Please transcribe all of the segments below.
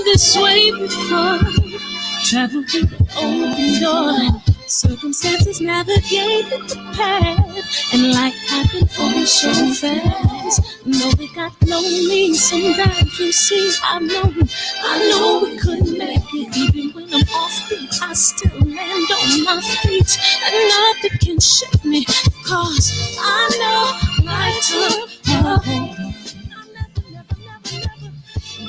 this way before. Travel through the open door. Circumstances navigated the path, and life happened oh so fast. No, it got lonely. Sometimes you see, I know we couldn't make it. Even when I'm off beat, I still land on my feet, and nothing can shake me. Cause I know life took a hold.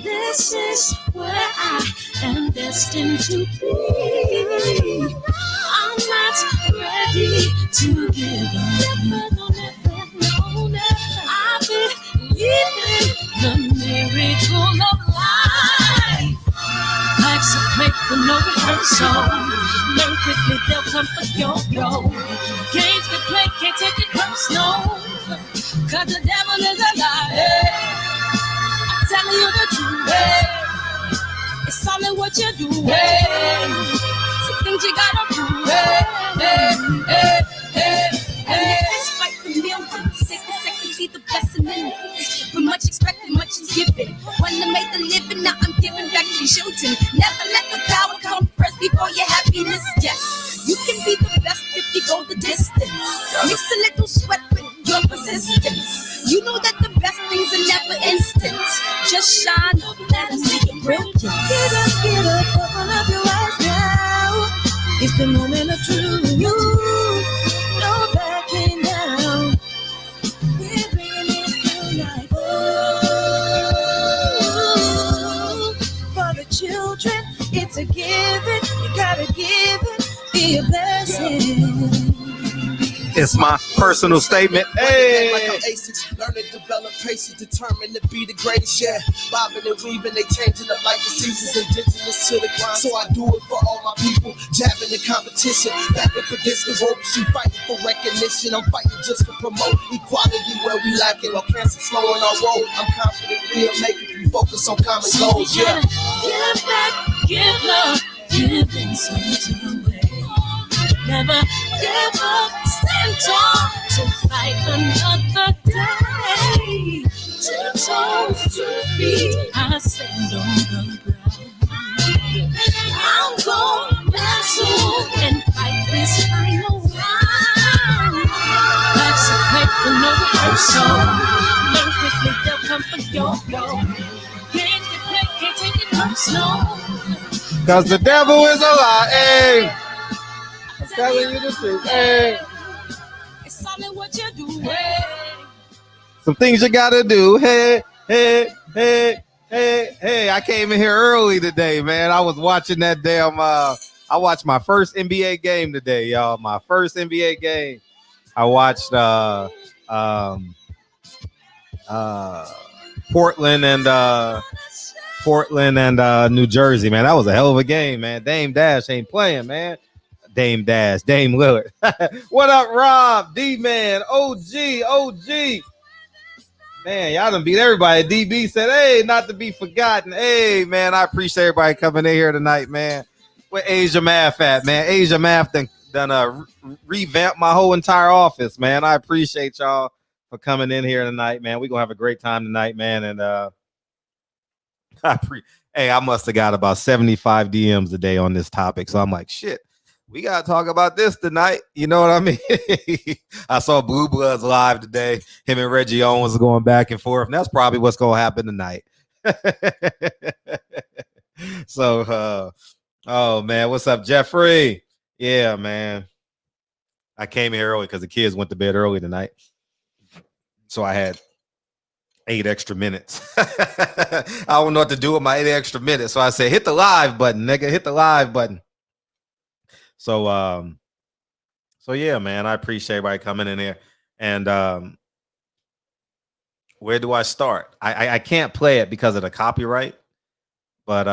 This is where I am destined to be. I'm not ready to give up. I believe in the miracle of life. Life's a play for no rehearsal. Learn quickly, they'll come for your blow. Games we play, can't take it personal. Cause the devil is a liar. Telling you the truth, hey. It's all in what you do, hey. Some things you gotta prove, hey, hey, hey, hey. It's fight for millions, take a second, see the blessing in it. But much expected, much is given. When I made the living, now I'm giving back to the children. Never let the power come first before your happiness, yes. You can be the best if you go the distance. Mix a little sweat with your persistence. You know that the best things are never instant. Just shine up, let us see your brilliance. Get up, open up your eyes now. It's the moment of truth. No backing down. We're bringing it tonight. Oh, for the children, it's a given. You gotta give it, be a blessing. It's my personal statement. Hey, like I'm aces, learn to develop patience, determined to be the greatest. Yeah, bobbing and weaving, they changing up like the seasons, indigenous to the grind. So I do it for all my people, jabbing the competition, back up against the ropes. You fighting for recognition, I'm fighting just to promote equality where we lacking. While cancer slowing our road, I'm confident we'll make it. We focus on common goals. Yeah, give back, give love, giving something away. Never give up, stand tall to fight another day. 2 toes, 2 feet, I stand on the ground. I'm going back soon and fight this final round. Life's a play for no rehearsal. Learn quickly, they'll come for your blow. Games they play, can't take it personal. cause the devil is a lie. Hey. Telling you the truth, hey. It's all in what you do, hey. Some things you gotta do, hey, hey, hey, hey, hey. I came in here early today, man. I was watching that damn. I watched my first NBA game today, y'all. My first NBA game. I watched Portland and New Jersey, man. That was a hell of a game, man. Dame Dash ain't playing, man. Dame Dash, Dame Lillard. What up, Rob? D-Man, OG. Man, y'all done beat everybody. DB said, hey, not to be forgotten. Hey, man, I appreciate everybody coming in here tonight, man. Where Asia Math at, man? Asia Math done revamped my whole entire office, man. I appreciate y'all for coming in here tonight, man. We're going to have a great time tonight, man. And I must have got about 75 DMs a day on this topic. So I'm like, shit. We got to talk about this tonight. You know what I mean? I saw Blue Bloods live today. Him and Reggie Owens going back and forth. And that's probably what's going to happen tonight. So, oh, man. What's up, Jeffrey? Yeah, man. I came here early because the kids went to bed early tonight. So I had 8 extra minutes. I don't know what to do with my 8 extra minutes. So I said, hit the live button, nigga. Hit the live button. So yeah, man, I appreciate everybody coming in here. And where do I start? I can't play it because of the copyright, but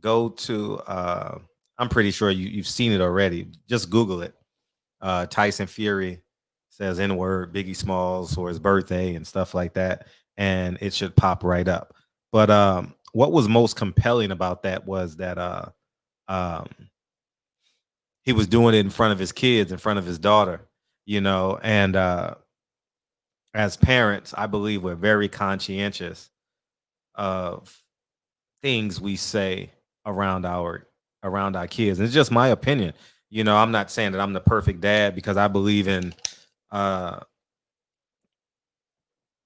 go to I'm pretty sure you've seen it already. Just Google it. Tyson Fury says N-word, Biggie Smalls for his birthday and stuff like that, and it should pop right up. But what was most compelling about that was that he was doing it in front of his kids, in front of his daughter, you know, and as parents, I believe we're very conscientious of things we say around our kids. And it's just my opinion. I'm not saying that I'm the perfect dad, because I believe in uh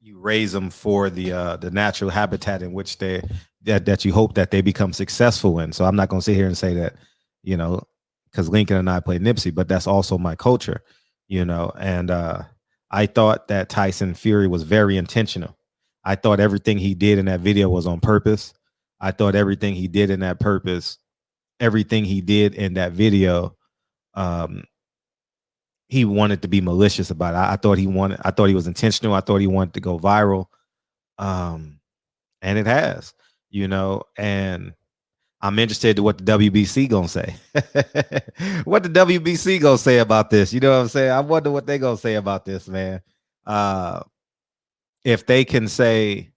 you raise them for the natural habitat in which that you hope that they become successful in. So I'm not going to sit here and say that, you know, because Lincoln and I play Nipsey, but that's also my culture, And I thought that Tyson Fury was very intentional. I thought everything he did in that video was on purpose. I thought everything he did in that video, um, he wanted to be malicious about it. I thought he was intentional. I thought he wanted to go viral. Um, and it has, and I'm interested to what the WBC gonna say. What the WBC gonna say about this? You know what I'm saying? I wonder what they gonna say about this, man. Uh, if they can say,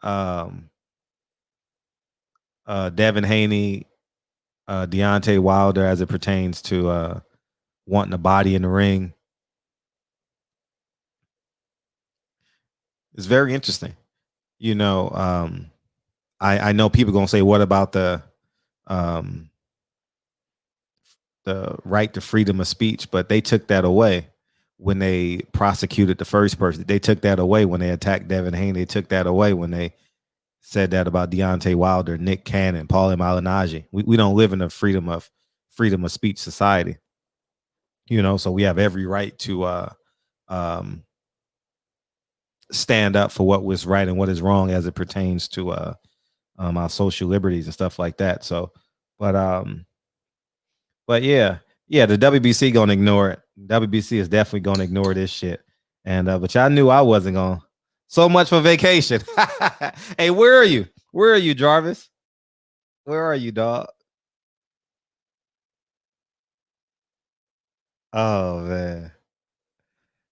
um, Devin Haney, Deontay Wilder, as it pertains to wanting a body in the ring, it's very interesting. You know, I know people gonna say, what about um, the right to freedom of speech? But they took that away when they prosecuted the first person. They took that away when they attacked Devin Haney. They took that away when they said that about Deontay Wilder, Nick Cannon, Paulie Malignaggi. We don't live in a freedom of speech society, so we have every right to um, stand up for what was right and what is wrong as it pertains to our social liberties and stuff like that. So, but but yeah, the WBC gonna ignore it. WBC is definitely gonna ignore this shit. And but y'all knew I wasn't gonna. So much for vacation. Hey, where are you? Where are you, Jarvis? Where are you, dog? Oh man.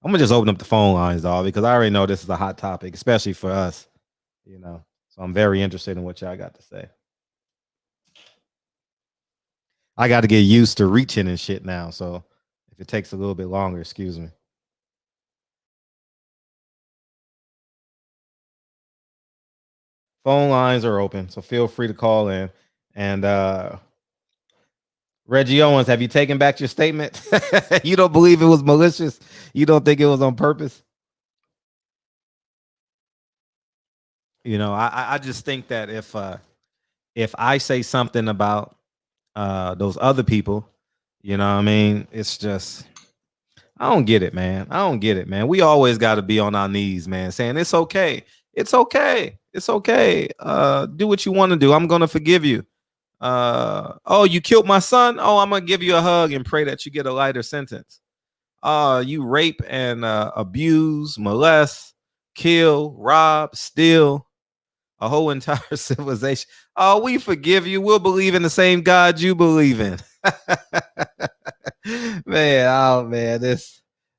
I'm gonna just open up the phone lines, dog, because I already know this is a hot topic, especially for us, So I'm very interested in what y'all got to say. I got to get used to reaching and shit now. So if it takes a little bit longer, excuse me. Phone lines are open, so feel free to call in. And Reggie Owens, have you taken back your statement? You don't believe it was malicious? You don't think it was on purpose? I just think that if I say something about those other people, what I mean, it's just, I don't get it, man. I don't get it, man. We always got to be on our knees, man, saying it's okay. It's okay. It's okay. Do what you want to do. I'm gonna forgive you. Oh, you killed my son. Oh, I'm gonna give you a hug and pray that you get a lighter sentence. You rape and abuse, molest, kill, rob, steal a whole entire civilization. Oh, we forgive you. We'll believe in the same God you believe in. Man, oh man,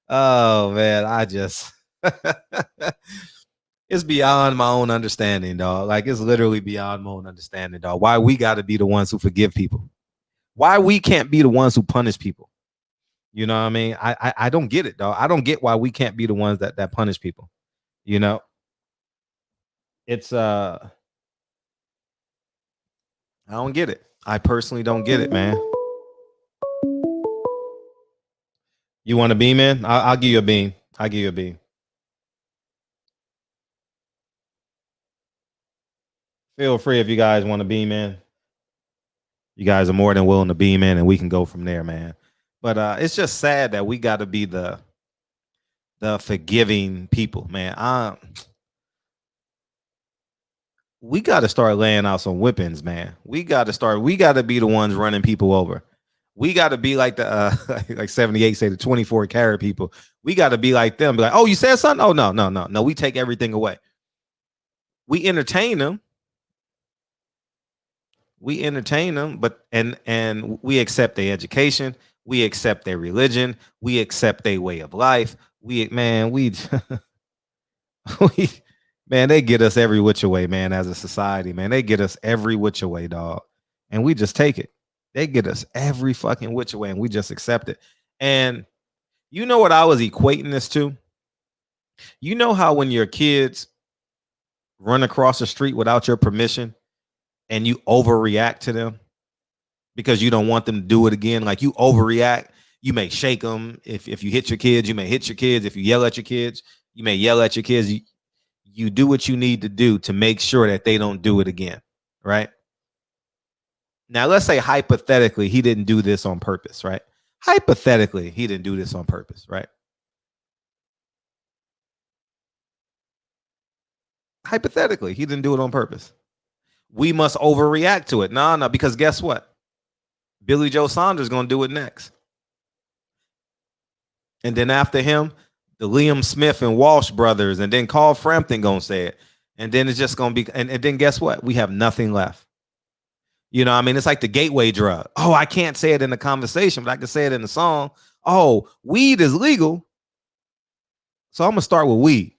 oh man, I just it's beyond my own understanding, dog. Like, it's literally beyond my own understanding, dog. Why we got to be the ones who forgive people? Why we can't be the ones who punish people? You know what I mean? I don't get it, dog. I don't get why we can't be the ones that punish people. You know, it's I don't get it. I personally don't get it, man. You want a beam in? I'll give you a beam. I'll give you a beam. Feel free if you guys want to beam in. You guys are more than willing to beam in, and we can go from there, man. But it's just sad that we got to be the forgiving people, man. We got to start laying out some whippings, man. We got to be the ones running people over. We got to be like the like 78 say the 24 karat people. We got to be like them. Be like, oh, you said something? Oh, no. We take everything away. We entertain them. But and we accept their education. We accept their religion. We accept their way of life. We we man, they get us every which way, man, as a society, man. They get us every which way, dog. And we just take it. They get us every fucking which way, and we just accept it. And you know what I was equating this to? You know how when your kids run across the street without your permission and you overreact to them because you don't want them to do it again. Like you overreact. You may shake them. If you hit your kids, you may hit your kids. If you yell at your kids, you may yell at your kids. You do what you need to do to make sure that they don't do it again. Right? Now, let's say hypothetically he didn't do this on purpose, right? Hypothetically, he didn't do this on purpose, right? Hypothetically, he didn't do it on purpose. We must overreact to it. No, because guess what? Billy Joe Saunders is going to do it next. And then after him, the Liam Smith and Walsh brothers, and then Carl Frampton going to say it. And then it's just going to be, and then guess what? We have nothing left. You know, I mean, it's like the gateway drug. Oh, I can't say it in the conversation, but I can say it in the song. Oh, weed is legal. So I'm going to start with weed.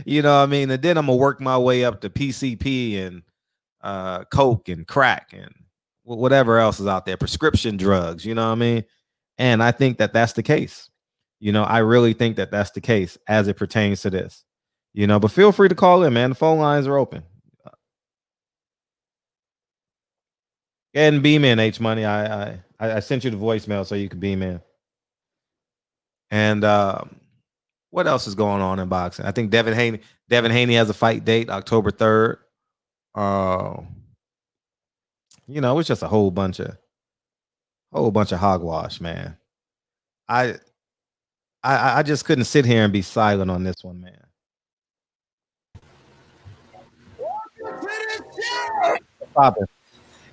You know what I mean? And then I'm going to work my way up to PCP and coke and crack and whatever else is out there, prescription drugs, you know what I mean? And I think that that's the case. You know, I really think that that's the case as it pertains to this, you know, but feel free to call in, man. The phone lines are open. Go ahead and beam in, H Money. I sent you the voicemail so you can beam in. And what else is going on in boxing? I think Devin Haney has a fight date October 3rd. You know, it's just a whole bunch of hogwash, man. I just couldn't sit here and be silent on this one, man.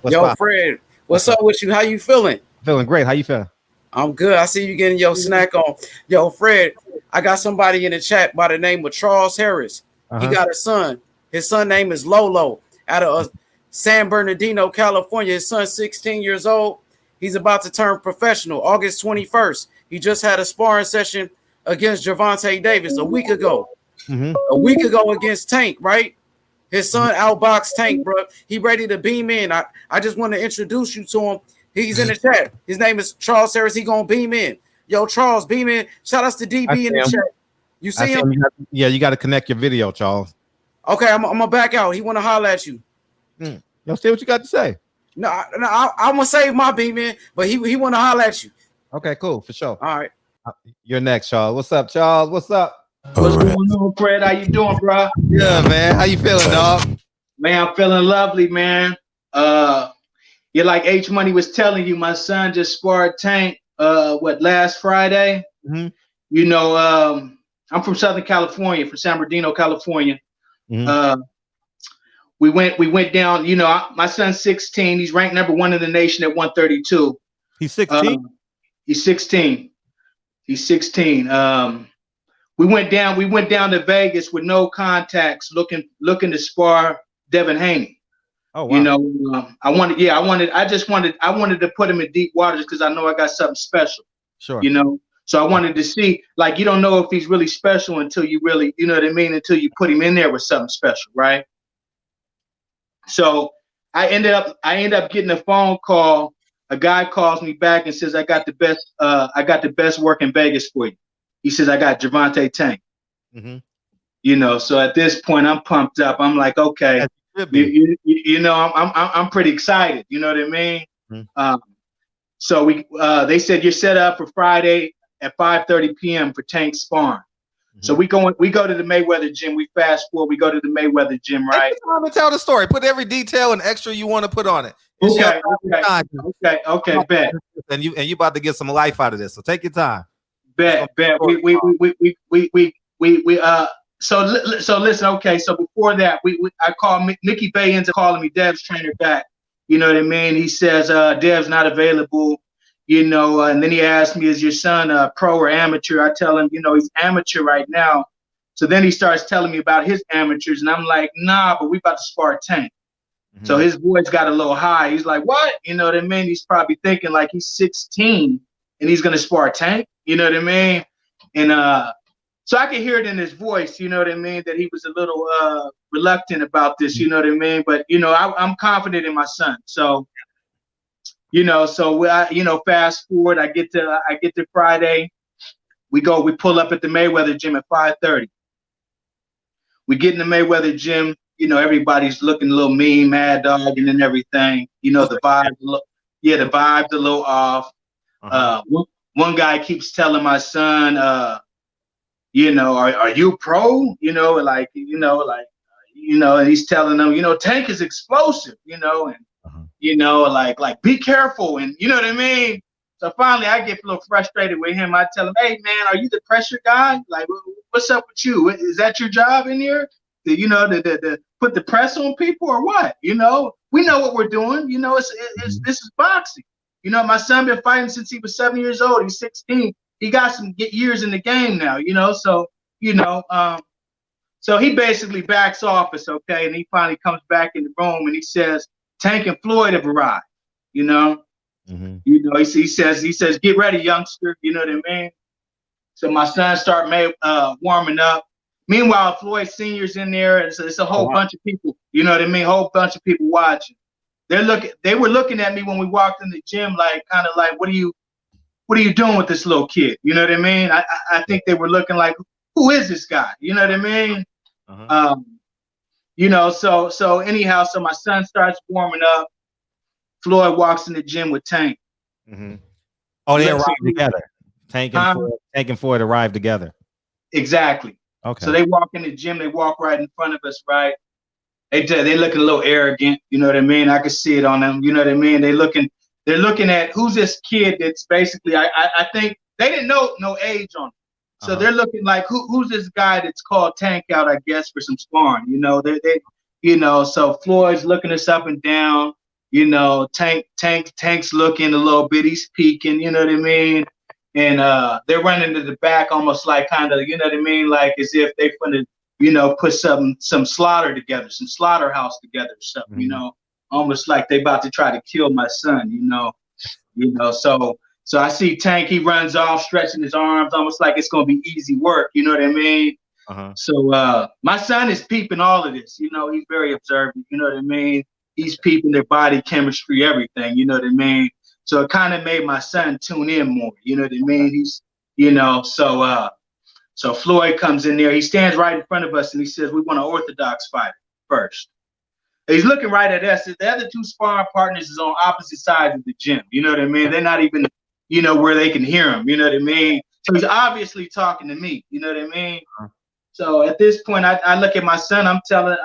What's Yo, Fred, what's up with you? How you feeling? Feeling great. How you feeling? I'm good. I see you getting your snack on. Yo, Fred, I got somebody in the chat by the name of Charles Harris. He got a son. His son name is Lolo out of San Bernardino, California. His son's 16 years old. He's about to turn professional August 21st. He just had a sparring session against Gervonta Davis a week ago. A week ago against Tank, right? His son outboxed Tank, bro. He ready to beam in. I just want to introduce you to him. He's in the chat. His name is Charles Harris. He gonna beam in. Yo, Charles, beam in. Shout out to DB in the chat. You see him? Yeah, you got to connect your video, Charles. Okay, I'm gonna back out. He want to holler at you. Yo, say what you got to say. No, I'm gonna save my beam in, but he want to holler at you. Okay, cool, for sure. All right, you're next, Charles. What's up, Charles? What's up? What's going on, Fred? How you doing, bro? Yeah, man. How you feeling, dog? Man, I'm feeling lovely, man. You're like H Money was telling you, my son just sparred Tank. Last Friday? You know, I'm from Southern California, from San Bernardino, California. We went down. You know, my son's 16. He's ranked number 1 in the nation at 132. He's 16. He's 16. He's 16. We went down to Vegas with no contacts, looking to spar Devin Haney. Oh wow. You know, I wanted to put him in deep waters because I know I got something special. Sure. You know, so I wanted to see, like, you don't know if he's really special until you really, you know what I mean, until you put him in there with something special, right? So I ended up getting a phone call. A guy calls me back and says, I got the best work in Vegas for you. He says, I got Gervonta Tank. You know, so at this point, I'm pumped up. I'm like, okay, you know, I'm pretty excited. You know what I mean? So they said you're set up for Friday at 5:30 p.m. for Tank sparring. So we go to the Mayweather gym. We fast forward. We go to the Mayweather gym, right? Take time to tell the story. Put every detail and extra you want to put on it. Okay, bet. And you about to get some life out of this. So take your time. Bet. So listen. Okay, so before that, I called Mickey Bay ends up calling me, Dev's trainer, back. You know what I mean? He says Dev's not available. You know, and then he asked me, is your son pro or amateur? I tell him, you know, he's amateur right now. So then he starts telling me about his amateurs, and I'm like, nah, but we about to spar Tank. So his voice got a little high. He's like, what? You know what I mean? He's probably thinking like he's 16 and he's gonna spar Tank. You know what I mean? And so I could hear it in his voice. You know what I mean? That he was a little reluctant about this. You know what I mean? But you know, I'm confident in my son. So. You know, so fast forward, I get to Friday. We pull up at the Mayweather gym at 5:30. We get in the Mayweather gym. everybody's looking a little mean, mad dog, and everything. The vibe, the vibe's a little off. One guy keeps telling my son, are you pro? And he's telling them, Tank is explosive, like be careful, and you know what I mean. So finally, I get a little frustrated with him. I tell him, "Hey, man, are you the pressure guy? Like, what's up with you? Is that your job in here? To put the press on people or what? We know what we're doing. This is boxing. My son been fighting since he was 7 years old. He's 16. He got some years in the game now. So he basically backs off us, okay, and he finally comes back in the room and he says, Tank and Floyd have arrived. He says, get ready, youngster. You know what I mean? So my son start warming up. Meanwhile, Floyd Senior's in there. It's a whole bunch of people. You know what I mean? Whole bunch of people watching. They were looking at me when we walked in the gym, kind of like, what are you doing with this little kid? You know what I mean? I think they were looking like, who is this guy? You know what I mean? So anyhow, so my son starts warming up. Floyd walks in the gym with Tank. Oh, they arrived together. Tank and Floyd arrived together. Exactly. Okay. So they walk in the gym. They walk right in front of us, right? They looking a little arrogant. You know what I mean? I can see it on them. You know what I mean? They're looking at who's this kid that's basically. I think they didn't know no age on him. So they're looking like who's this guy that's called Tank out, I guess, for some sparring. So Floyd's looking us up and down. Tank's looking a little bit. He's peeking. You know what I mean? And they're running to the back, almost like kind of, you know what I mean, like as if they're going to, put some slaughter together, some slaughterhouse together, or something. Almost like they about to try to kill my son. So I see Tank, he runs off, stretching his arms, almost like it's going to be easy work. You know what I mean? So my son is peeping all of this. He's very observant. You know what I mean? He's peeping their body chemistry, everything. You know what I mean? So it kind of made my son tune in more. You know what I mean? He's, so Floyd comes in there. He stands right in front of us and he says, we want an orthodox fighter first. He's looking right at us. The other two sparring partners is on opposite sides of the gym. You know what I mean? They're not even, where they can hear him. You know what I mean? So he's obviously talking to me. You know what I mean? So at this point, I look at my son. I'm telling,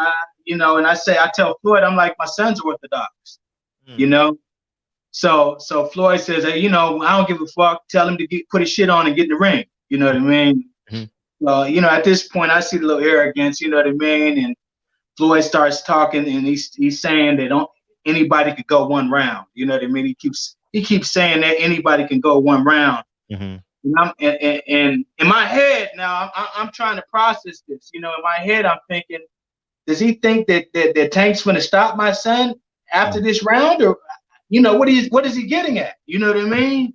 and I tell Floyd, I'm like, my son's orthodox. So Floyd says, hey, I don't give a fuck. Tell him to put his shit on and get in the ring. You know what I mean? At this point, I see the little arrogance. You know what I mean? And Floyd starts talking, and he's saying that anybody could go one round. You know what I mean? He keeps saying that anybody can go one round. And in my head now, I'm trying to process this. In my head, I'm thinking, does he think that Tank's going to stop my son after this round, or what is he getting at? You know what I mean?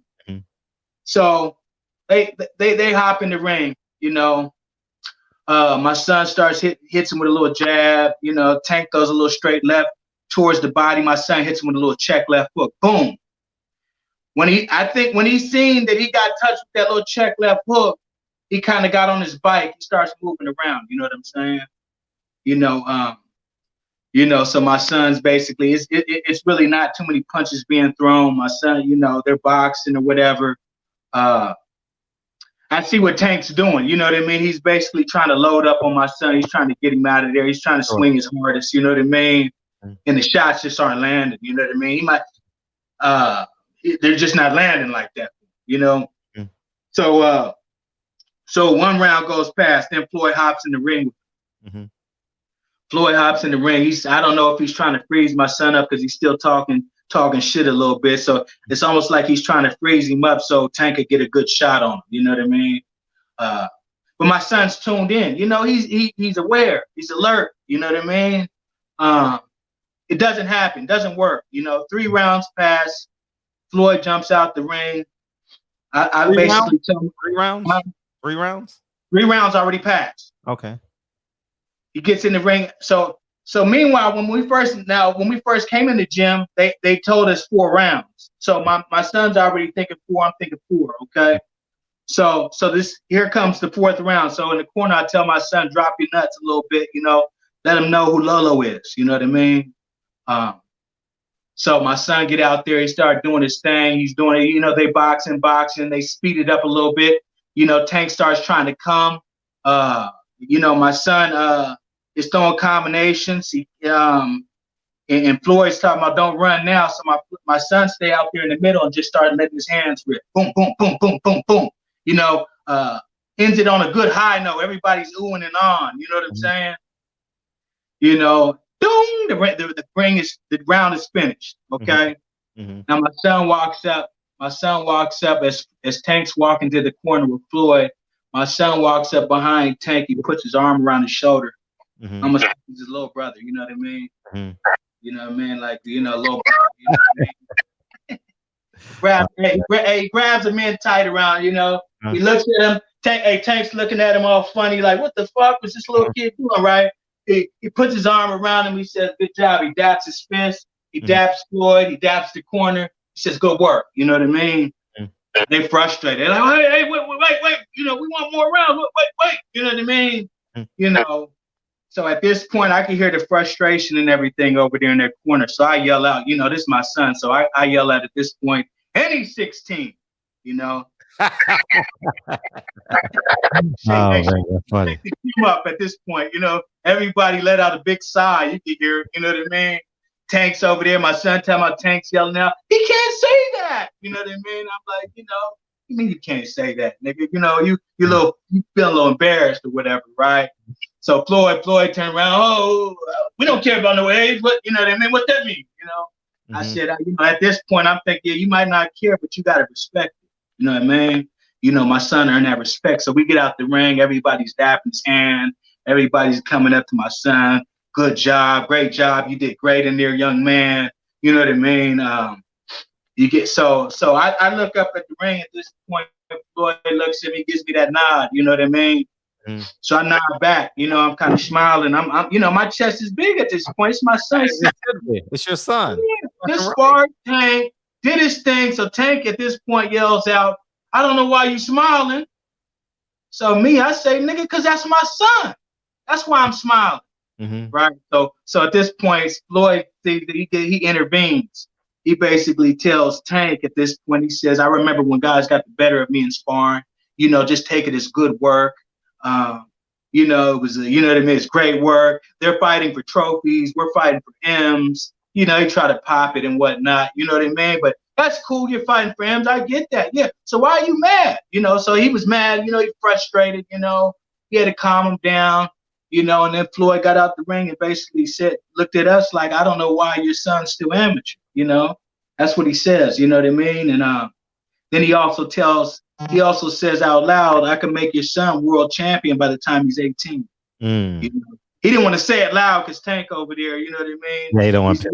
So they hop in the ring. My son hits him with a little jab. Tank goes a little straight left towards the body. My son hits him with a little check left hook. Boom. When he seen that he got touched with that little check left hook, he kind of got on his bike. He starts moving around. You know what I'm saying? So my son's basically, it's really not too many punches being thrown. My son, they're boxing or whatever. I see what Tank's doing. You know what I mean? He's basically trying to load up on my son. He's trying to get him out of there. He's trying to swing his hardest. You know what I mean? And the shots just aren't landing. You know what I mean? He might, they're just not landing like that. So one round goes past. Then Floyd hops in the ring. Floyd hops in the ring. I don't know if he's trying to freeze my son up because he's still talking shit a little bit. So it's almost like he's trying to freeze him up so Tank could get a good shot on him. You know what I mean? But my son's tuned in. He's aware. He's alert. You know what I mean? It doesn't happen. Doesn't work. 3 rounds pass. Floyd jumps out the ring. I basically tell him 3 rounds. 3 rounds. 3 rounds already passed. Okay. He gets in the ring. So meanwhile, when we first came in the gym, they told us 4 rounds. So my son's already thinking 4. I'm thinking 4. Okay. So here comes the 4th round. So in the corner, I tell my son, drop your nuts a little bit. let him know who Lolo is. You know what I mean? So my son get out there, he started doing his thing. He's doing it, you know, they boxing, they speed it up a little bit. You know, Tank starts trying to come. You know, my son is throwing combinations. And Floyd's talking about don't run now. So my son stay out there in the middle and just started letting his hands rip. Boom, boom, boom, boom, boom, boom. You know, ended on a good high note. Everybody's oohing and on. You know what I'm saying? You know, boom, the round is finished. Okay. Now my son walks up. As Tank's walking to the corner with Floyd. My son walks up behind Tank. He puts his arm around his shoulder. I'm he's his little brother. You know what I mean? You know what I mean? Like, you know, little brother. You know what I mean? He grabs him in tight around. You know, he looks at him. Tank's looking at him all funny, like, what the fuck was this little kid doing, right? He puts his arm around him. He says, good job. He daps his fist. He daps Floyd. He daps the corner. He says, good work. You know what I mean? They frustrated. They're like, hey, wait. You know, we want more rounds. Wait. You know what I mean? You know. So at this point, I can hear the frustration and everything over there in that corner. So I yell out, you know, this is my son. So I yell out at this point, and he's 16, you know. Oh, man, that's funny. Him up at this point, you know, everybody let out a big sigh. You can hear it, you know what I mean? Tank's over there. My son telling my Tank's yelling out, he can't say that. You know what I mean? I'm like, you know, you mean you can't say that, nigga? You know, you feel a little embarrassed or whatever, right? So Floyd turned around. Oh, we don't care about no age. What, you know what I mean? What that mean? You know? I said, you know, at this point, I'm thinking, yeah, you might not care, but you gotta respect it. You know what I mean? You know, my son earned that respect. So we get out the ring. Everybody's dapping his hand. Everybody's coming up to my son. Good job, great job. You did great in there, young man. You know what I mean? You get so I look up at the ring at this point. Floyd looks at me, gives me that nod. You know what I mean? So I nod back. You know, I'm kind of smiling. I'm you know, my chest is big at this point. It's my son. It's your son. This far, Tank did his thing. So Tank at this point yells out, I don't know why you smiling. So me, I say, nigga, because that's my son. That's why I'm smiling. Right. So at this point, Floyd, he intervenes. He basically tells Tank at this point, he says, I remember when guys got the better of me in sparring, you know, just take it as good work. You know, it was, you know what I mean? It's great work. They're fighting for trophies. We're fighting for M's. You know, he try to pop it and whatnot. You know what I mean? But that's cool. You're fighting for M's. I get that. Yeah. So why are you mad? You know, so he was mad. You know, he's frustrated. You know, he had to calm him down. You know, and then Floyd got out the ring and basically looked at us like, I don't know why your son's still amateur. You know, that's what he says. You know what I mean? And then he also says out loud, I can make your son world champion by the time he's 18. You know? He didn't want to say it loud because Tank over there, you know what I mean? Yeah, he don't want to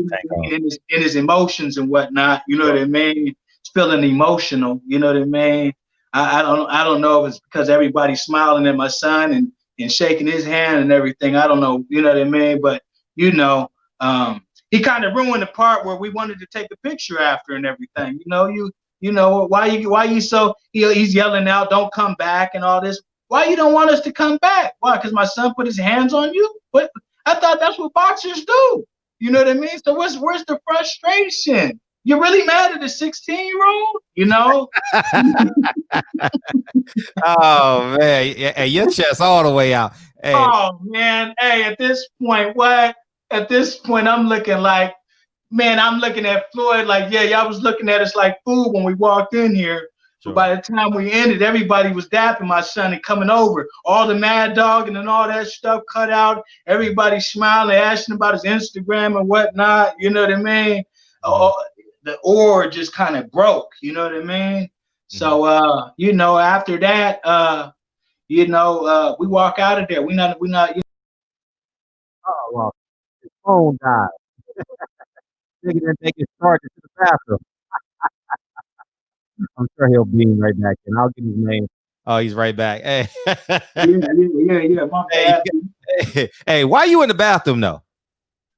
in his emotions and whatnot, you know what I mean? He's feeling emotional, you know what I mean? I don't know if it's because everybody's smiling at my son and shaking his hand and everything. I don't know, you know what I mean? But you know, he kind of ruined the part where we wanted to take a picture after and everything. You know, why you so he's yelling out, don't come back and all this. Why you don't want us to come back? Why? Because my son put his hands on you? But I thought that's what boxers do. You know what I mean? So where's the frustration? You're really mad at a 16-year-old? You know? Oh man, yeah, your chest all the way out. Hey. Oh man, hey, at this point, what? At this point, I'm looking like, man, I'm looking at Floyd like, yeah, y'all was looking at us like food when we walked in here. Sure. But by the time we ended, everybody was dapping my son and coming over. All the Mad Dog and all that stuff cut out. Everybody smiling, asking about his Instagram and whatnot. You know what I mean? The ore just kind of broke. You know what I mean? So, you know, after that, you know, we walk out of there. We not. You know. Oh well, his phone died. Nigga didn't take his charger to the bathroom. I'm sure he'll beam right back in. I'll get his name. Oh, he's right back. Hey. Yeah. My bad. Hey, why are you in the bathroom though?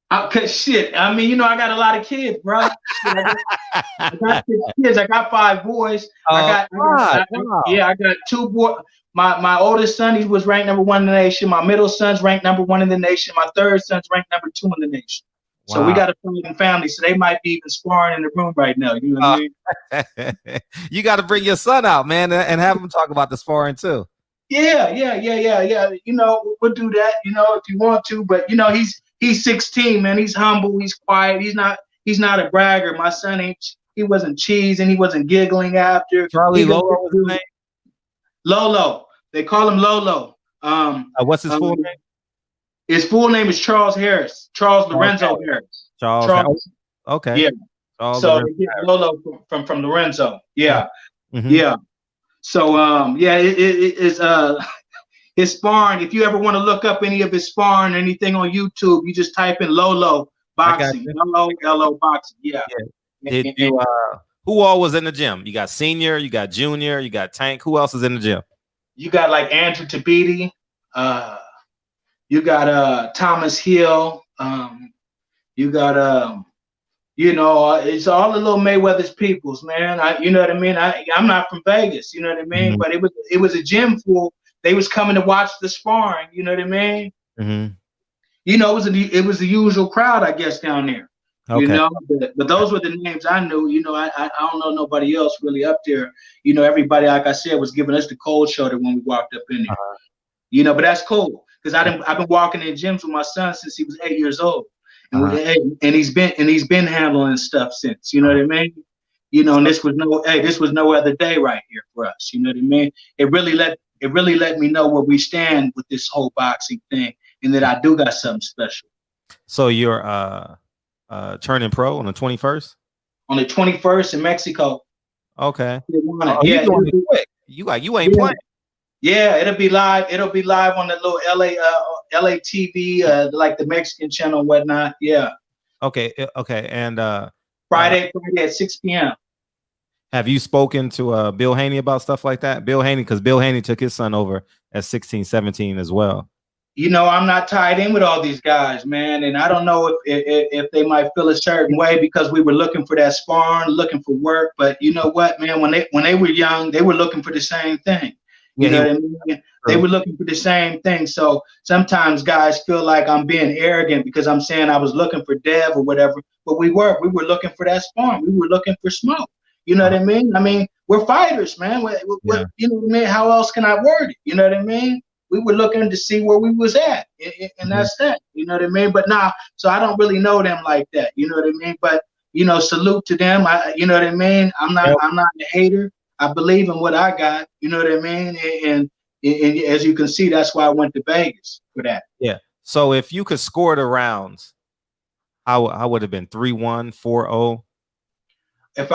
Cause shit. I mean, you know, I got a lot of kids, bro. I got 6 kids. I got 5 boys. I got 2 boys. my oldest son, he was ranked number 1 in the nation. My middle son's ranked number 1 in the nation. My third son's ranked number 2 in the nation. So we Wow. got a fighting family. So they might be even sparring in the room right now. You know what I mean? You got to bring your son out, man, and have him talk about the sparring too. Yeah. You know, we'll do that, you know, if you want to. But you know, he's 16, man. He's humble, he's quiet, he's not a bragger. My son he wasn't cheesing, he wasn't giggling after. Charlie Lolo was his name? Lolo. They call him Lolo. What's his full name? His full name is Charles Harris. Charles Lorenzo Harris. Charles. Okay. Yeah. Charles so Lorenzo they get Lolo from Lorenzo. Yeah. Mm-hmm. Yeah. So yeah, it's his sparring. If you ever want to look up any of his sparring or anything on YouTube, you just type in Lolo boxing. Lolo boxing. Yeah. Did you who all was in the gym? You got senior, you got junior, you got Tank. Who else is in the gym? You got like Andrew Tabiti, you got Thomas Hill, you got you know, it's all the little Mayweather's peoples, man. You know what I mean? I'm not from Vegas, you know what I mean? Mm-hmm. But it was a gym full. They was coming to watch the sparring, you know what I mean? Mm-hmm. You know, it was the usual crowd, I guess, down there. Okay. You know, but those were the names I knew. You know, I don't know nobody else really up there. You know, everybody, like I said, was giving us the cold shoulder when we walked up in there. You know, but that's cool because I've been walking in gyms with my son since he was 8 years old, and he's been handling stuff since. You know what I mean? You know, and this was no other day right here for us. You know what I mean? It really let me know where we stand with this whole boxing thing, and that I do got something special. So you're turning pro on the 21st? On the 21st in Mexico. Okay. Yeah, quick. You ain't playing. Yeah, it'll be live. It'll be live on the little LA TV, like the Mexican channel and whatnot. Yeah. Okay. And Friday at 6 p.m. Have you spoken to Bill Haney about stuff like that? Bill Haney took his son over at 16, 17 as well. You know, I'm not tied in with all these guys, man, and I don't know if they might feel a certain way because we were looking for that sparring, looking for work. But you know what, man? When they were young, they were looking for the same thing. You know what I mean? They were looking for the same thing. So sometimes guys feel like I'm being arrogant because I'm saying I was looking for Dev or whatever, but we were looking for that sparring. We were looking for smoke. You know what I mean? I mean, we're fighters, man. You know what I mean? How else can I word it? You know what I mean? We were looking to see where we was at, and that's that. You know what I mean? But now, so I don't really know them like that. You know what I mean? But you know, salute to them. You know what I mean? I'm not a hater. I believe in what I got. You know what I mean? And as you can see, that's why I went to Vegas for that. Yeah. So if you could score the rounds, I would have been 3-1, 4-0. If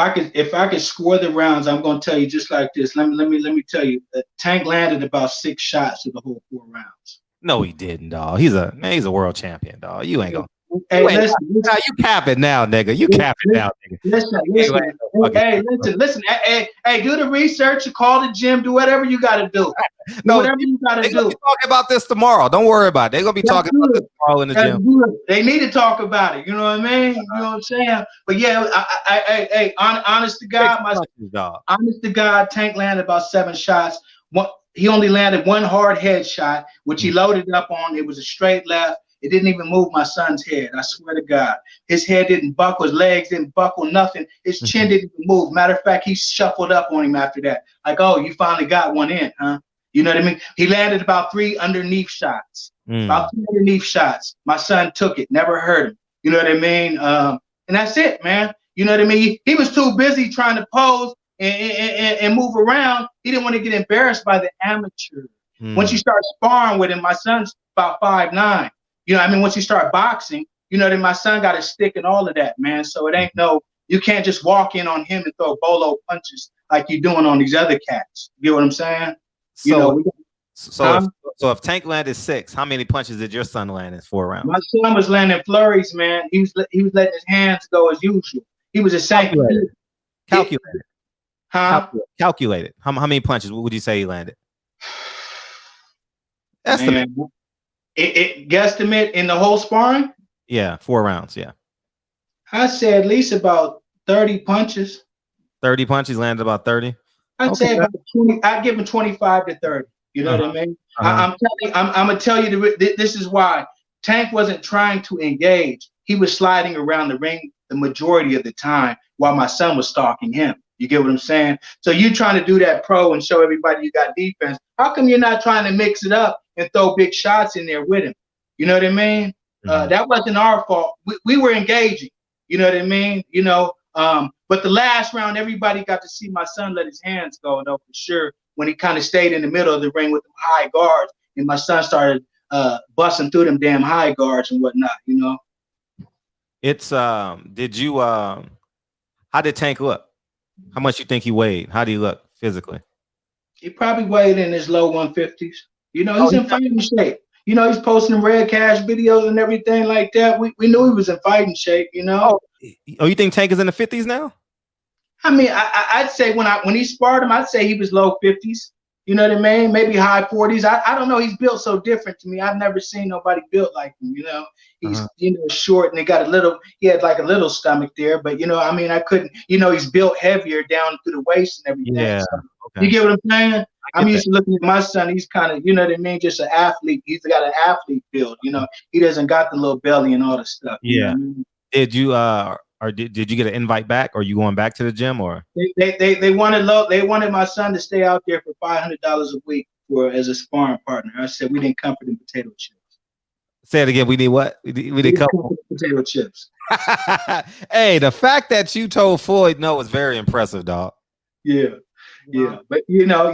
I could score the rounds, I'm gonna tell you just like this. Let me tell you. Tank landed about 6 shots of the whole 4 rounds. No, he didn't, dog. He's a world champion, dog. You ain't gonna. Hey, listen. You cap it now, nigga. You cap it now, nigga. Listen. Hey, do the research. Call the gym. Do whatever you got to do. No, whatever you got to do. They're gonna be talking about this tomorrow. Don't worry about it. They're gonna be talking about this tomorrow in the gym. They need to talk about it. You know what I mean? You know what I'm saying? But yeah, honest to God, Tank landed about 7 shots. He only landed 1 hard headshot, which he loaded up on. It was a straight left. It didn't even move my son's head. I swear to God. His head didn't buckle. His legs didn't buckle. Nothing. His chin didn't even move. Matter of fact, he shuffled up on him after that. Like, oh, you finally got one in, huh? You know what I mean? He landed about 3 underneath shots. About 3 underneath shots. My son took it. Never hurt him. You know what I mean? And that's it, man. You know what I mean? He was too busy trying to pose and move around. He didn't want to get embarrassed by the amateur. Once you start sparring with him, my son's about 5'9". You know, I mean, once you start boxing, you know, then my son got a stick and all of that, man. So it ain't you can't just walk in on him and throw bolo punches like you're doing on these other cats. You get what I'm saying? So if Tank landed 6, how many punches did your son land in 4 rounds? My son was landing flurries, man. He was letting his hands go as usual. He was a calculated. Huh? Calculated. How many punches would you say he landed? That's it guesstimate in the whole sparring? Yeah, 4 rounds, yeah. I say at least about 30 punches. 30 punches, landed about 30? I'd say about 20. I'd give him 25 to 30. You know what I mean? Uh-huh. I'm gonna tell you this is why Tank wasn't trying to engage. He was sliding around the ring the majority of the time while my son was stalking him. You get what I'm saying? So you trying to do that pro and show everybody you got defense. How come you're not trying to mix it up and throw big shots in there with him? You know what I mean? That wasn't our fault. We were engaging. You know what I mean? You know, but the last round, everybody got to see my son let his hands go, though, for sure, when he kind of stayed in the middle of the ring with them high guards, and my son started busting through them damn high guards and whatnot, you know. It's did you how did Tank look? How much you think he weighed? How did he look physically? He probably weighed in his low 150s. You know, he's in fighting shape. You know, he's posting Red Cash videos and everything like that. We knew he was in fighting shape, you know. Oh, you think Tank is in the 50s now? I mean, I'd say when he sparred him, I'd say he was low 50s. You know what I mean? Maybe high 40s. I don't know. He's built so different to me. I've never seen nobody built like him. You know, he's you know, short and he had like a little stomach there. But you know, I mean, I couldn't. You know, he's built heavier down to the waist and everything. Yeah. So, Okay. you get what I'm saying? I'm used to looking at my son. He's kind of, you know what I mean, just an athlete. He's got an athlete build. You know, he doesn't got the little belly and all the stuff. Yeah. You know what I mean? Did you or did you get an invite back? Or you going back to the gym? Or they wanted my son to stay out there for $500 a week as a sparring partner. I said we didn't come for the potato chips. Say it again. We need what? We did come for the potato chips. Hey, the fact that you told Floyd no was very impressive, dog. Yeah. Yeah, but you know,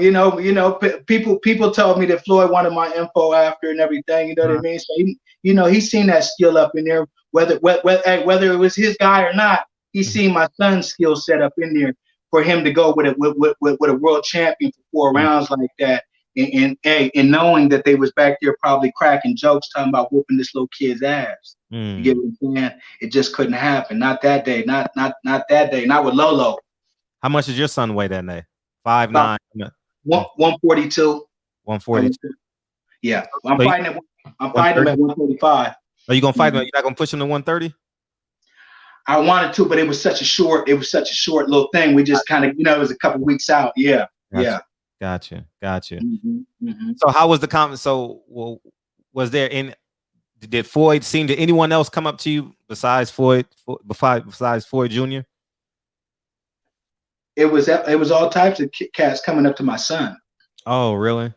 people told me that Floyd wanted my info after and everything. You know what I mean? So he's seen that skill up in there. Whether it was his guy or not, he's seen my son's skill set up in there for him to go with a world champion for 4 rounds like that, and knowing that they was back there probably cracking jokes talking about whooping this little kid's ass. You get what I'm saying? It just couldn't happen. Not that day. Not that day. Not with Lolo. How much did your son weigh that day? 5'9". 142. 142. Yeah, I'm fighting him at 145. Are you gonna fight him? You're not gonna push him to 130? I wanted to, but it was such a short little thing. We just kind of, it was a couple weeks out. Yeah, Gotcha. Mm-hmm. So how was the comment? So was there did Floyd seem to anyone else come up to you besides Floyd Jr.? It was all types of cats coming up to my son. Oh, really?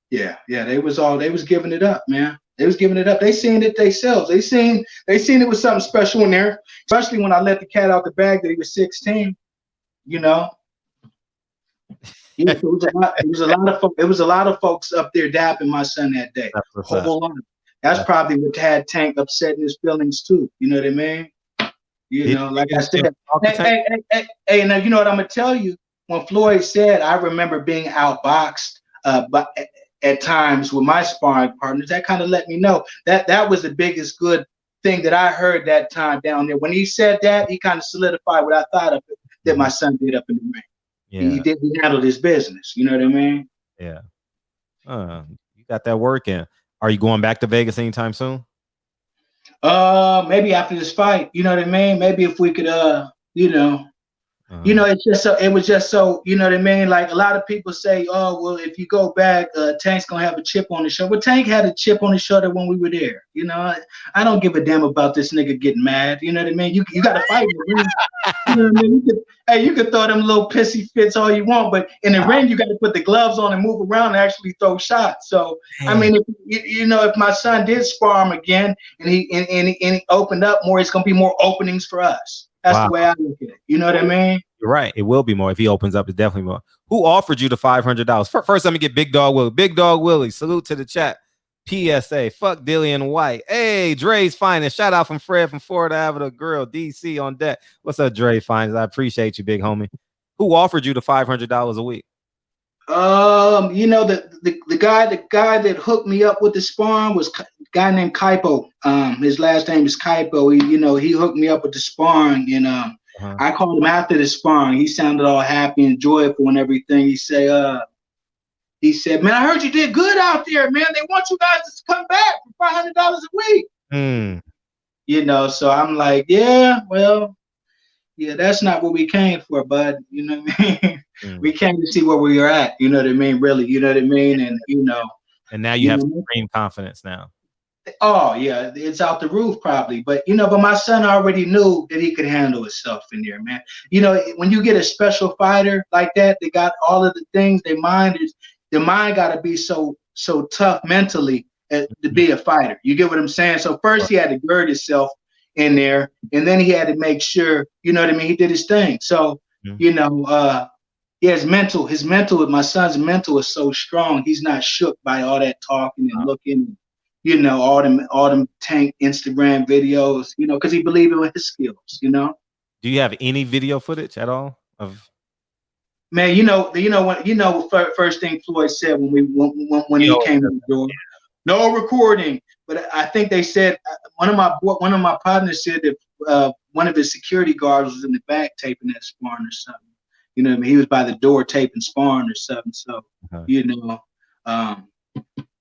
Yeah. They was giving it up, man. They was giving it up. They seen it themselves. They seen it was something special in there, especially when I let the cat out the bag that he was 16. You know. Yeah, it was a lot of folks up there dapping my son that day. A whole lot. That's probably what had Tank upsetting his feelings too. You know what I mean? You know, like I said, hey, now you know what I'm gonna tell you. When Floyd said, I remember being outboxed, but at times with my sparring partners, that kind of let me know that was the biggest good thing that I heard that time down there. When he said that, he kind of solidified what I thought of it that my son did up in the ring. Yeah. He handled his business. You know what I mean? Yeah. You got that work in. Are you going back to Vegas anytime soon? Maybe after this fight, you know what I mean? Maybe if we could, it was just so, you know what I mean? Like a lot of people say, oh, well, if you go back, Tank's gonna have a chip on his shoulder. Well, Tank had a chip on his shoulder when we were there. You know, I don't give a damn about this nigga getting mad. You know what I mean? You got to fight. You know what I mean? You could throw them little pissy fits all you want, but in the ring, you got to put the gloves on and move around and actually throw shots. So, I mean, if my son did spar him again and he opened up more, it's gonna be more openings for us. That's the way I look at it. You know what I mean? You're right. It will be more if he opens up. It's definitely more. Who offered you the $500? First, let me get Big Dog Willie. Big Dog Willie, salute to the chat. PSA, fuck Dillian White. Hey, Dre's Finest. Shout out from Fred from Florida Avenue Grill, DC on deck. What's up, Dre Finest? I appreciate you, big homie. Who offered you the $500 a week? The guy that hooked me up with the sparring was a guy named Kaipo. His last name is Kaipo. He hooked me up with the sparring, and I called him after the sparring. He sounded all happy and joyful and everything. He said, man, I heard you did good out there, man. They want you guys to come back for $500 a week. So I'm like, yeah, well, Yeah, that's not what we came for, bud. You know what I mean? Mm. We came to see where we are at. You know what I mean? Really, you know what I mean? And And now you you have know, supreme confidence now. oh yeah, it's out the roof probably. But but my son already knew that he could handle himself in there, man. When you get a special fighter like that, they got all of the things. The mind got to be so tough mentally to be a fighter. You get what I'm saying? So first he had to gird himself in there, and then he had to make sure, you know what I mean, he did his thing. So Mhm. yeah, his mental, my son's mental is so strong. He's not shook by all that talking and looking, all them tank Instagram videos, because he believes in his skills. Do you have any video footage at all of? Man, first thing Floyd said when You he know, came in the door, no recording. But I think they said one of my partners said that one of his security guards was in the back taping that sparring or something. You know what I mean? He was by the door taping sparring or something. So, uh-huh. um,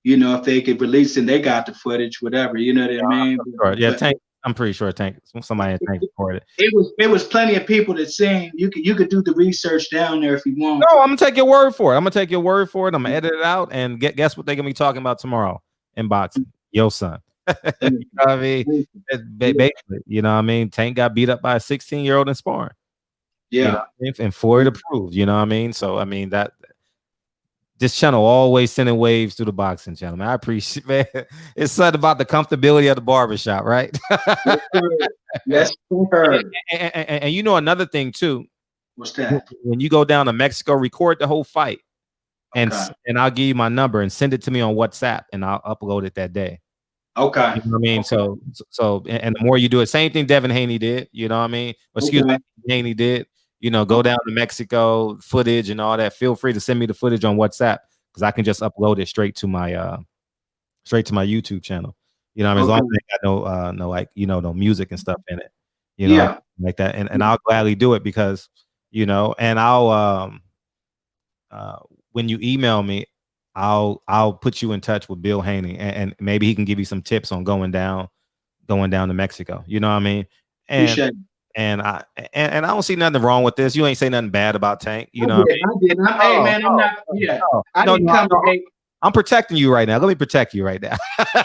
if they could release it, they got the footage, whatever. You know what I mean? Sure. Yeah, But Tank. I'm pretty sure Tank. Somebody at Tank recorded. it was plenty of people that saying you could do the research down there if you want. No, I'm gonna take your word for it. I'm gonna take your word for it. I'm gonna edit it out and guess what they're gonna be talking about tomorrow in boxing. Yo, son. You know what I mean? Basically, you know what I mean? Tank got beat up by a 16-year-old in sparring. Yeah. You know what I mean? And Floyd approved. You know what I mean? So I mean that this channel always sending waves through the boxing channel. Man, I appreciate, man. It's something about the comfortability of the barbershop, right? Yes, sir. And you know another thing too. What's that? When you go down to Mexico, record the whole fight, and Okay. and I'll give you my number and send it to me on WhatsApp, and I'll upload it that day. Okay. You know what I mean? Okay. So, and the more you do it, same thing Devin Haney did. You know what I mean? Or excuse me, Haney did. Go down to Mexico, footage and all that. Feel free to send me the footage on WhatsApp because I can just upload it straight to my YouTube channel. You know what I mean? As long as they got no like no music and stuff in it. Yeah. Like that. And I'll gladly do it because and I'll when you email me, I'll put you in touch with Bill Haney and maybe he can give you some tips on going down to Mexico. You know what I mean? And Appreciate it. and I don't see nothing wrong with this. You ain't say nothing bad about Tank. You know I did. Hey man, I'm not. Yeah. I didn't come to hate. I'm protecting you right now. Let me protect you right now.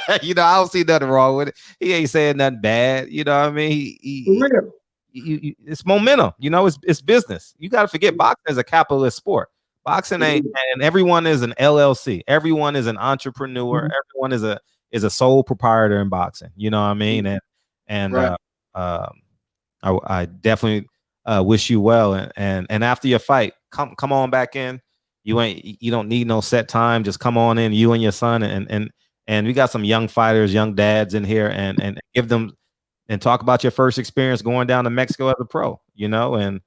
I don't see nothing wrong with it. He ain't saying nothing bad. You know what I mean? For real. It's momentum. It's business. You got to forget boxing is a capitalist sport. Boxing ain't, and everyone is an LLC. Everyone is an entrepreneur. Everyone is a sole proprietor in boxing. You know what I mean? And Right. I definitely wish you well. And after your fight, come on back in. You don't need no set time. Just come on in, you and your son, and we got some young fighters, young dads in here, and give them and talk about your first experience going down to Mexico as a pro, and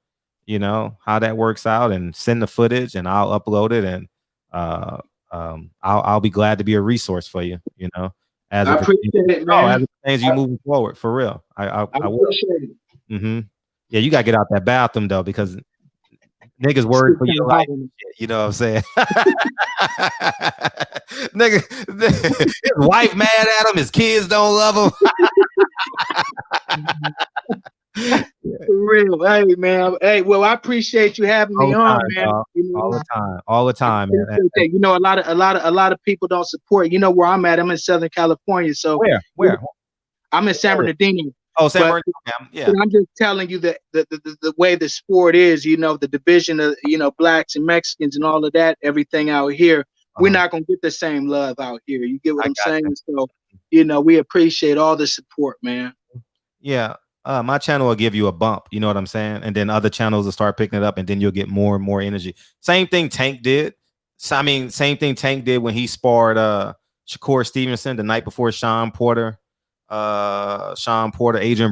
how that works out, and send the footage, and I'll upload it, and I'll be glad to be a resource for you, as I appreciate it, man. as it pertains you moving forward, for real. I will. Appreciate it. Mm-hmm. Yeah, you gotta get out that bathroom though, because niggas worried for your life. You know what I'm saying? Nigga, his wife mad at him. His kids don't love him. For real. Hey, man. Hey, well, I appreciate you having me on, man. All the time, man. A lot of people don't support. You know where I'm at? I'm in Southern California. So where? I'm in San Bernardino. Oh, San Bernardino. Yeah. I'm just telling you that the way the sport is, the division of blacks and Mexicans and all of that, everything out here, we're not gonna get the same love out here. You get what I'm saying? So, we appreciate all the support, man. Yeah. My channel will give you a bump, you know what I'm saying? And then other channels will start picking it up, and then you'll get more and more energy. Same thing Tank did. Same thing Tank did when he sparred Shakur Stevenson the night before Sean Porter, Adrian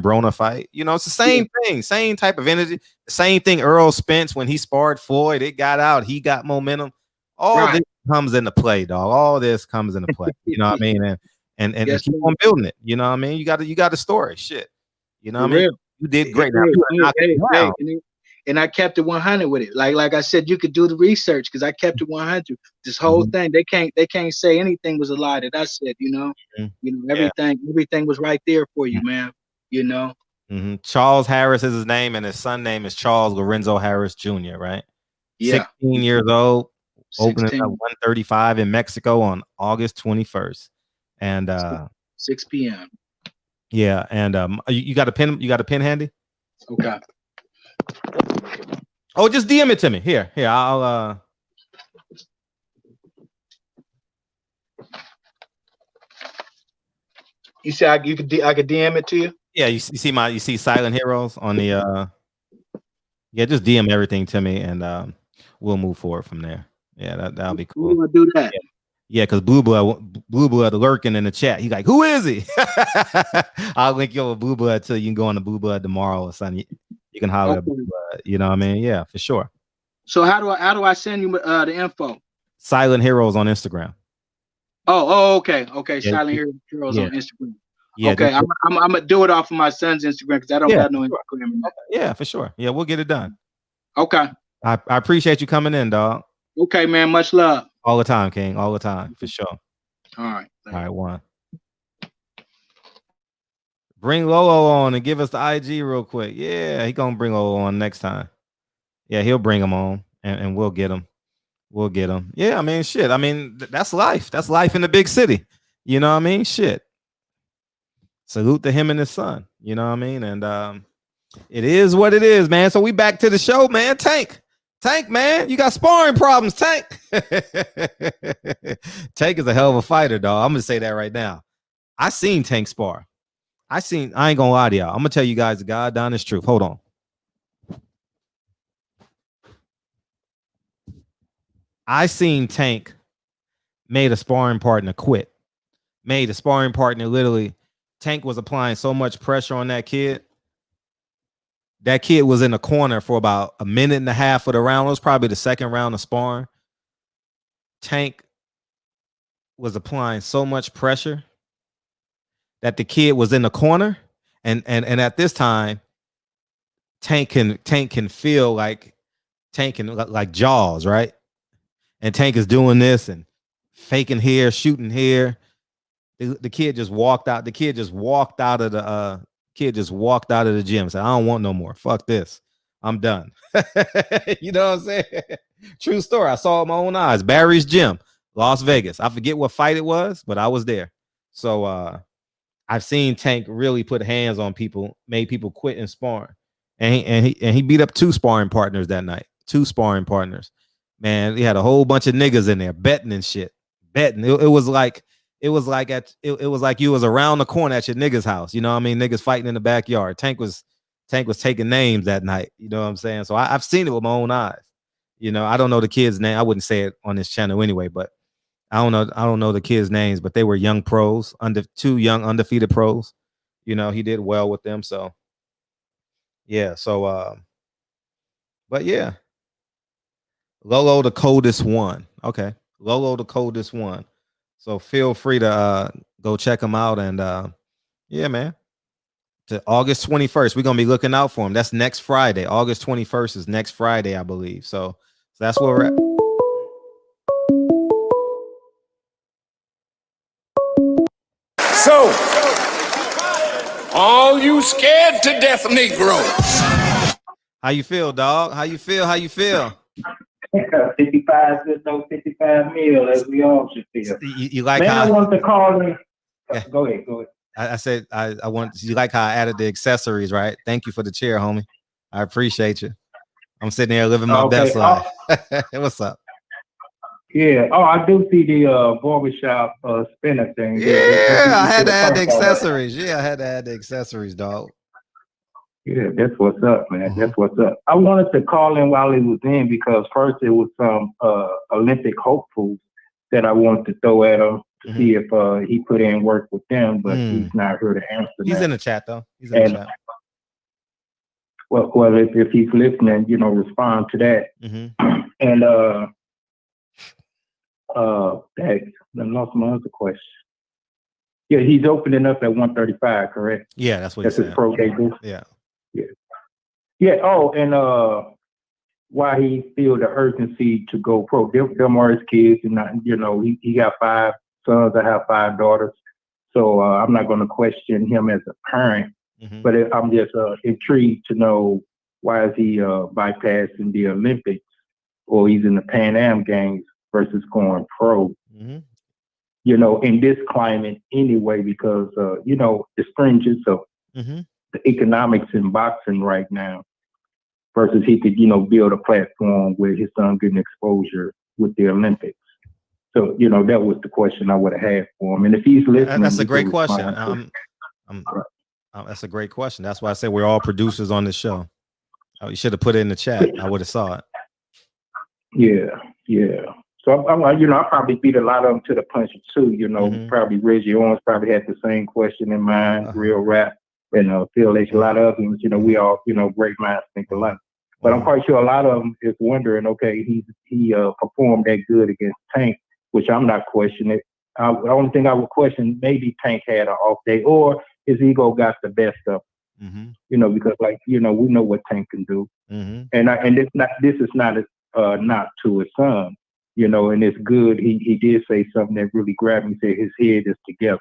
Broner fight. It's the same thing, same type of energy. Same thing Earl Spence when he sparred Floyd, it got out, he got momentum. All this comes into play, dog. All this comes into play. You know what I mean? And Yes, keep on building it. You know what I mean? You got a story. Shit. You know what I mean? You did great. And I kept it 100 with it. Like I said, you could do the research because I kept it 100. This whole thing, they can't say anything was a lie that I said. Everything was right there for you, man. Charles Harris is his name, and his son name is Charles Lorenzo Harris Jr., right? Yeah. 16 years old, opening 16. at 135 in Mexico on August 21st. And 6 p.m. yeah, and you got a pen? You got a pen handy? Okay. Oh, just DM it to me. Here, I'll You said I could DM it to you? Yeah, you see Silent Heroes on the yeah, just DM everything to me and we'll move forward from there. Yeah, that'll be cool. Who do that? Yeah, because Blue Blood lurking in the chat. He's like, who is he? I'll link you over Blue Blood till you can go on the Blue Blood tomorrow or something. You can holler at Blue Blood. You know what I mean? Yeah, for sure. So how do I send you the info? Silent Heroes on Instagram. Okay. Yeah, Silent Heroes on Instagram. Yeah, okay, I'm gonna do it off of my son's Instagram because I don't got no Instagram. Yeah, for sure. Yeah, we'll get it done. Okay. I appreciate you coming in, dog. Okay, man. Much love. All the time, King. All the time, for sure. All right. All right, one. Bring Lolo on and give us the IG real quick. Yeah, he gonna bring Lolo on next time. Yeah, he'll bring him on and we'll get him. We'll get him. Yeah, I mean, shit. I mean, that's life. That's life in the big city. You know what I mean? Shit. Salute to him and his son. You know what I mean? And it is what it is, man. So we back to the show, man. Tank, man. You got sparring problems, Tank. Tank is a hell of a fighter, dog. I'm gonna say that right now. I seen Tank spar. I ain't gonna lie to y'all. I'm gonna tell you guys the God honest truth. Hold on. I seen Tank made a sparring partner quit. Made a sparring partner literally. Tank was applying so much pressure on that kid. That kid was in the corner for about a minute and a half of the round. It was probably the second round of sparring. Tank was applying so much pressure that the kid was in the corner. And at this time, Tank can feel like Jaws, right? And Tank is doing this and faking here, shooting here. The kid just walked out. The kid just walked out of the gym. Said, I don't want no more. Fuck this. I'm done. You know what I'm saying? True story. I saw it with my own eyes. Barry's Gym, Las Vegas. I forget what fight it was, but I was there. So I've seen Tank really put hands on people, made people quit and sparring. And he beat up 2 sparring partners that night. 2 sparring partners. Man, he had a whole bunch of niggas in there betting and shit. Betting. It was like you was around the corner at your niggas' house. You know what I mean? Niggas fighting in the backyard. Tank was taking names that night. You know what I'm saying? So I've seen it with my own eyes. You know, I don't know the kid's name. I wouldn't say it on this channel anyway, but I don't know the kids' names, but they were young pros, 2 young undefeated pros. You know, he did well with them. So yeah, but yeah. Lolo the coldest one. Okay. Lolo the coldest one. So feel free to go check him out. And yeah, man. To August 21st, we're gonna be looking out for him. That's next Friday. August 21st is next Friday, I believe. So that's where we're at. So, all you scared to death Negroes. How you feel, dog? How you feel? 55 good, no 55 meal, as we all should feel. You like Man, how I want to call him. Yeah. Go ahead. I said I want you like how I added the accessories, right? Thank you for the chair, homie. I appreciate you. I'm sitting here living my best life. What's up? Yeah. Oh, I do see the barbershop spinner thing. Yeah, I had to add the accessories. Yeah, I had to add the accessories, dog. Yeah, that's what's up, man. That's what's up. I wanted to call in while he was in because first it was some Olympic hopefuls that I wanted to throw at him to see if he put in work with them, but he's not here to answer. He's in the chat though. He's in the chat. Well, if he's listening, you know, respond to that. And thanks. I lost my other question. Yeah, he's opening up at 135, correct? Yeah, that's what that's his pro debut. Yeah. Yeah. Oh, and why he feel the urgency to go pro? Them are his kids, and you know, he got 5 sons. I have 5 daughters, so I'm not going to question him as a parent. But I'm just intrigued to know why is he bypassing the Olympics or he's in the Pan Am Games versus going pro. You know, in this climate anyway, because you know the stringence of the economics in boxing right now versus he could, you know, build a platform where his son getting exposure with the Olympics. So, you know, that was the question I would have had for him. And if he's listening, that's a great question. That's a great question. That's why I say we're all producers on this show. Oh, you should have put it in the chat. I would have saw it. Yeah. So I'm you know, I probably beat a lot of them to the punch too. You know, probably Reggie Owens probably had the same question in mind. Real Rap and Phil H. A lot of them. You know, we all, you know, great minds think alike. But I'm quite sure a lot of them is wondering, okay, he performed that good against Tank, which I'm not questioning. The only thing I would question, maybe Tank had an off day or his ego got the best of him. You know, because like, you know, we know what Tank can do. And this is not not to his son, you know, and it's good. He did say something that really grabbed me, said his head is together.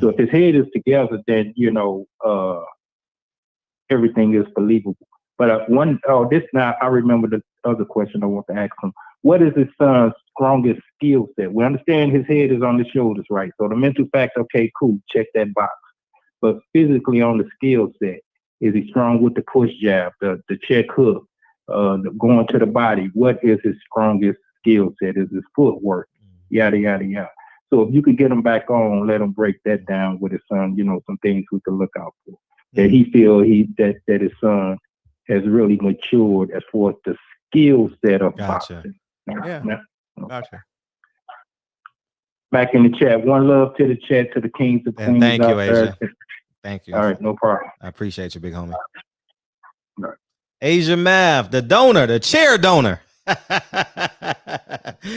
So if his head is together, then, you know, everything is believable. But I remember the other question I want to ask him. What is his son's strongest skill set? We understand his head is on the shoulders, right? So the mental factor, okay, cool, check that box. But physically on the skill set, is he strong with the push jab, the check hook, going to the body? What is his strongest skill set? Is his footwork? Yada, yada, yada. So if you could get him back on, let him break that down with his son, you know, some things we could look out for. That he feel that his son has really matured as far as the skill set of boxing. Gotcha. Back in the chat. One love to the chat, to the kings and queens. Thank you, Asia. Thank you. All right, no problem. I appreciate you, big homie. All right. Asia Mav, the donor, the chair donor.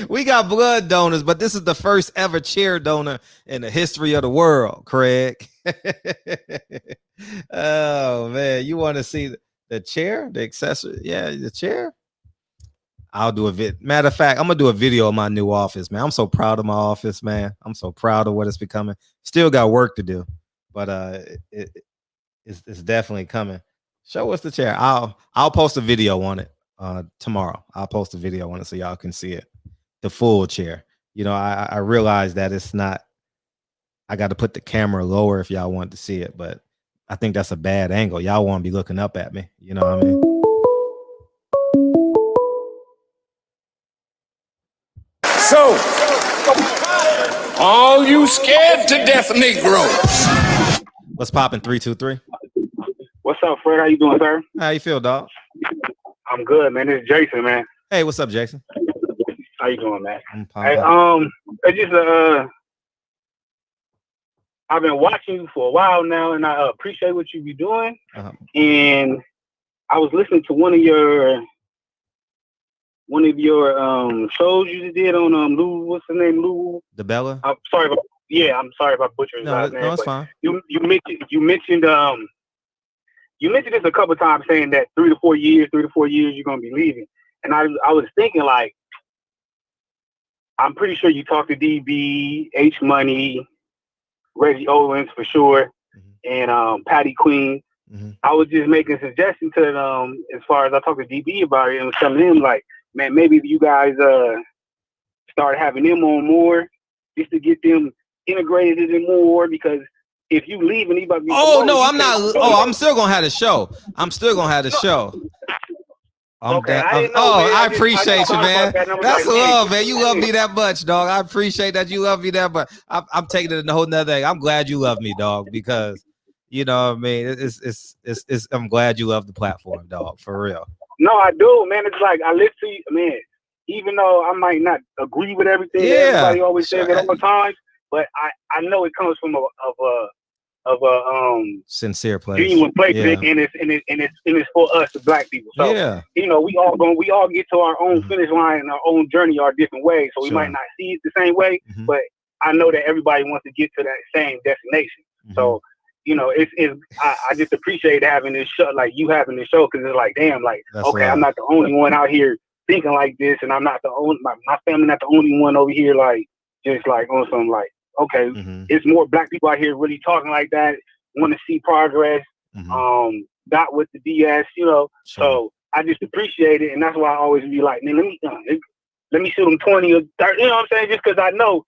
We got blood donors, but this is the first ever chair donor in the history of the world, Craig. Oh man, you want to see the chair, the accessory? Yeah, the chair. I'll do a vid. Matter of fact, I'm gonna do a video of my new office, man. I'm so proud of my office, man. I'm so proud of what it's becoming. Still got work to do, but it's definitely coming. Show us the chair. I'll post a video on it tomorrow. I'll post a video on it so y'all can see it, the full chair. You know, I realize that it's not. I got to put the camera lower if y'all want to see it, but I think that's a bad angle. Y'all want to be looking up at me. You know what I mean? So, all you scared to death Negroes. What's popping? 323. What's up, Fred? How you doing, sir? How you feel, dog? I'm good, man. This is Jason, man. Hey, what's up, Jason? How you doing, man? Hey, it's just I've been watching you for a while now, and I appreciate what you be doing. And I was listening to one of your shows you did on Lou. What's the name, Lou? DeBella. I'm sorry about. Yeah, I'm sorry about butchering his last name. No, it's fine. You mentioned this a couple of times, saying that 3 to 4 years you're gonna be leaving, and I was thinking, like, I'm pretty sure you talked to DB, H Money, Reggie Owens for sure, and Patty Queen. I was just making a suggestion to them as far as I talked to DB about it, and was telling him, like, man, maybe if you guys start having them on more, just to get them integrated in more, because if you leave and he about to be I'm still gonna have the show. I appreciate you, man. That's love, man. You love me that much, dog. I appreciate that you love me that much. I'm taking it in a whole nother thing. I'm glad you love me, dog, because you know what I mean. It's I'm glad you love the platform, dog, for real. No, I do, man. It's like I listen to you, man. Even though I might not agree with everything that everybody always says at all times, but I know it comes from a sincere place, genuine place, and it's for us, the black people. So you know, we all get to our own finish line and our own journey our different ways. So we might not see it the same way, but I know that everybody wants to get to that same destination. So you know, I just appreciate having this show, like you having this show, because it's like, damn, like, okay, I'm not the only one out here thinking like this, and I'm not the only, my family not the only one over here, like, just like on some, like, okay, it's more black people out here really talking like that, want to see progress, not with the DS, you know. Sure. So I just appreciate it, and that's why I always be like, man, let me shoot them 20 or 30, you know what I'm saying? Just because I know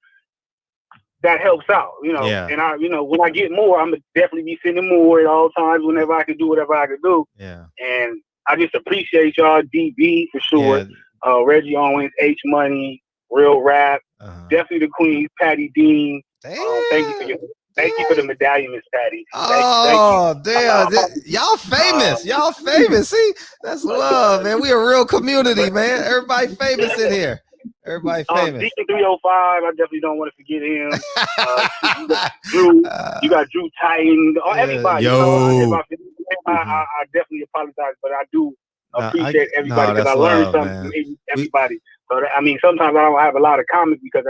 that helps out, you know. Yeah. And I, you know, when I get more, I'm gonna definitely be sending more at all times whenever I can do whatever I can do. Yeah. And I just appreciate y'all, DB for sure. Yeah. Reggie Owens, H Money, Real Rap, definitely the Queen, Patty Dean. Thank you for the medallion, Miss Patty. Thank you. Damn. Y'all famous. Y'all famous. See, that's love, man. We a real community, man. Everybody famous in here. Everybody famous. Deacon 305, I definitely don't want to forget him. Drew, you got Drew Tyson, everybody. Yo. You know, I definitely apologize, but I do appreciate everybody because I learned something from everybody. So I mean, sometimes I don't have a lot of comments because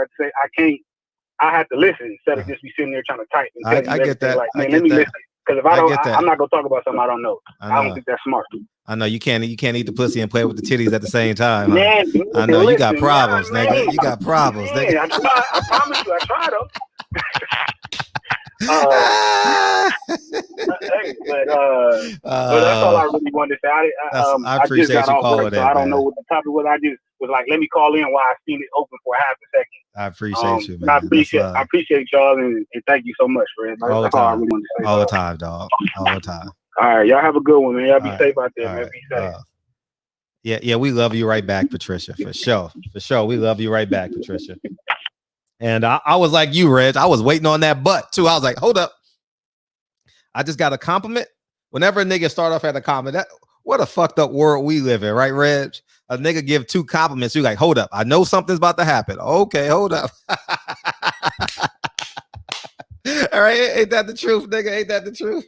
I have to listen instead of just be sitting there trying to type. And I get that. Like, man, let me listen. Because if I don't, I'm not gonna talk about something I don't know. I don't think that's smart. I know you can't eat the pussy and play with the titties at the same time. Huh? Man, I know you got problems, nigga. You got problems, nigga. I promise you, I try though. But that's all I really wanted to say. I appreciate just got you off calling work, that. So I don't know what the topic was. I just was like, let me call in while I seen it open for half a second. I appreciate you, man. I appreciate y'all and thank you so much, Fred. All the time. All I really wanted to say, all the time, dog. All the time. All right, y'all have a good one, man. Y'all be safe out there, man. Be safe. Yeah, we love you right back, Patricia. For sure. We love you right back, Patricia. And I was like you, Reg. I was waiting on that butt too. I was like, hold up. I just got a compliment. Whenever a nigga start off at a compliment, what a fucked up world we live in, right, Reg? A nigga give 2 compliments. You like, hold up. I know something's about to happen. Okay, hold up. All right, ain't that the truth, nigga? Ain't that the truth?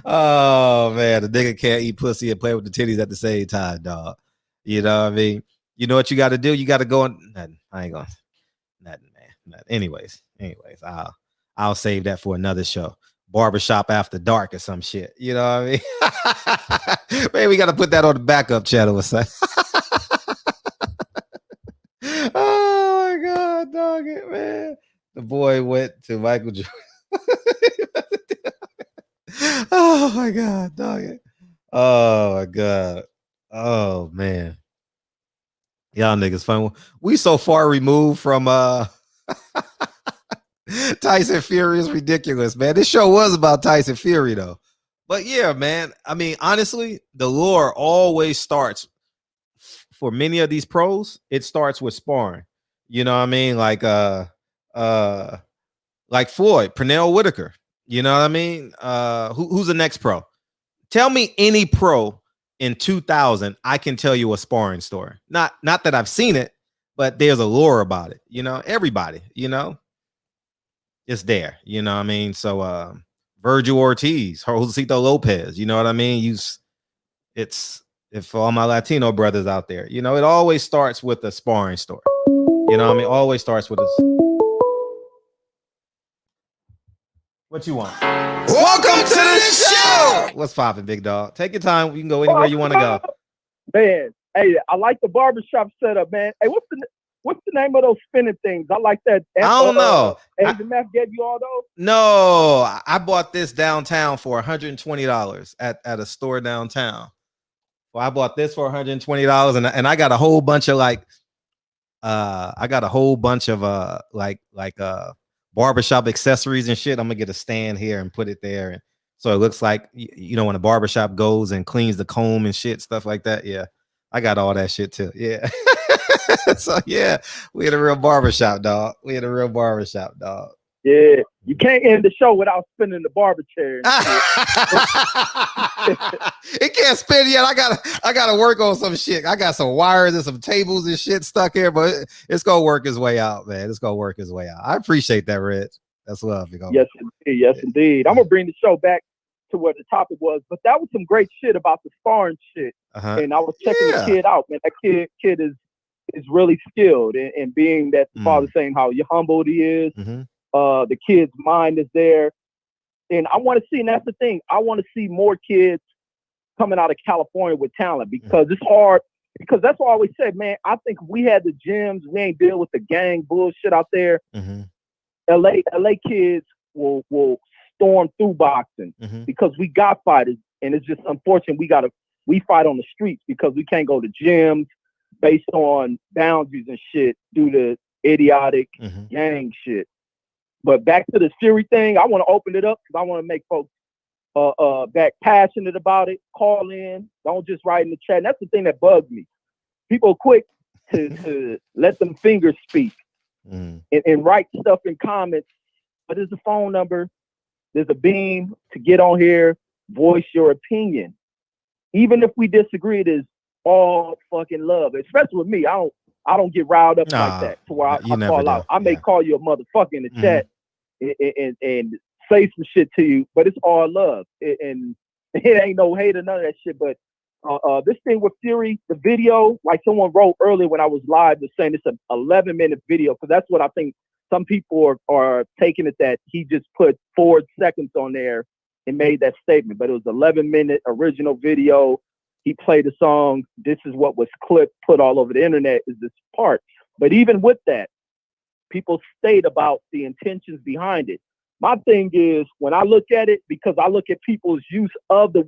Oh man, the nigga can't eat pussy and play with the titties at the same time, dog. You know what I mean? You know what you got to do? You got to go on. Nothing. I ain't gonna. Nothing, man. Nothing. Anyways, I'll save that for another show. Barbershop After Dark or some shit. You know what I mean? Man, we got to put that on the backup channel or something. Oh my God, dog it, man. The boy went to Michael Jordan. Oh my God, dog it. Oh my God. Oh man. Y'all niggas fun. We so far removed from Tyson Fury is ridiculous, man. This show was about Tyson Fury though. But yeah, man. I mean, honestly, the lore always starts for many of these pros. It starts with sparring. You know what I mean? Like Floyd, Pernell Whitaker. You know what I mean? Who's the next pro? Tell me any pro in 2000. I can tell you a sparring story. Not that I've seen it, but there's a lore about it. You know, everybody. You know, it's there. You know what I mean? So Virgil Ortiz, Josecito Lopez. You know what I mean? It's for all my Latino brothers out there. You know, it always starts with a sparring story. You know what I mean? Always starts with a. What you want? Welcome to the show. What's poppin', big dog? Take your time. You can go anywhere you want to go. Man, hey, I like the barbershop setup, man. Hey, what's the name of those spinning things? I like that. I don't know. The Meth gave you all those? No, I bought this downtown for $120 at a store downtown. Well, I bought this for $120, and I got a whole bunch of barbershop accessories and shit. I'm gonna get a stand here and put it there, and so it looks like you know when a barbershop goes and cleans the comb and shit, stuff like that. Yeah, I got all that shit too. Yeah. So yeah, we had a real barbershop, dog. Yeah, you can't end the show without spinning the barber chair. It can't spin yet. I gotta work on some shit. I got some wires and some tables and shit stuck here, but it's gonna work its way out, man. It's gonna work its way out. I appreciate that, Reg. That's love. Yes, indeed. Yes, indeed. I'm gonna bring the show back to what the topic was, but that was some great shit about the sparring shit. And I was checking the kid out, man. That kid is really skilled, and being that the father saying how humble he is. The kid's mind is there. And I want to see, and that's the thing, I want to see more kids coming out of California with talent because it's hard. Because that's what I always said, man. I think if we had the gyms, we ain't deal with the gang bullshit out there. LA kids will storm through boxing because we got fighters, and it's just unfortunate we fight on the streets because we can't go to gyms based on boundaries and shit due to idiotic gang shit. But back to the Fury thing, I want to open it up because I want to make folks back passionate about it. Call in, don't just write in the chat. And that's the thing that bugs me. People are quick to let them fingers speak and write stuff in comments. But there's a phone number, there's a beam to get on here, voice your opinion. Even if we disagree, it is all fucking love. Especially with me, I don't get riled up like that to where I call out. I may call you a motherfucker in the chat and say some shit to you, but it's all love. And it ain't no hate or none of that shit. But this thing with Fury, the video, like someone wrote earlier when I was live, was saying it's an 11-minute video, because that's what I think some people are taking it, that he just put 4 seconds on there and made that statement. But it was 11-minute original video. He played a song. This is what was clipped, put all over the internet, is this part. But even with that, people state about the intentions behind it. My thing is, when I look at it, because I look at people's use of the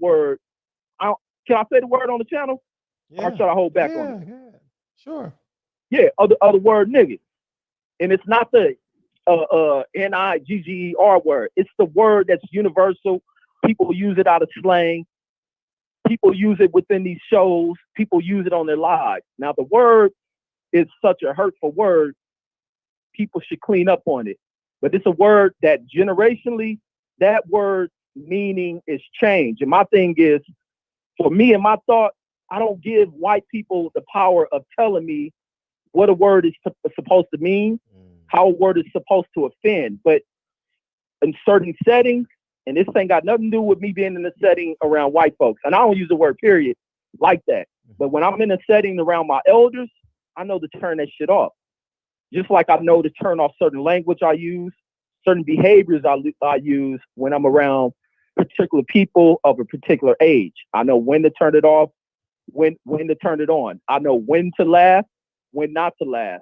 word, can I say the word on the channel? Yeah. Or should I hold back on it? Yeah, sure. Yeah, of the word nigga. And it's not the N-I-G-G-E-R word. It's the word that's universal. People use it out of slang. People use it within these shows. People use it on their lives. Now, the word is such a hurtful word. People should clean up on it. But it's a word that generationally, that word meaning is changed. And my thing is, for me and my thought, I don't give white people the power of telling me what a word is supposed to mean, how a word is supposed to offend. But in certain settings, and this ain't got nothing to do with me being in a setting around white folks, and I don't use the word period like that. But when I'm in a setting around my elders, I know to turn that shit off. Just like I know to turn off certain language I use, certain behaviors I use when I'm around particular people of a particular age. I know when to turn it off, when to turn it on. I know when to laugh, when not to laugh.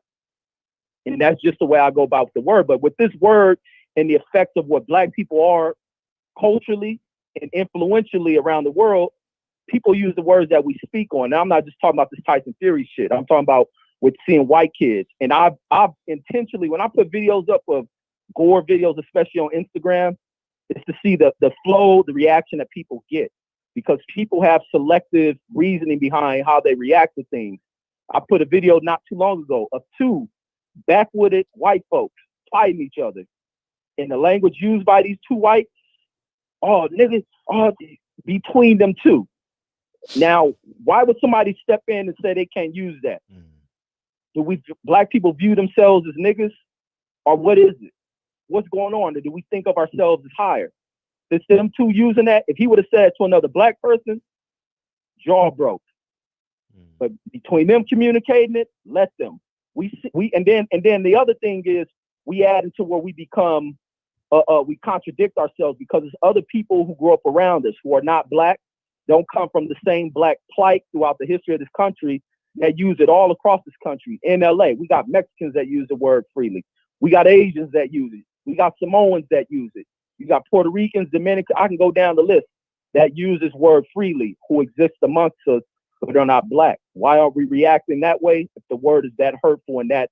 And that's just the way I go about the word. But with this word and the effect of what Black people are culturally and influentially around the world, people use the words that we speak on. Now, I'm not just talking about this Tyson Fury shit. I'm talking about with seeing white kids. And I've intentionally, when I put videos up of gore videos, especially on Instagram, it's to see the flow, the reaction that people get, because people have selective reasoning behind how they react to things. I put a video not too long ago of 2 backwooted white folks fighting each other. And the language used by these 2 whites, oh, niggas, oh, between them 2. Now, why would somebody step in and say they can't use that? Do Black people view themselves as niggas? Or what is it? What's going on? Do we think of ourselves as higher? It's them 2 using that. If he would have said to another Black person, jaw broke. But between them communicating it, let them. And then the other thing is, we add into where we become we contradict ourselves, because it's other people who grew up around us who are not Black, don't come from the same Black plight throughout the history of this country, that use it all across this country. In LA, we got Mexicans that use the word freely. We got Asians that use it. We got Samoans that use it. You got Puerto Ricans, Dominicans, I can go down the list, that use this word freely, who exist amongst us, but they're not Black. Why are we reacting that way if the word is that hurtful and that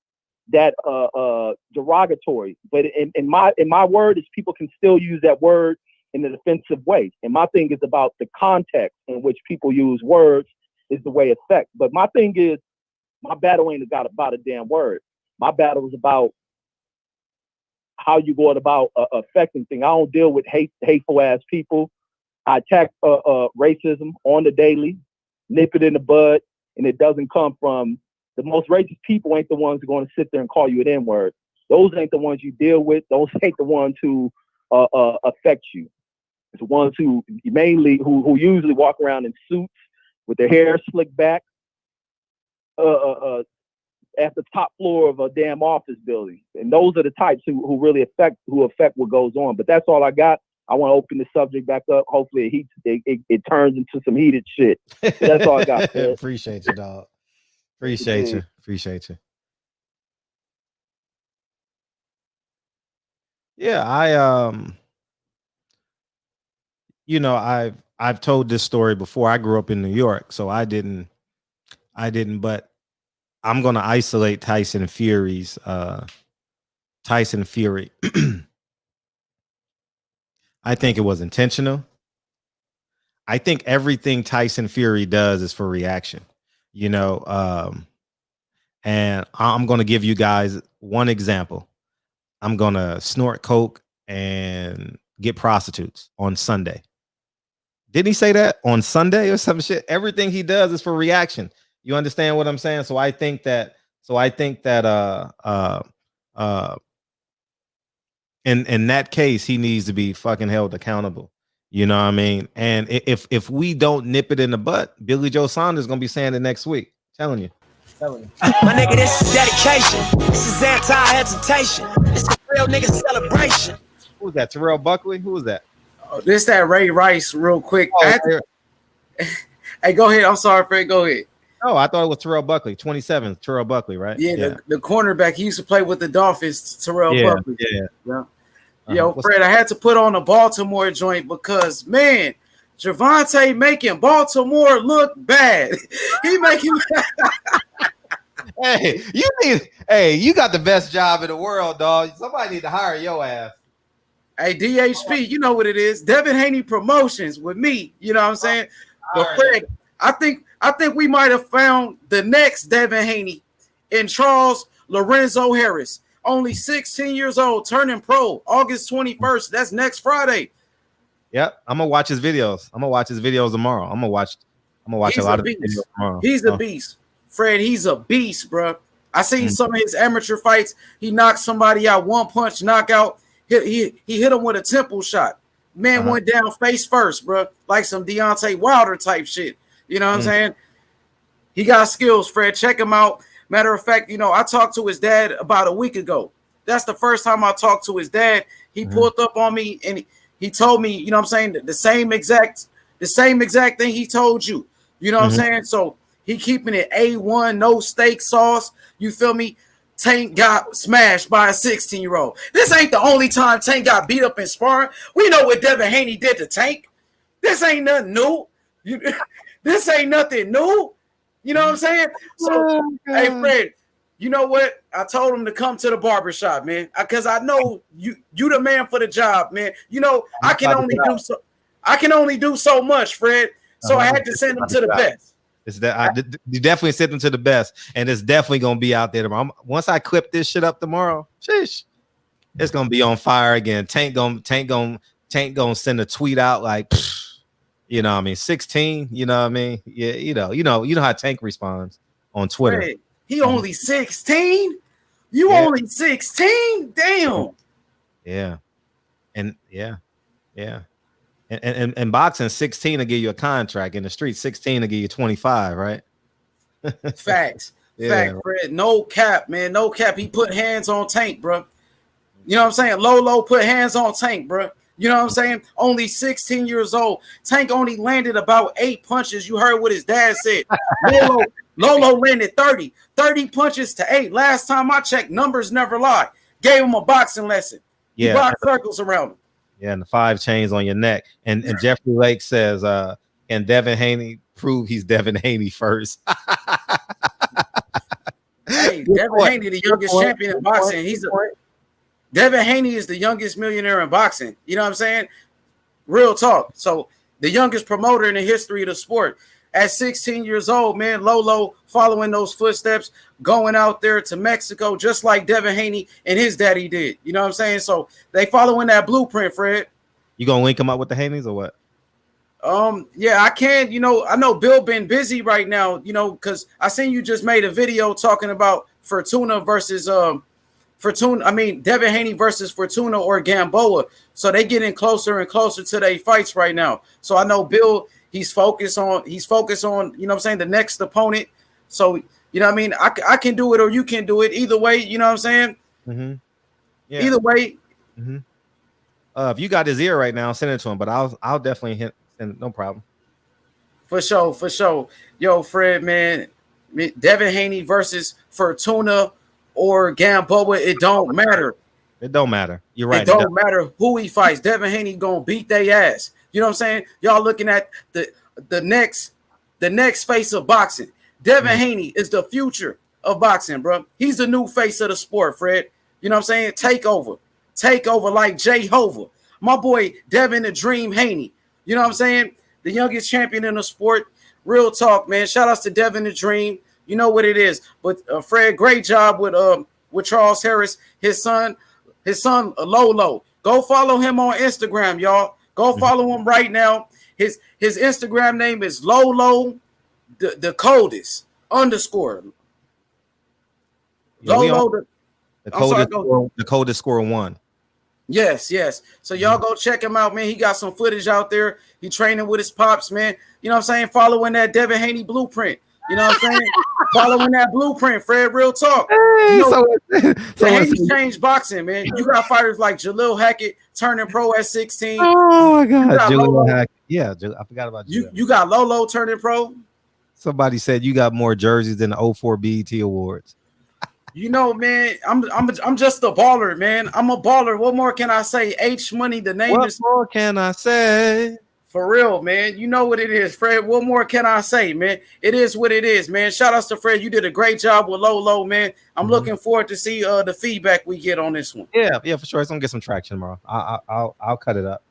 derogatory? But in my word is, people can still use that word in an offensive way. And my thing is about the context in which people use words is the way it affects. But my thing is, my battle ain't about a damn word. My battle is about how you go about affecting things. I don't deal with hateful ass people. I attack racism on the daily, nip it in the bud, and it doesn't come from the most racist people. Ain't the ones who are going to sit there and call you an N-word. Those ain't the ones you deal with. Those ain't the ones who affect you. It's the ones who mainly who usually walk around in suits with their hair slicked back at the top floor of a damn office building. And those are the types who really affect what goes on. But that's all I got. I want to open the subject back up. Hopefully it turns into some heated shit. That's all I got. Appreciate you, dog. Appreciate you. Yeah, you know, I've told this story before. I grew up in New York, so I didn't, but I'm gonna isolate Tyson Fury's Tyson Fury. I think it was intentional. I think everything Tyson Fury does is for reaction, you know. And I'm gonna give you guys one example. I'm gonna snort coke and get prostitutes on Sunday. Didn't he say that on Sunday or some shit? Everything he does is for reaction. You understand what I'm saying? So I think that in that case, he needs to be fucking held accountable. You know what I mean? And if we don't nip it in the butt, Billy Joe Saunders gonna be saying it next week. Telling you. My nigga, this is dedication. This is anti-hesitation. This is a real nigga celebration. Who was that? Terrell Buckley? Who was that? Oh, this that Ray Rice, real quick. Hey, go ahead. I'm sorry, Fred. Go ahead. Oh, I thought it was Terrell Buckley, 27, Terrell Buckley, right? Yeah. The cornerback. He used to play with the Dolphins, Terrell Buckley. Yeah. Yo, Fred, I had to put on a Baltimore joint because, man, Javonte making Baltimore look bad. He making. You got the best job in the world, dog. Somebody need to hire your ass. Hey, DHP, you know what it is. Devin Haney Promotions with me. You know what I'm saying? But Fred, I think we might have found the next Devin Haney in Charles Lorenzo Harris. Only 16 years old, turning pro August 21st. That's next Friday. Yep, I'm gonna watch his videos. I'm gonna watch his videos tomorrow. I'm gonna watch a lot of videos tomorrow. He's a beast, Fred. He's a beast, bro. I seen some of his amateur fights. He knocked somebody out, one punch knockout. He hit him with a temple shot. Man went down face first, bro, like some Deontay Wilder type shit. You know what I'm saying? He got skills, Fred. Check him out. Matter of fact, you know, I talked to his dad about a week ago. That's the first time I talked to his dad. He pulled up on me and he told me, you know what I'm saying, the same exact thing he told you. You know what I'm saying? So he keeping it A1, no steak sauce. You feel me? Tank got smashed by a 16-year-old. This ain't the only time Tank got beat up in sparring. We know what Devin Haney did to Tank. This ain't nothing new. This ain't nothing new. You know what I'm saying? So, hey, Fred, you know what? I told him to come to the barbershop, man, because I know you the man for the job, man. You know, I can only do so much, Fred. So I had to send him to the best. You definitely sent them to the best, and it's definitely gonna be out there tomorrow. Once I clip this shit up tomorrow, sheesh, it's gonna be on fire again. Tank gonna send a tweet out like, you know what I mean, 16, you know what I mean? Yeah, you know how Tank responds on Twitter. Hey, he only 16? You only 16? Damn. Yeah. And And boxing, 16 will give you a contract. In the street, 16 will give you 25, right? Facts. Fact, Fred. No cap, man. No cap. He put hands on Tank, bro. You know what I'm saying? Lolo put hands on Tank, bro. You know what I'm saying? Only 16 years old. Tank only landed about 8 punches. You heard what his dad said. Lolo landed 30 punches to 8. Last time I checked, numbers never lie. Gave him a boxing lesson. He boxed circles around him. Yeah, and the 5 chains on your neck. And Jeffrey Lake says, can Devin Haney prove he's Devin Haney first? Hey, Devin Haney, the youngest champion in boxing. Devin Haney is the youngest millionaire in boxing. You know what I'm saying? Real talk. So the youngest promoter in the history of the sport. At 16 years old, man, Lolo following those footsteps, going out there to Mexico, just like Devin Haney and his daddy did. You know what I'm saying? So they following that blueprint, Fred. You gonna link him up with the Haneys or what? Yeah, I can. You know, I know Bill been busy right now, you know, because I seen you just made a video talking about Fortuna versus Devin Haney versus Fortuna or Gamboa. So they getting closer and closer to their fights right now. So I know Bill, he's focused on, you know what I'm saying, the next opponent. So, you know what I mean? I can do it or you can do it. Either way, you know what I'm saying? Mm-hmm. Yeah. Either way. Mm-hmm. If you got his ear right now, send it to him, but I'll definitely hit, and no problem. For sure. Yo, Fred, man, Devin Haney versus Fortuna or Gamboa, it don't matter. It don't matter. You're right. It don't matter who he fights. Devin Haney gonna beat their ass. You know what I'm saying? Y'all looking at the next face of boxing. Devin Haney is the future of boxing, bro. He's the new face of the sport, Fred. You know what I'm saying? Take over like Jehovah. My boy Devin the Dream Haney. You know what I'm saying? The youngest champion in the sport. Real talk, man. Shout outs to Devin the Dream. You know what it is. But Fred, great job with Charles Harris, his son Lolo. Go follow him on Instagram, y'all. Go follow him right now. His Instagram name is Lolo the coldest underscore. Yeah, Lolo the coldest score 1. Yes. So y'all go check him out, man. He got some footage out there. He training with his pops, man. You know what I'm saying? Following that Devin Haney blueprint. You know what I'm saying? Following that blueprint, Fred. Real talk. Hey, Haney changed boxing, man. You got fighters like Jalil Hackett turning pro at 16. Oh my God, Jalil Hackett. Yeah, I forgot about you. You got Lolo turning pro. Somebody said you got more jerseys than the 04 BET Awards. You know, man, I'm just a baller, man. I'm a baller. What more can I say? H Money, the name is. What more can I say? For real, man. You know what it is, Fred. What more can I say, man? It is what it is, man. Shout outs to Fred. You did a great job with Lolo, man. I'm looking forward to see the feedback we get on this one. Yeah, for sure. It's gonna get some traction tomorrow. I'll cut it up.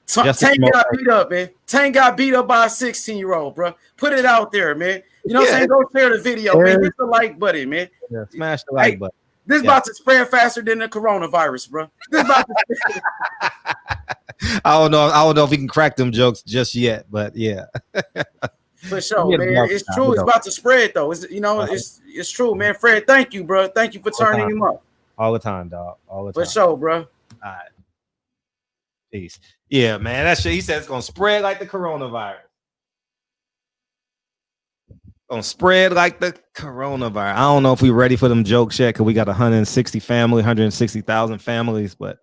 Tank got beat up, man. Tank got beat up by a 16-year-old, bro. Put it out there, man. You know what I'm saying? Go share the video, man. Hit the like button, man. Yeah, smash the like button. This about to spread faster than the coronavirus, bro. This about to I don't know if we can crack them jokes just yet, but yeah. For sure, man. It's true. It's about to spread, though. It's true, man. Fred, thank you, bro. Thank you for turning him up. All the time, dog. All the time. For sure, bro. All right. Peace. Yeah, man. That shit. He said it's gonna spread like the coronavirus. Gonna spread like the coronavirus. I don't know if we're ready for them jokes yet, because we got 160,000 families, but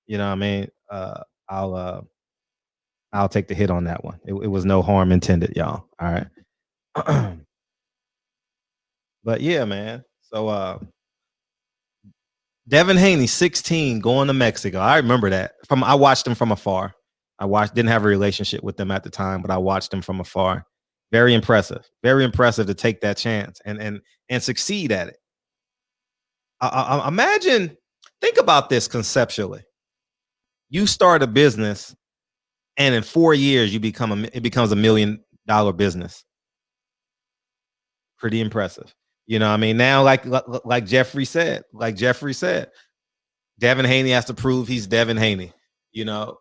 you know what I mean. I'll take the hit on that one. It was no harm intended, y'all. All right. But yeah, man. So Devin Haney, 16, going to Mexico. I remember that. I watched him from afar. Didn't have a relationship with them at the time, but I watched him from afar. Very impressive. Very impressive to take that chance and succeed at it. Imagine, think about this conceptually. You start a business, and in 4 years, it becomes $1 million business. Pretty impressive. You know what I mean? Now, like Jeffrey said, Devin Haney has to prove he's Devin Haney. You know,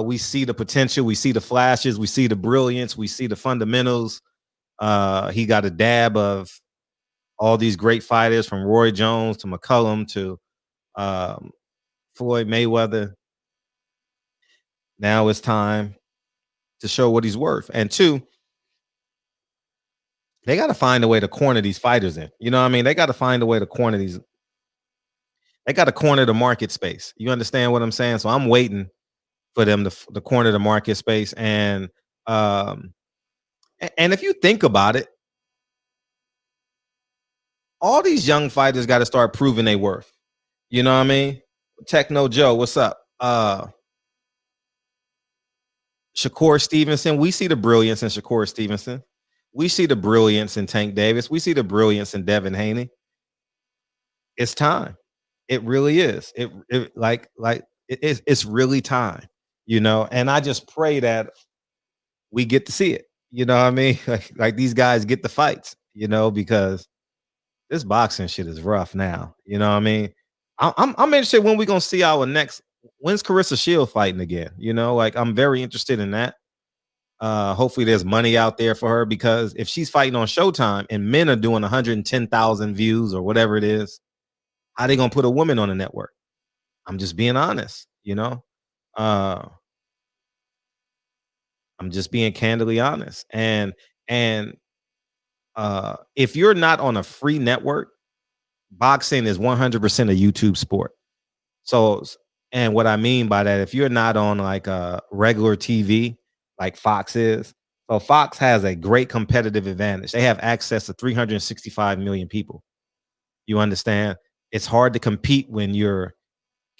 we see the potential, we see the flashes, we see the brilliance, we see the fundamentals. He got a dab of all these great fighters, from Roy Jones to McCullum to Floyd Mayweather. Now it's time to show what he's worth. And 2, they got to find a way to corner these fighters in. You know what I mean? They got to find a way to corner these. They got to corner the market space. You understand what I'm saying? So I'm waiting for them to corner the market space. And if you think about it, all these young fighters got to start proving their worth. You know what I mean? Techno Joe, what's up? Shakur Stevenson, we see the brilliance in Shakur Stevenson. We see the brilliance in Tank Davis. We see the brilliance in Devin Haney. It's time. It really is. It's really time, you know. And I just pray that we get to see it. You know what I mean? Like these guys get the fights, you know, because this boxing shit is rough now. You know what I mean? I'm interested when we're gonna see our next. When's Carissa Shield fighting again? You know, like I'm very interested in that. Hopefully there's money out there for her, because if she's fighting on Showtime and men are doing 110,000 views or whatever it is, how they gonna put a woman on the network? I'm just being honest, you know. I'm just being candidly honest. And if you're not on a free network, boxing is 100% a YouTube sport. So, and what I mean by that, if you're not on like a regular TV, like Fox is, so Fox has a great competitive advantage. They have access to 365 million people. You understand? It's hard to compete when you're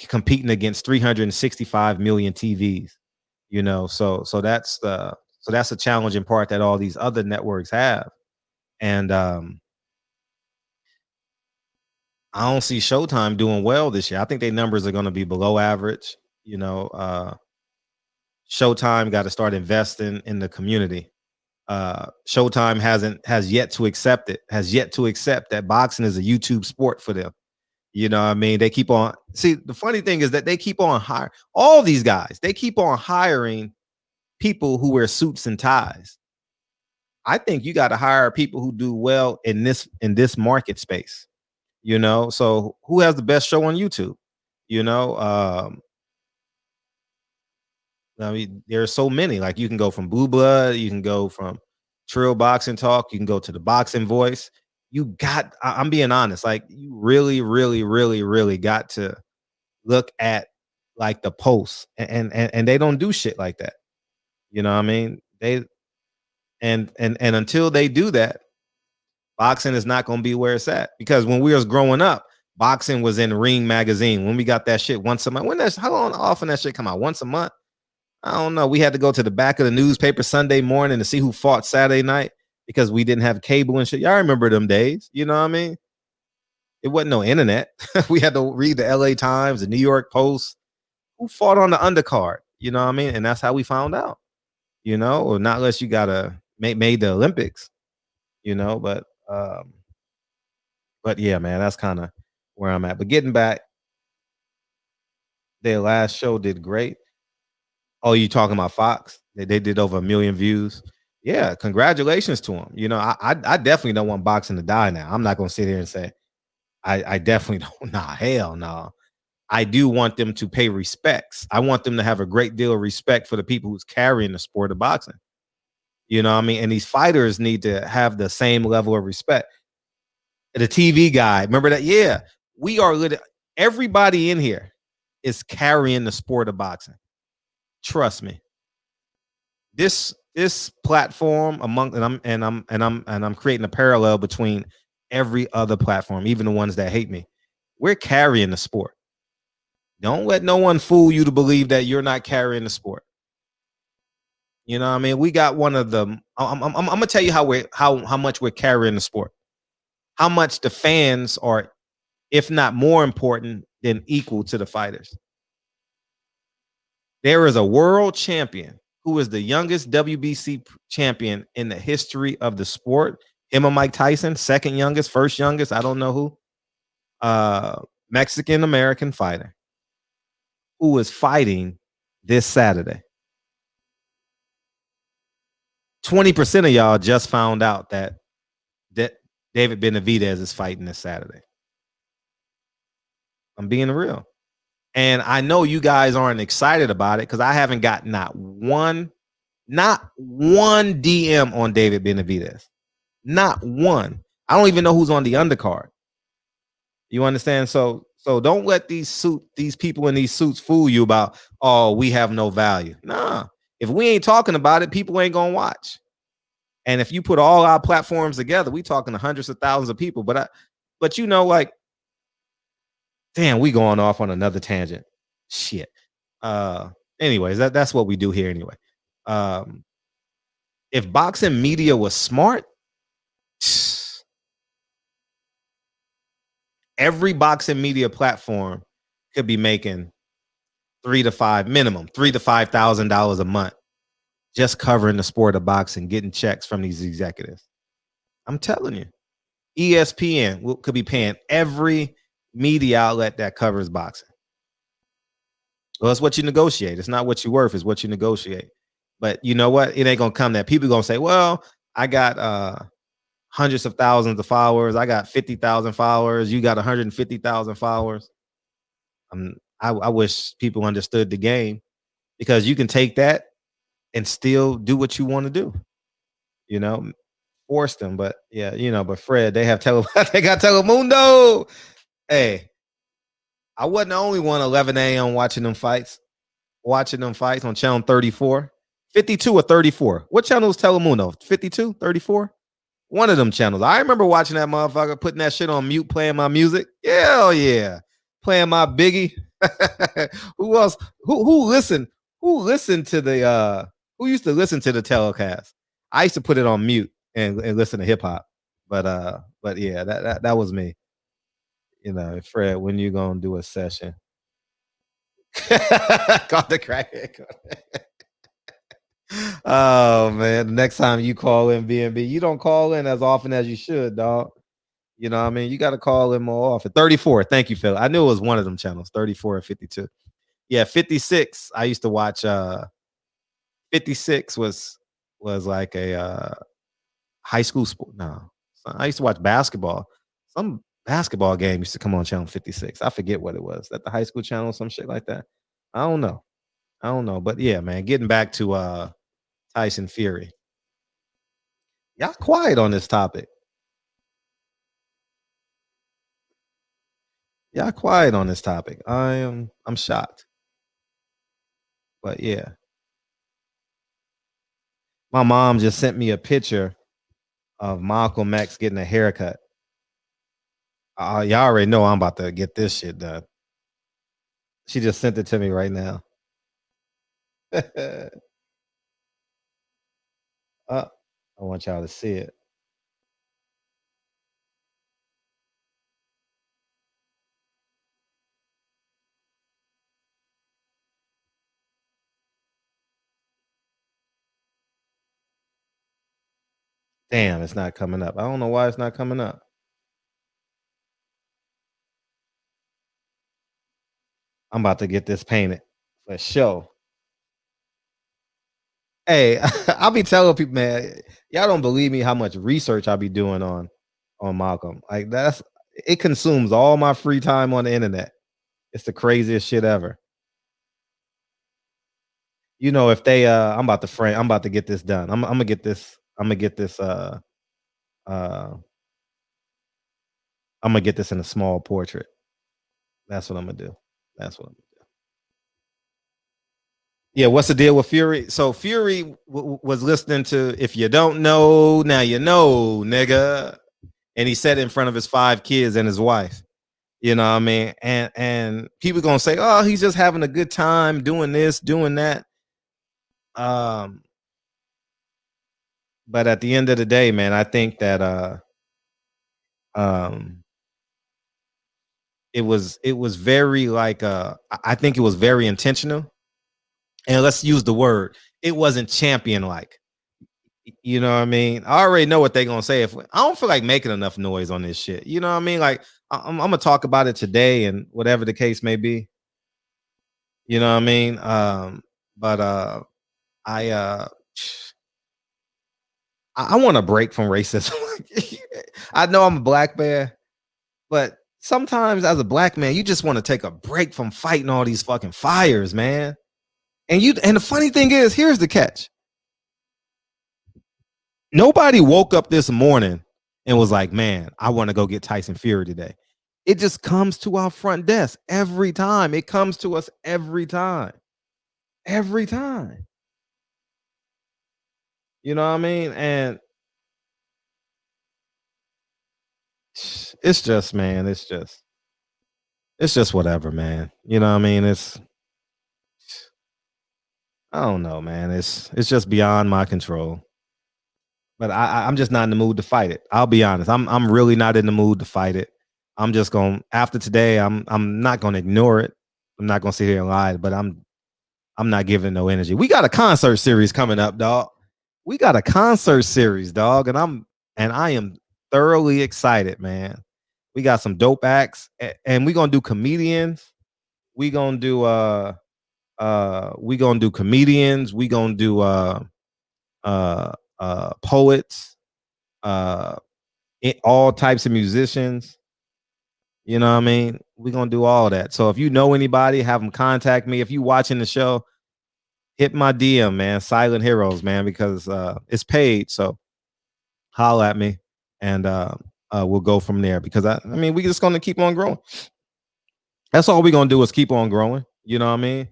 competing against 365 million TVs. You know, so that's a challenging part that all these other networks have. And I don't see Showtime doing well this year. I think their numbers are going to be below average. You know, Showtime got to start investing in the community. Showtime has yet to accept that boxing is a YouTube sport for them. You know what I mean? They keep on, see, the funny thing is that they keep on hiring all these guys. They keep on hiring people who wear suits and ties. I think you got to hire people who do well in this market space. You know, so who has the best show on YouTube? You know, I mean, there are so many. Like, you can go from Blue Blood, you can go from Trill Boxing Talk, you can go to the Boxing Voice. I'm being honest, like, you really, really, really, really got to look at like the posts, and they don't do shit like that. You know what I mean? They and until they do that, boxing is not going to be where it's at. Because when we was growing up, boxing was in Ring magazine. When we got that shit once a month. How often that shit come out? Once a month? I don't know. We had to go to the back of the newspaper Sunday morning to see who fought Saturday night because we didn't have cable and shit. Y'all remember them days? You know what I mean? It wasn't no internet. We had to read the LA Times, the New York Post. Who fought on the undercard? You know what I mean? And that's how we found out. You know, or not unless you gotta made the Olympics. You know, but yeah, man, that's kind of where I'm at. But getting back, their last show did great. Oh, you talking about Fox? They did over 1 million views. Yeah, congratulations to them. You know, I definitely don't want boxing to die now. I'm not gonna sit here and say I definitely don't. Nah, hell no. I do want them to pay respects. I want them to have a great deal of respect for the people who's carrying the sport of boxing. You know what I mean? And these fighters need to have the same level of respect. The TV guy, remember that? Yeah, we are everybody in here is carrying the sport of boxing. Trust me. This platform I'm creating a parallel between every other platform, even the ones that hate me. We're carrying the sport. Don't let no one fool you to believe that you're not carrying the sport. You know what I mean? We got one of them. I'm gonna tell you how much we're carrying the sport. How much the fans are, if not more important than equal to the fighters. There is a world champion who is the youngest WBC champion in the history of the sport. Him and Mike Tyson, second youngest, first youngest, I don't know who. Mexican American fighter who is fighting this Saturday. 20% of y'all just found out that David Benavidez is fighting this Saturday. I'm being real. And I know you guys aren't excited about it because I haven't got not one DM on David Benavidez. Not one. I don't even know who's on the undercard. You understand? So don't let these people in these suits fool you about, oh, we have no value. Nah. If we ain't talking about it, people ain't gonna watch. And if you put all our platforms together, we talking to hundreds of thousands of people. But you know, like, damn, we going off on another tangent. Shit. Anyways, that's what we do here anyway. If boxing media was smart, every boxing media platform could be making $3,000 to $5,000 a month just covering the sport of boxing, getting checks from these executives. I'm telling you, ESPN could be paying every media outlet that covers boxing. Well, it's what you negotiate. It's not what you're worth, it's what you negotiate. But you know what? It ain't gonna come that people gonna say, well, I got hundreds of thousands of followers. I got 50,000 followers. You got 150,000 followers. I wish people understood the game, because you can take that and still do what you want to do. You know, force them. But yeah, you know, but Fred, they got Telemundo. Hey, I wasn't the only one 11 a.m. watching them fights on channel 34, 52 or 34. What channel is Telemundo? 52, 34? One of them channels. I remember watching that motherfucker, putting that shit on mute, playing my music. Hell yeah. Playing my Biggie. Who else? Who listen? Who listened to the who used to listen to the telecast? I used to put it on mute and listen to hip hop. But yeah, that was me. You know, Fred, when you gonna do a session? Call the crackhead. Oh man, the next time you call in BNB, you don't call in as often as you should, dog. You know what I mean? You got to call in more often. 34. Thank you, Phil. I knew it was one of them channels, 34 or 52. Yeah, 56. I used to watch 56 was like a high school sport. No. I used to watch basketball. Some basketball game used to come on channel 56. I forget what it was. At the high school channel, some shit like that. I don't know. But yeah, man, getting back to Tyson Fury. Y'all quiet on this topic. Y'all quiet on this topic. I'm shocked. But yeah. My mom just sent me a picture of Malcolm X getting a haircut. Y'all already know I'm about to get this shit done. She just sent it to me right now. I want y'all to see it. Damn, it's not coming up. I don't know why it's not coming up. I'm about to get this painted for sure. Hey, I'll be telling people, man, y'all don't believe me how much research I'll be doing on Malcolm. Like it consumes all my free time on the internet. It's the craziest shit ever. You know, if they I'm about to get this done. I'm gonna get this I'm gonna get this in a small portrait. That's what I'm gonna do. Yeah, what's the deal with Fury? So Fury was listening to "If You Don't Know, Now You Know, Nigga," and he said it in front of his 5 kids and his wife. You know what I mean? And people gonna say, "Oh, he's just having a good time doing this, doing that." But at the end of the day, man, I think that it was very like I think it was very intentional. And let's use the word, it wasn't champion like. You know what I mean? I already know what they're gonna say. If I don't feel like making enough noise on this shit, you know what I mean? Like I'm gonna talk about it today and whatever the case may be. You know what I mean? But I want a break from racism. I know I'm a black man, but sometimes as a black man, you just want to take a break from fighting all these fucking fires, man. And the funny thing is, here's the catch. Nobody woke up this morning and was like, man, I want to go get Tyson Fury today. It just comes to our front desk every time. It comes to us every time. Every time. You know what I mean? And it's just, man, it's just whatever, man. You know what I mean? I don't know, man. It's just beyond my control. But I'm just not in the mood to fight it. I'll be honest. I'm really not in the mood to fight it. I'm just gonna after today, I'm not gonna ignore it. I'm not gonna sit here and lie, but I'm not giving no energy. We got a concert series coming up, dog. We got a concert series, dog, and I am thoroughly excited, man. We got some dope acts, and we gonna do comedians. We gonna do comedians. We gonna do poets, all types of musicians. You know what I mean? We're gonna do all that. So if you know anybody, have them contact me. If you watching the show, hit my DM, man. Silent Heroes, man, because it's paid. So holler at me, and we'll go from there. Because I mean, we just gonna keep on growing. That's all we're gonna do is keep on growing. You know what I mean?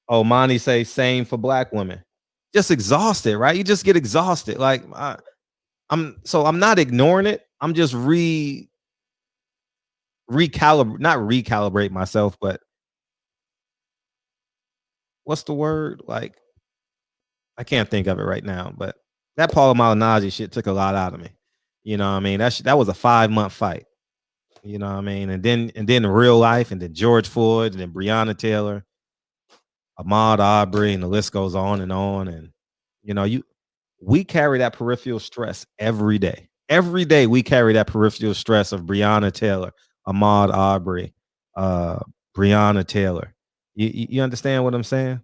Oh, Monty say same for black women. Just exhausted, right? You just get exhausted. Like I'm not ignoring it. I'm just not recalibrate myself, but what's the word? Like, I can't think of it right now, but that Paul Malignaggi shit took a lot out of me. You know what I mean? That was a 5-month fight. You know what I mean? And then real life, and then George Floyd, and then Breonna Taylor, Ahmaud Arbery, and the list goes on. And we carry that peripheral stress every day. Every day we carry that peripheral stress of Breonna Taylor, Ahmaud Arbery, Breonna Taylor. You understand what I'm saying?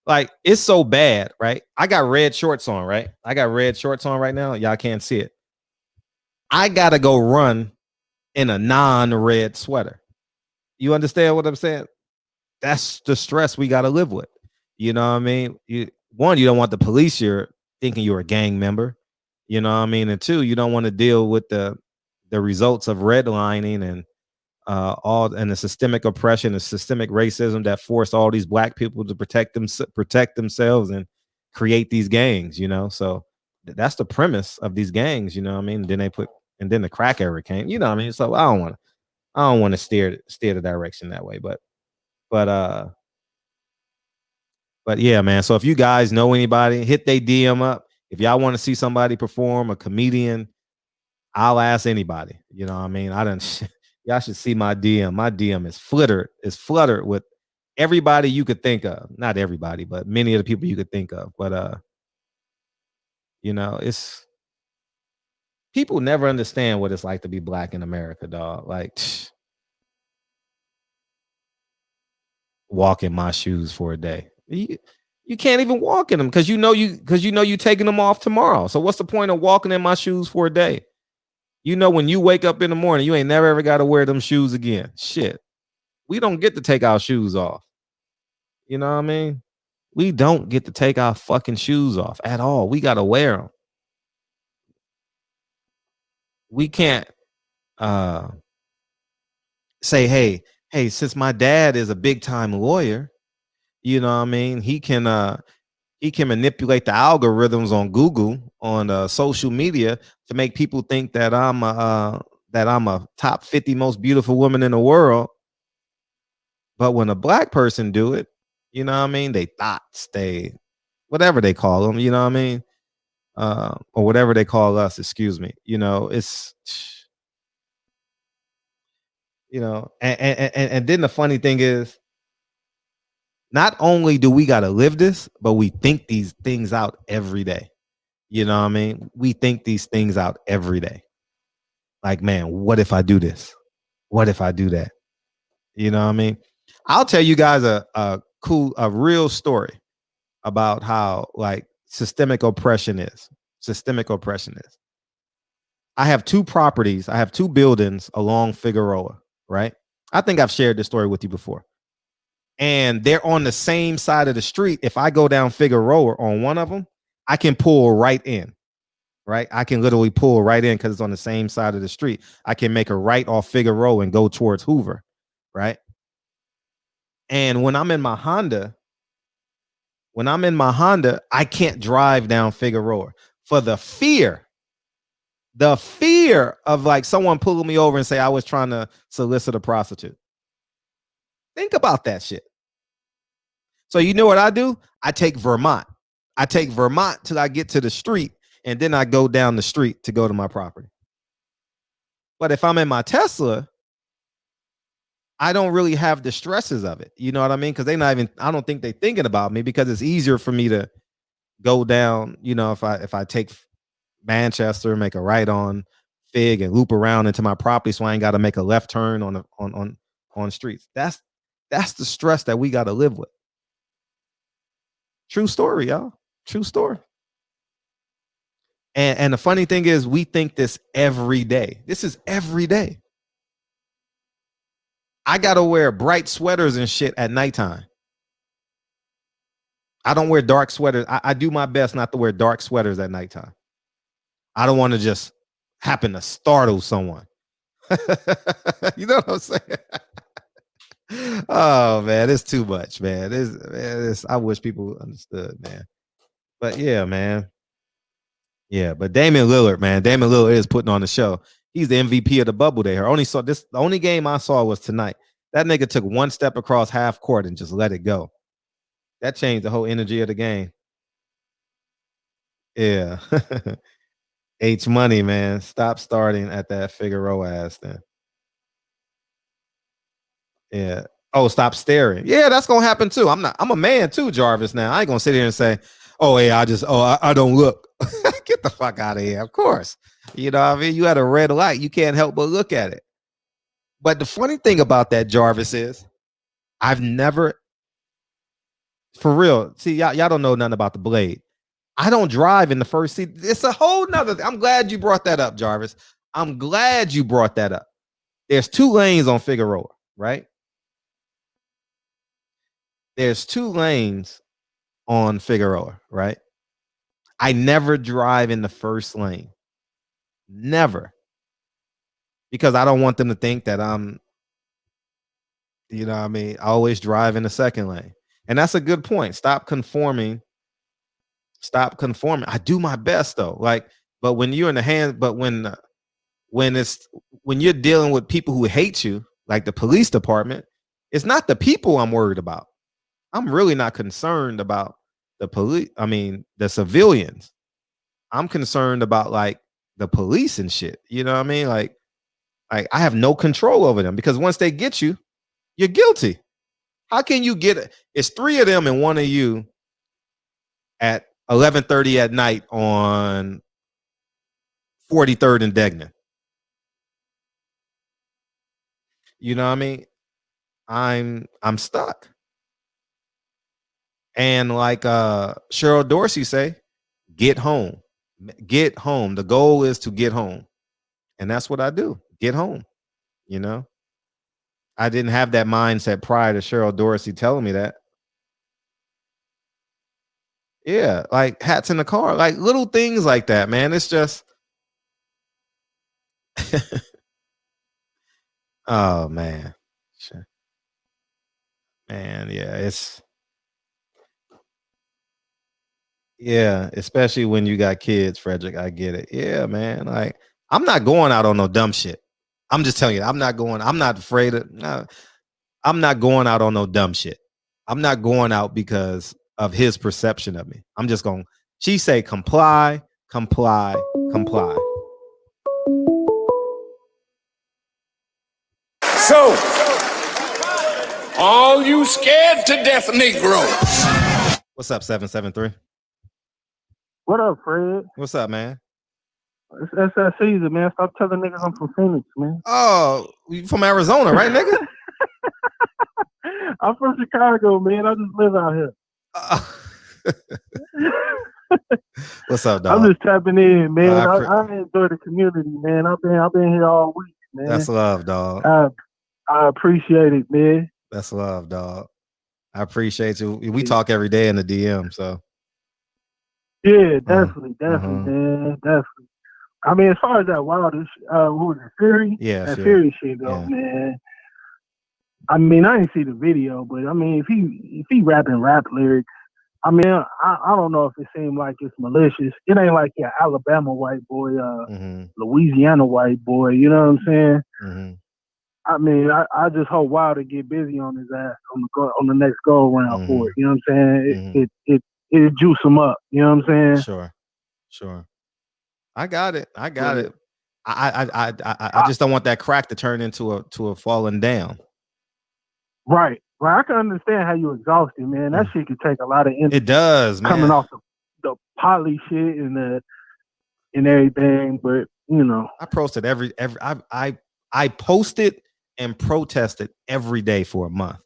Like, it's so bad, right? I got red shorts on, right? I got red shorts on right now. Y'all can't see it. I gotta go run in a non-red sweater. You understand what I'm saying? That's the stress we gotta live with. You know what I mean? You don't want the police here thinking you're a gang member. You know what I mean? And two, you don't want to deal with the results of redlining and the systemic oppression and systemic racism that forced all these black people to protect themselves and create these gangs. So that's the premise of these gangs. You know what I mean? And then the crack era came. You know what I mean? So I don't want to steer the direction that way. But yeah, man. So if you guys know anybody, hit they DM up. If y'all want to see somebody perform, a comedian, I'll ask anybody. You know what I mean? Y'all should see my DM. My DM is fluttered with everybody you could think of. Not everybody, but many of the people you could think of. But it's people never understand what it's like to be black in America, dog. Like, walk in my shoes for a day. You can't even walk in them because you know you taking them off tomorrow. So what's the point of walking in my shoes for a day? When you wake up in the morning, you ain't never ever got to wear them shoes again. Shit. We don't get to take our shoes off. You know what I mean? We don't get to take our fucking shoes off at all. We got to wear them. We can't say, hey, since my dad is a big time lawyer, you know what I mean? He can manipulate the algorithms on Google, on social media, to make people think that I'm a top 50 most beautiful woman in the world. But when a black person do it, you know what I mean? They thoughts, whatever they call them, you know what I mean? Or whatever they call us, excuse me. It's and then the funny thing is, not only do we got to live this, but we think these things out every day. You know what I mean? We think these things out every day. Like, man, what if I do this? What if I do that? You know what I mean? I'll tell you guys a real story about how, like, systemic oppression is. I have 2 properties. I have 2 buildings along Figueroa, right? I think I've shared this story with you before. And they're on the same side of the street. If I go down Figueroa on one of them, I can pull right in, right? I can literally pull right in because it's on the same side of the street. I can make a right off Figueroa and go towards Hoover, right? And when I'm in my Honda, I can't drive down Figueroa for the fear of, like, someone pulling me over and say I was trying to solicit a prostitute. Think about that shit. So you know what I do? I take Vermont till I get to the street, and then I go down the street to go to my property. But if I'm in my Tesla, I don't really have the stresses of it. You know what I mean? Because I don't think they're thinking about me, because it's easier for me to go down, if I take Manchester, make a right on Fig and loop around into my property, so I ain't got to make a left turn on streets. That's the stress that we got to live with. True story, y'all. True story. And the funny thing is, we think this every day. This is every day. I gotta wear bright sweaters and shit at nighttime. I don't wear dark sweaters. I do my best not to wear dark sweaters at nighttime. I don't want to just happen to startle someone. You know what I'm saying? Oh man, it's too much, man. I wish people understood, man. But yeah, man. Yeah, but Damian Lillard is putting on the show. He's the MVP of the bubble there. The only game I saw was tonight. That nigga took one step across half court and just let it go. That changed the whole energy of the game. Yeah. H Money, man. Stop starting at that Figueroa ass then. Yeah. Oh, stop staring. Yeah, that's gonna happen too. I'm a man too, Jarvis. Now I ain't gonna sit here and say, oh yeah, I don't look. Get the fuck out of here. Of course. You know what I mean? You had a red light. You can't help but look at it. But the funny thing about that, Jarvis, is I've never, for real, see, y'all don't know nothing about the Blade. I don't drive in the first seat. It's a whole nother. I'm glad you brought that up, Jarvis. I'm glad you brought that up. There's 2 lanes on Figueroa, right? There's 2 lanes on Figueroa, right? I never drive in the first lane. Never. Because I don't want them to think that I'm, you know what I mean, I always drive in the second lane. And that's a good point. Stop conforming. I do my best though. Like, but when you're in the hand, but when you're dealing with people who hate you, like the police department, it's not the people I'm worried about. I'm really not concerned about the police. I mean, the civilians. I'm concerned about like the police and shit. You know what I mean? Like I have no control over them because once they get you, you're guilty. How can you get it? It's 3 of them and 1 of you at 11:30 at night on 43rd and Degnan. You know what I mean? I'm stuck. And like Cheryl Dorsey say, get home. Get home. The goal is to get home. And that's what I do. Get home. You know? I didn't have that mindset prior to Cheryl Dorsey telling me that. Yeah, like hats in the car, like little things like that, man. It's just oh man. Man, yeah, especially when you got kids, Frederick. I get it. Yeah, man. Like I'm not going out on no dumb shit. I'm just telling you, I'm not afraid of I'm not going out on no dumb shit. I'm not going out because of his perception of me. I'm just going, she say comply, comply, comply. So, all you scared to death Negroes. What's up, 773? What up, Fred? What's up, man? It's that season, man. Stop telling niggas I'm from Phoenix, man. Oh, you from Arizona, right, nigga? I'm from Chicago, man. I just live out here. What's up, dog? I'm just tapping in, man. I enjoy the community, man. I've been here all week, man. That's love, dog. I appreciate it, man. That's love, dog. I appreciate you. We talk every day in the DM, so. Yeah, definitely, man, definitely. I mean, as far as that wildish, what was it, Fury? Yeah, that Fury shit go, man. I mean, I didn't see the video, but I mean, if he rapping rap lyrics, I mean, I don't know if it seemed like it's malicious. It ain't like an Alabama white boy, Louisiana white boy. You know what I'm saying? Mm-hmm. I mean, I just hope Wilder get busy on his ass on the next go around for it. You know what I'm saying? It juice him up. You know what I'm saying? Sure. I got it. I just don't want that crack to turn into a falling down. Right. I can understand how you exhausted, man. That shit could take a lot of energy. It does, man. Coming off the poly shit and everything, but you know, I posted I posted and protested every day for a month.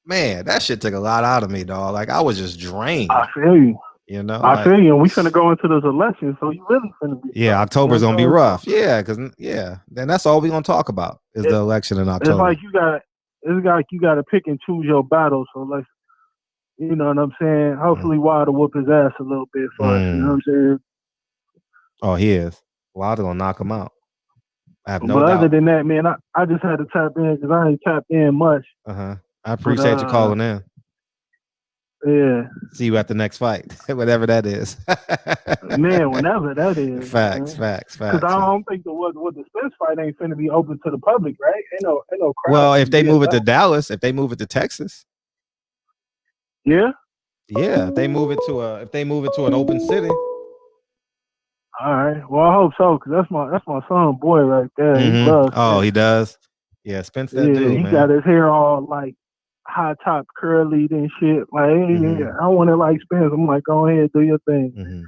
Man, that shit took a lot out of me, dog. Like I was just drained. I feel you. You know, I feel you. And we finna go into those elections, so you really finna be. Yeah, October's gonna be rough. Yeah, because then that's all we're gonna talk about is the election in October. It's like you gotta pick and choose your battles. So like, you know what I'm saying? Hopefully Wilder whoop his ass a little bit for us. You know what I'm saying? Oh, he is. Wilder gonna knock him out. I have no doubt. But other than that, man, I just had to tap in because I ain't tapped in much. I appreciate you calling in. Yeah. See you at the next fight, whatever that is. Man, whenever that is. Facts. Because I don't think the Spence fight ain't finna be open to the public, right? Ain't no crowd. Well, if they move it to Dallas, if they move it to Texas, Yeah. Yeah, if they move it to an open city. All right. Well, I hope so, because that's my son, boy, right there. He loves. Oh, Spence. he does. Yeah, Spence that dude, he man. got his hair all like high top curly and shit. Like, I want it like Spence. I'm like, go ahead, do your thing.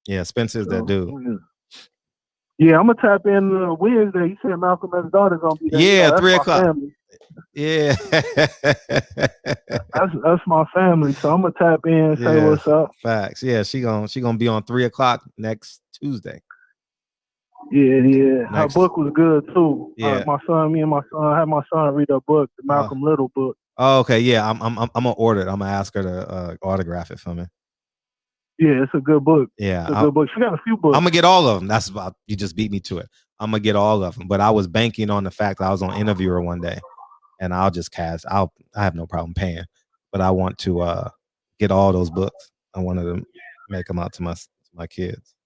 Yeah, Spence is that dude. Yeah, I'm gonna tap in Wednesday. He said Malcolm and his daughter's gonna be there. Yeah, that's 3 my o'clock. family. Yeah. that's my family. So I'm gonna tap in and say what's up. Facts. Yeah, she gonna be on 3 o'clock next Tuesday. Yeah. Her book was good too. Yeah. I had my son read her book, the Malcolm Little book. Oh, okay. Yeah, I'm gonna order it. I'm gonna ask her to autograph it for me. Yeah, it's a good book. Yeah, it's a good book. She got a few books. I'm gonna get all of them. That's about, you just beat me to it. I'm gonna get all of them. But I was banking on the fact that I was on Interviewer one day, and I'll just cast. I have no problem paying, but I want to get all those books. I wanted to make them out to my kids.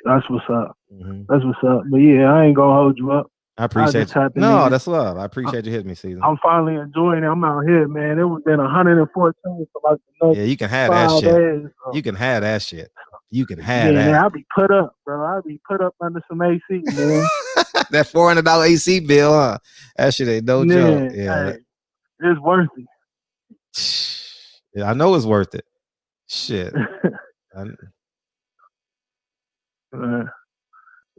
That's what's up. That's what's up. But yeah, I ain't gonna hold you up. I appreciate you. No, that's love. I appreciate you hitting me, Caesar. I'm finally enjoying it. I'm out here, man. It was been 114 for like the next you can have that shit. Days, so. You can have that shit. You can have that. Man, I'll be put up, bro. I'll be put up under some AC, man. That $400 AC bill, huh? That shit ain't no joke. Yeah, hey, it's worth it. Yeah, I know it's worth it. Shit.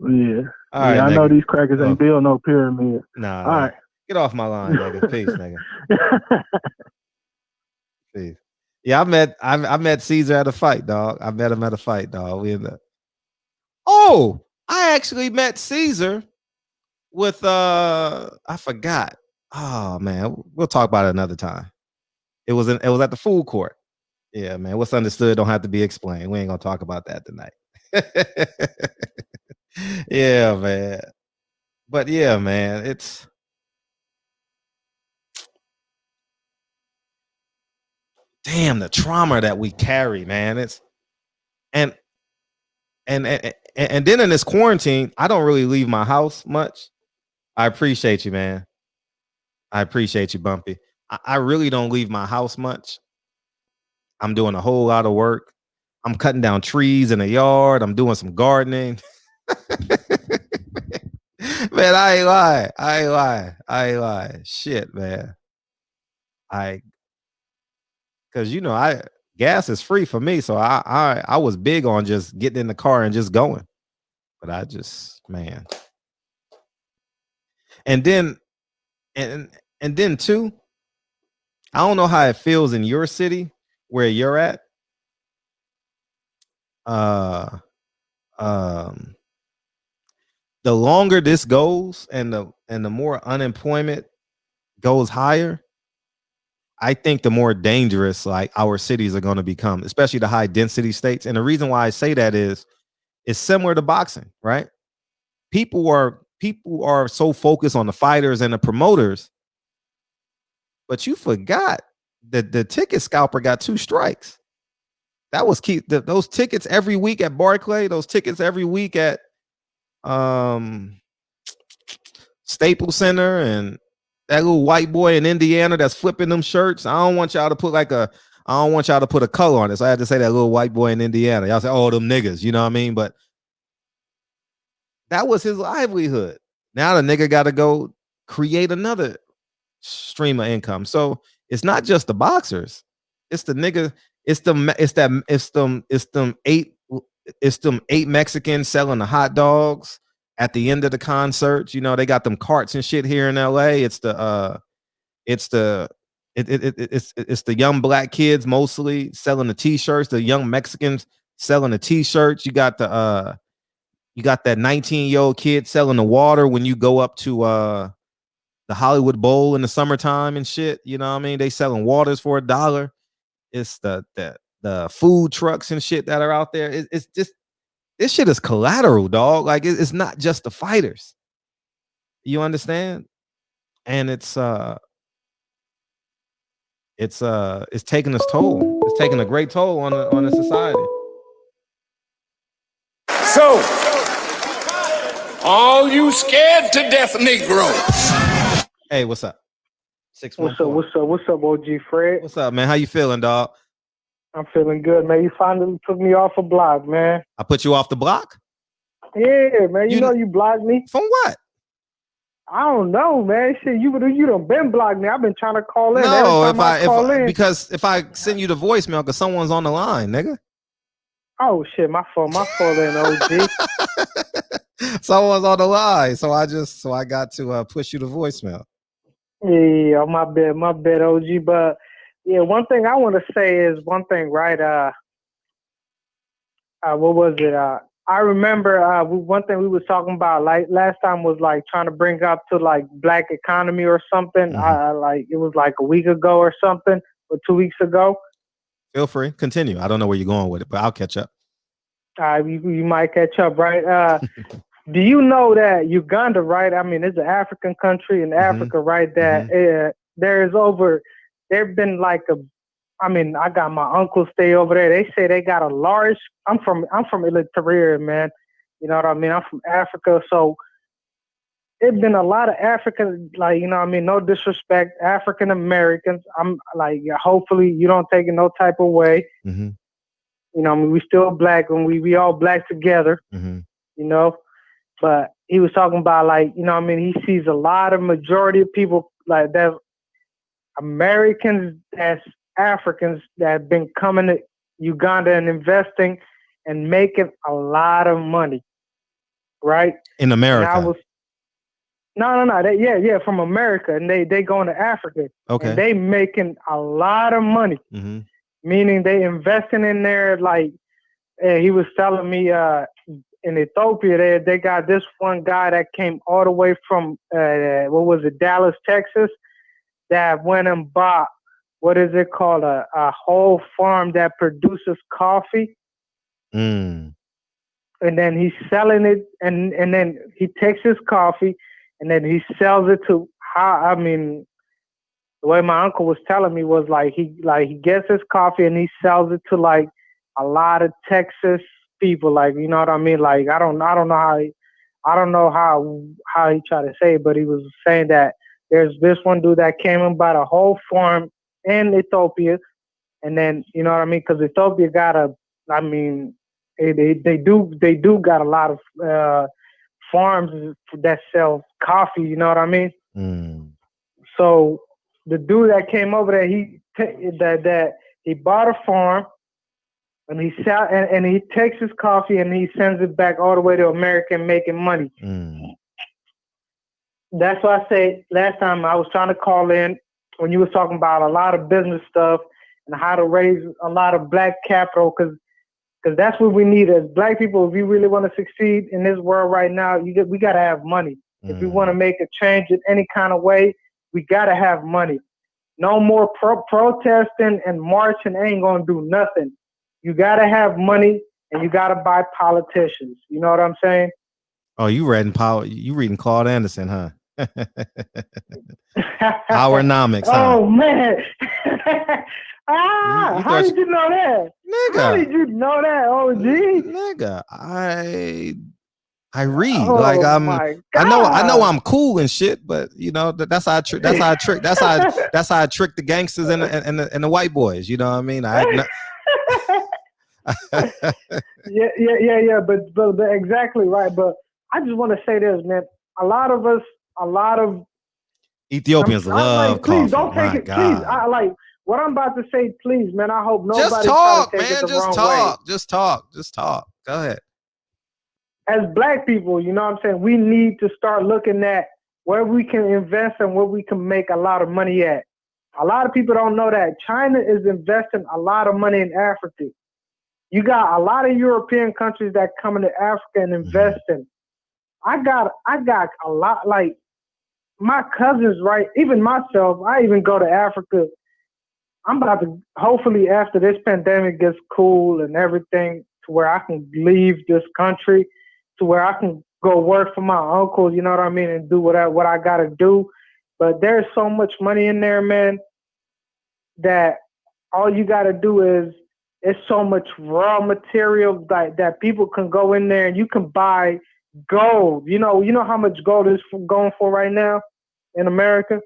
Yeah. All right, I know these crackers ain't build no pyramid. Nah. All right. Get off my line, nigga. Peace, nigga. Peace. Yeah, I met Caesar at a fight, dog. I met him at a fight, dog. I actually met Caesar with I forgot. Oh man, we'll talk about it another time. It was at the food court. Yeah, man. What's understood don't have to be explained. We ain't gonna talk about that tonight. Yeah, man. But yeah, man, it's damn the trauma that we carry, man. It's and then in this quarantine, I don't really leave my house much. I appreciate you, man. I appreciate you, Bumpy. I really don't leave my house much. I'm doing a whole lot of work. I'm cutting down trees in the yard. I'm doing some gardening. Man, I ain't lie. Shit, man. Because gas is free for me, so I was big on just getting in the car and just going. But I just, man. And then too, I don't know how it feels in your city where you're at. The longer this goes and the more unemployment goes higher, I think the more dangerous like our cities are going to become, especially the high density states. And the reason why I say that is it's similar to boxing, right? People are so focused on the fighters and the promoters, but you forgot that the ticket scalper got 2 strikes. That was key. Those tickets every week at Barclay, those tickets every week at Staples Center, and that little white boy in Indiana that's flipping them shirts. I don't want y'all to put a color on it. So I had to say that little white boy in Indiana. Y'all say, oh, them niggas, you know what I mean? But that was his livelihood. Now the nigga got to go create another stream of income. So it's not just the boxers. It's the nigga. It's them 8 Mexicans selling the hot dogs at the end of the concert. You know, they got them carts and shit here in LA. It's the young black kids mostly selling the t-shirts, the young Mexicans selling the t-shirts. You got that 19-year-old kid selling the water when you go up to the Hollywood Bowl in the summertime and shit. You know what I mean? They selling waters for $1. It's the food trucks and shit that are out there. It's just, this shit is collateral, dog. Like it's not just the fighters. You understand? And it's taking its toll. It's taking a great toll on the society. So, all you scared to death Negroes. Hey, what's up? 614. What's up, OG Fred? What's up, man? How you feeling, dog? I'm feeling good, man. You finally took me off a block, man. I put you off the block? Yeah, man. You know you blocked me. From what? I don't know, man. Shit, you done been blocked me. I've been trying to call in. No, because if I send you the voicemail, because someone's on the line, nigga. Oh shit, my fault then, OG. Someone's on the line, so I got to push you the voicemail. Yeah, my bad, OG. But yeah, one thing I want to say is one thing, right? What was it? I remember one thing we was talking about like last time was like trying to bring up to like black economy or something. Like it was like a week ago or something, or 2 weeks ago. Feel free, continue. I don't know where you're going with it, but I'll catch up. You might catch up, right? Do you know that Uganda, right? I mean, it's an African country in Africa, right? That there've been like I got my uncle stay over there. They say they got a large. I'm from Eritrea, man. You know what I mean? I'm from Africa, so it's been a lot of African, like, you know what I mean? No disrespect, African Americans. I'm like, hopefully you don't take it no type of way. Mm-hmm. You know, I mean, we still black and we all black together. Mm-hmm. You know, but he was talking about like, you know what I mean? He sees a lot of majority of people like that, Americans that's Africans that have been coming to Uganda and investing and making a lot of money, right? In America. And I was, no, from America, and they going to Africa. Okay. And they making a lot of money, meaning they investing in there. Like he was telling me, in Ethiopia, they got this one guy that came all the way from Dallas, Texas, that went and bought what is it called, a whole farm that produces coffee. And then he's selling it, and then he takes his coffee and then he sells it to the way my uncle was telling me was like he gets his coffee and he sells it to like a lot of Texas people, like, you know what I mean? Like I don't know how he tried to say it, but he was saying that there's this one dude that came and bought a whole farm in Ethiopia, and then, you know what I mean, because Ethiopia got they do got a lot of farms that sell coffee, you know what I mean? So the dude that came over there, he bought a farm and he takes his coffee and he sends it back all the way to America making money. That's why I say last time I was trying to call in when you was talking about a lot of business stuff and how to raise a lot of black capital, because that's what we need as black people. If we really want to succeed in this world right now, we got to have money. If we want to make a change in any kind of way, we got to have money. No more protesting and marching ain't going to do nothing. You got to have money and you got to buy politicians. You know what I'm saying? Oh, you reading Claude Anderson, huh? Powernomics, huh? Oh, man. How did you know that? Nigga. How did you know that, OG? Nigga, I read. Like I know I'm cool and shit, but you know that's how I trick the gangsters and the white boys. You know what I mean? Yeah. But exactly right. But I just want to say this, man. A lot of Ethiopians love coffee. Please don't take it. God. Please, I like what I'm about to say. Please, man. I hope nobody just talk, man. Just talk. Go ahead. As black people, you know what I'm saying, we need to start looking at where we can invest and where we can make a lot of money at. A lot of people don't know that China is investing a lot of money in Africa. You got a lot of European countries that come into Africa and invest in. I got a lot, like my cousins, right? Even myself, I even go to Africa. I'm about to, hopefully after this pandemic gets cool and everything, to where I can leave this country, to where I can go work for my uncles, you know what I mean, and do what I got to do. But there's so much money in there, man, that all you got to do is, it's so much raw material that people can go in there and you can buy gold. You know how much gold is going for right now in America?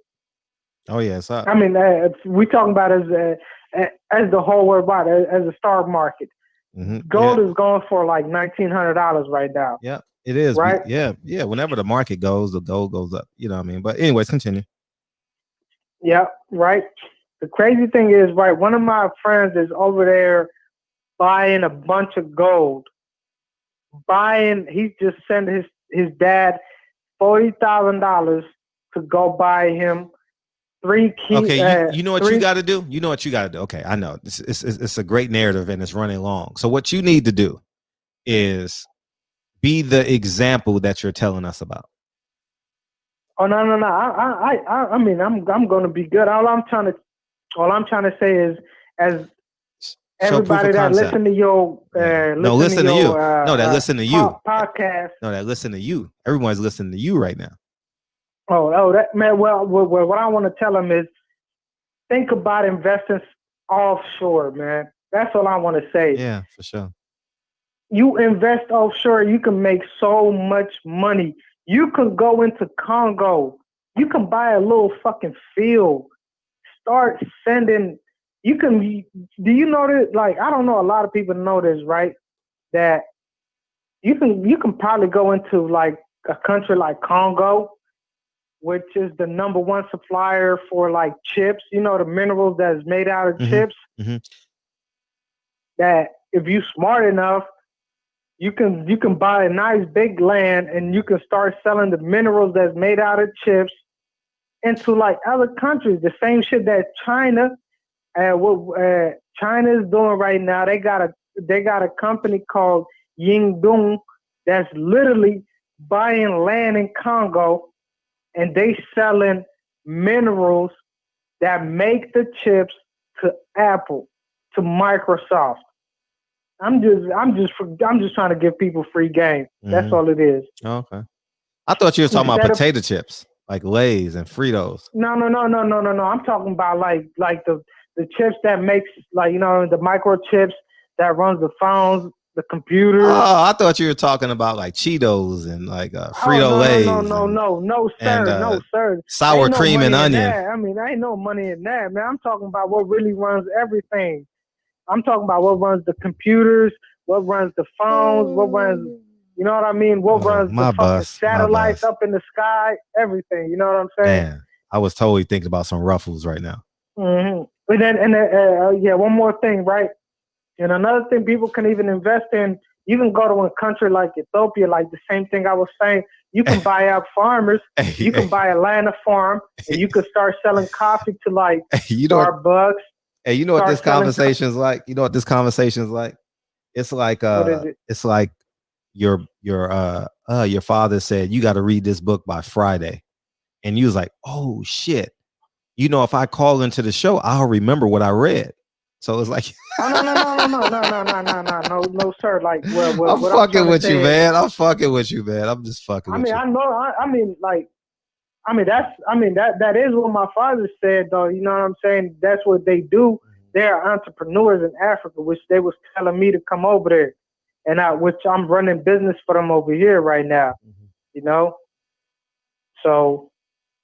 Oh yeah, it's up. I mean, we talking about as the whole worldwide as a stock market. Gold is going for like $1,900 right now. Yeah, it is. Right? Yeah. Whenever the market goes, the gold goes up. You know what I mean? But anyways, continue. Yeah, right. The crazy thing is, right, one of my friends is over there buying a bunch of gold. He just sent his dad $40,000 to go buy him 3 keys. Okay, you know what you got to do? You know what you got to do. Okay, I know. It's a great narrative and it's running long. So what you need to do is be the example that you're telling us about. Oh no. I mean, I'm going to be good. All I'm trying to say is, as everybody that listen to your listen to you. That listen to you. Podcast. No, that listen to you. Everyone's listening to you right now. Oh, that man. Well, what I want to tell them is, think about investing offshore, man. That's all I want to say. Yeah, for sure. You invest offshore, you can make so much money. You can go into Congo. You can buy a little fucking field. Start sending. Do you know that? Like, I don't know. A lot of people know this, right? That you can probably go into like a country like Congo, which is the #1 supplier for like chips. You know, the minerals that's made out of chips. That if you smart enough, you can buy a nice big land and you can start selling the minerals that's made out of chips into like other countries. The same shit that China China is doing right now. They got a company called Yingdong that's literally buying land in Congo, and they selling minerals that make the chips to Apple, to Microsoft. I'm just trying to give people free game. That's all it is. Okay. I thought you were talking about potato chips, like Lay's and Fritos. No. I'm talking about like the chips that makes, like, you know, the microchips that runs the phones, the computers. Oh, I thought you were talking about like Cheetos and like Frito-Lays. No, sir. Sour cream and onion. I mean, there ain't no money in that, man. I'm talking about what really runs everything. I'm talking about what runs the computers, what runs the phones, what runs, you know what I mean? What runs the fucking satellites up in the sky, everything. You know what I'm saying? Man, I was totally thinking about some Ruffles right now. And then, one more thing, right? And another thing people can even invest in, you can go to a country like Ethiopia, like the same thing I was saying. You can buy out farmers. You can buy a land farm, and you can start selling coffee to like Starbucks. Hey, you know what this conversation is like? You know what this conversation is like? It's like it's like your father said you got to read this book by Friday, and you was like, oh shit, you know, if I call into the show, I'll remember what I read. So it's like, no, sir. Like, I'm fucking with you, man. I'm fucking with you, man. I'm just fucking with you. I know. That is what my father said, though. You know what I'm saying? That's what they do. They're entrepreneurs in Africa, which they was telling me to come over there, and which I'm running business for them over here right now. You know, so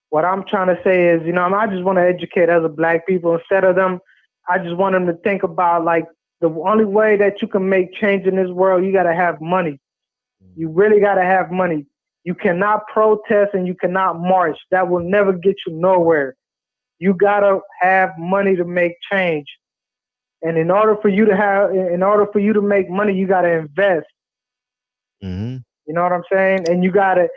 what I'm trying to say is, you know, I just want to educate other black people instead of them. I just want them to think about, like, the only way that you can make change in this world, you got to have money. You really got to have money. You cannot protest and you cannot march. That will never get you nowhere. You got to have money to make change. And in order for you to make money, you got to invest. You know what I'm saying? And you got to,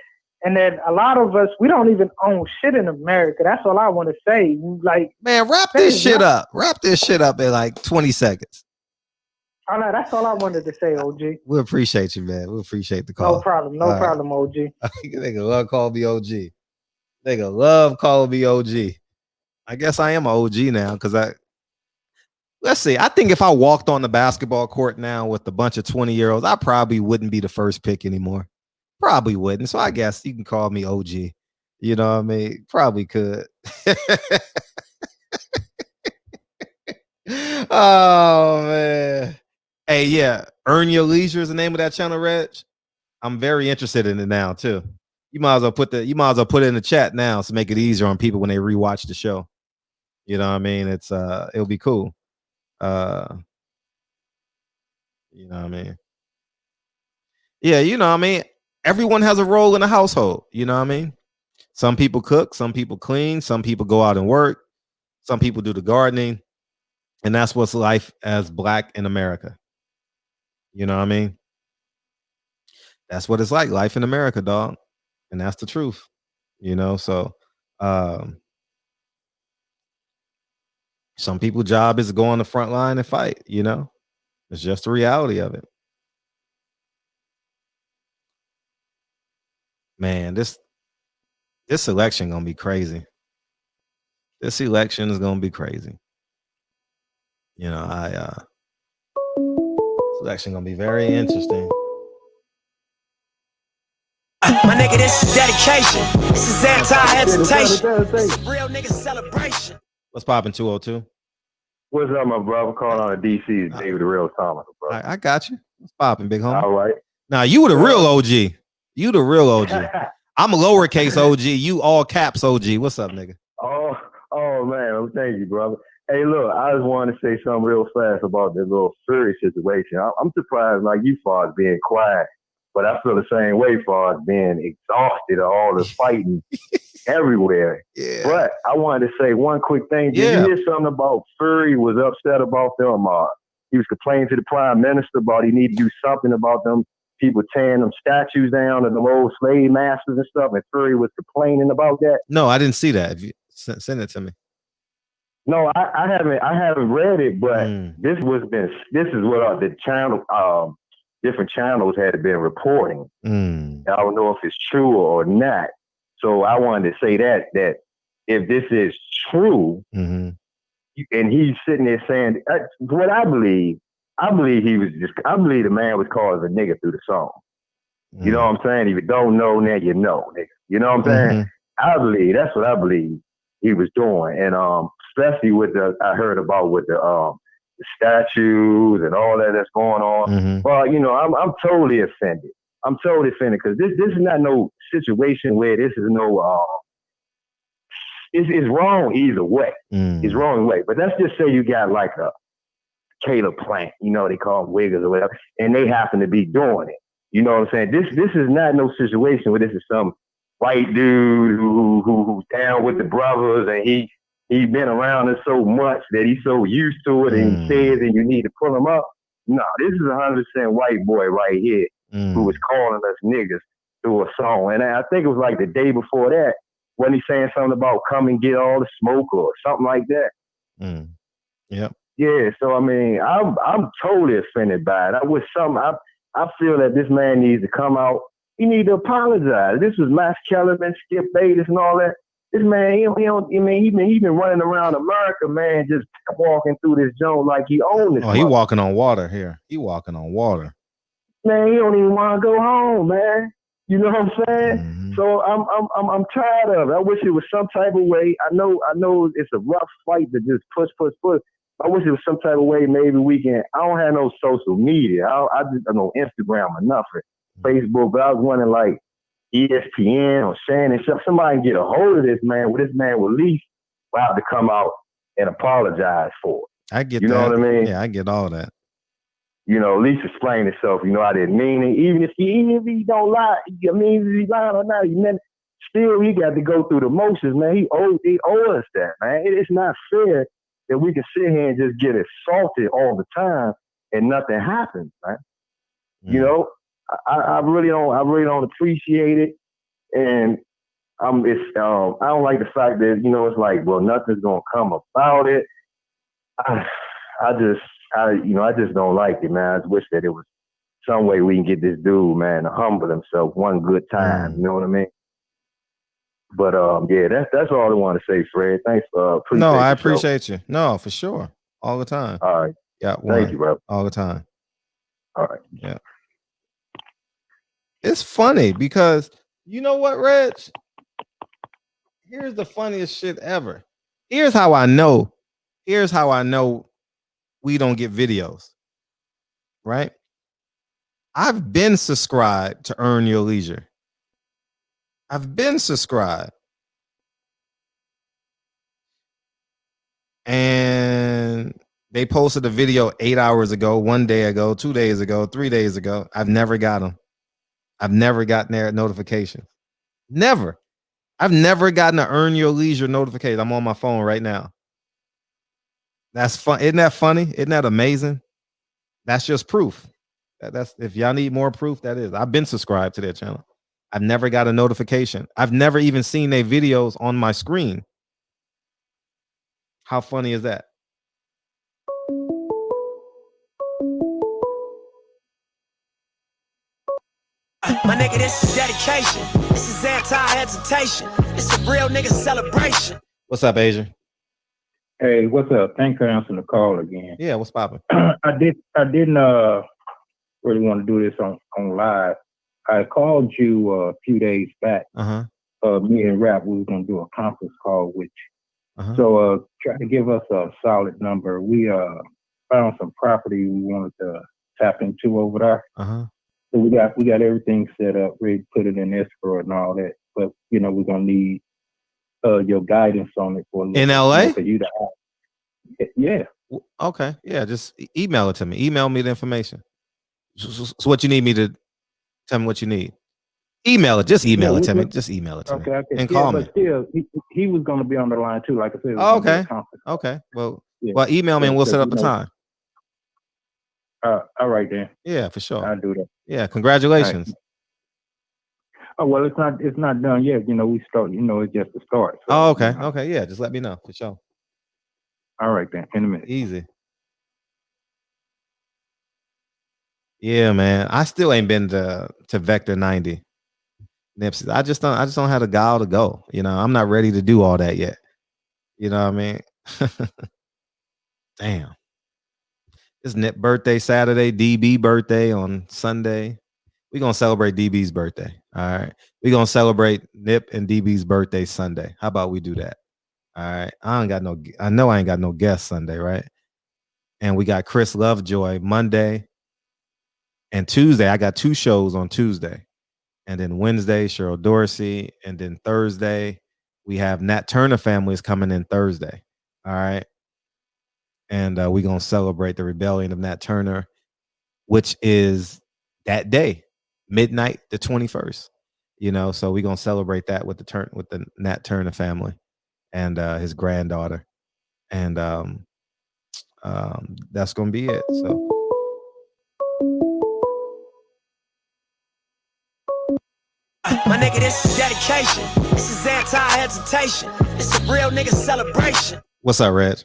and then a lot of us, we don't even own shit in America. That's all I want to say. Like, man, wrap this shit up. Wrap this shit up in like 20 seconds. All right, that's all I wanted to say, OG. We appreciate you, man. We appreciate the call. No problem, OG. They gonna love calling me OG. They gonna love calling me OG. I guess I am an OG now because let's see. I think if I walked on the basketball court now with a bunch of 20-year-olds, I probably wouldn't be the first pick anymore. Probably wouldn't. So I guess you can call me OG. You know what I mean? Probably could. Oh man. Hey, yeah. Earn Your Leisure is the name of that channel, Reg. I'm very interested in it now too. You might as well put it in the chat now to make it easier on people when they rewatch the show. You know what I mean? It'll be cool. You know what I mean? Yeah, you know what I mean? Everyone has a role in the household. You know what I mean? Some people cook, some people clean, some people go out and work, some people do the gardening. And that's what's life as Black in America. You know what I mean? That's what it's like, life in America, dog. And that's the truth. You know, so some people's job is to go on the front line and fight, you know? It's just the reality of it. Man, this election gonna be crazy. This election is gonna be crazy. You know, this election gonna be very interesting. My nigga, this is dedication. This is anti-hesitation. This is real nigga celebration. What's poppin', 202? What's up, my brother? Calling out of DC, David the Real Thomas, bro. I got you. What's poppin', big homie? All right. Now you were the real OG. You the real OG. I'm a lowercase OG. You all caps OG. What's up, nigga? Oh man, well, thank you, brother. Hey, look, I just wanted to say something real fast about this little Fury situation. I'm surprised, like you, far as being quiet, but I feel the same way, far as being exhausted of all the fighting everywhere. Yeah. But I wanted to say one quick thing. Did you hear something about Fury was upset about them? He was complaining to the prime minister about he needed to do something about them people tearing them statues down of the old slave masters and stuff, and Fury was complaining about that. No, I didn't see that. If you send it to me. No, I haven't read it, but this is what the channel, different channels had been reporting. I don't know if it's true or not. So I wanted to say that if this is true, and he's sitting there saying what I believe the man was called a nigga through the song. You know what I'm saying? If you don't know, now you know, nigga. You know what I'm saying? That's what I believe he was doing, and especially with I heard about with the statues and all that's going on. Well, you know, I'm totally offended. I'm totally offended because this is not no situation where this is no it's wrong either way. It's wrong way. But let's just say you got like a Caleb Plant, you know, they call them wiggers or whatever, and they happen to be doing it. You know what I'm saying? This is not no situation where this is some white dude who's down with the brothers and he been around us so much that he's so used to it and he says and you need to pull him up. No, this is 100% white boy right here who was calling us niggas through a song. And I think it was like the day before that when he saying something about come and get all the smoke or something like that. Yep. Yeah, so I mean, I'm totally offended by it. I feel that this man needs to come out. He needs to apologize. This was Max Kellerman, Skip Bayless, and all that. This man, he been running around America, man, just walking through this joint like he owned this. Oh, he walking on water here. He walking on water. Man, he don't even want to go home, man. You know what I'm saying? So I'm tired of it. I wish it was some type of way. I know it's a rough fight to just push. I wish it was some type of way maybe we can. I don't have no social media. I just don't know Instagram or nothing, Facebook. But I was wondering like ESPN or Shannon, somebody get a hold of this man. This man will at least have to come out and apologize for it. I get you that. know what I mean? Yeah, I get all that. You know, at least explain himself. You know, I didn't mean it. Even if he don't lie, I mean, if he lying or not, still he got to go through the motions, man. He owe us that, man. It's not fair that we can sit here and just get assaulted all the time and nothing happens, man. You know, I really don't appreciate it, and I don't like the fact that it's like, well, nothing's gonna come about it. I just don't like it, man. I just wish that it was some way we can get this dude, man, to humble himself one good time. You know what I mean? But yeah, that's all I want to say, Fred. Thanks for I appreciate you. No, for sure. All the time. All right. Yeah. Thank you, bro. All the time. All right. Yeah. It's funny because you know what, Reg? Here's the funniest shit ever. Here's how I know we don't get videos. Right? I've been subscribed to Earn Your Leisure. I've been subscribed. They posted a video 8 hours ago, 1 day ago, 2 days ago, 3 days ago. I've never got them. I've never gotten their notification. Never. I've never gotten an Earn Your Leisure notification. I'm on my phone right now. That's fun. Isn't that funny? Isn't that amazing? That's just proof. That's if y'all need more proof, that is. I've been subscribed to their channel. I've never got a notification. I've never even seen their videos on my screen. How funny is that? My nigga, this is dedication. This is anti-hesitation. It's a real nigga celebration. What's up, Asian? Hey, what's up? Thanks for answering the call again. Yeah, what's poppin'? I didn't really want to do this on live. I called you a few days back. Me and Rap, we were gonna do a conference call with you. So try to give us a solid number. We found some property we wanted to tap into over there. So we got everything set up, ready to put it in escrow and all that. But we're gonna need your guidance on it for a little in LA. For you to yeah. Okay. Yeah, just email it to me. Email me the information. So what you need me to tell me what you need. Email it. Just email it to me. Just email it to me. And call me. Still, he was going to be on the line too. Like I said. Okay. Well, email me and we'll set up a time. All right then. Yeah, for sure. I'll do that. Yeah, congratulations. Right. Oh well, it's not done yet. We start. It's just the start. So, okay. Okay. Yeah, just let me know for sure. All right then. In a minute. Easy. Yeah, man. I still ain't been to Vector 90. Nipsey. I just don't have the gall to go. I'm not ready to do all that yet. You know what I mean? Damn. It's Nip birthday Saturday, DB birthday on Sunday. We're gonna celebrate DB's birthday. All right. We're gonna celebrate Nip and DB's birthday Sunday. How about we do that? All right. I know I ain't got no guests Sunday, right? And we got Chris Lovejoy Monday. And Tuesday, I got 2 shows on Tuesday. And then Wednesday, Cheryl Dorsey. And then Thursday, we have Nat Turner family is coming in Thursday. All right. And we're going to celebrate the rebellion of Nat Turner, which is that day, midnight, the 21st. So we're going to celebrate that with the Nat Turner family and his granddaughter. And that's going to be it. So. My nigga, this is dedication. This is anti-hesitation. It's a real nigga celebration. What's up, Reg?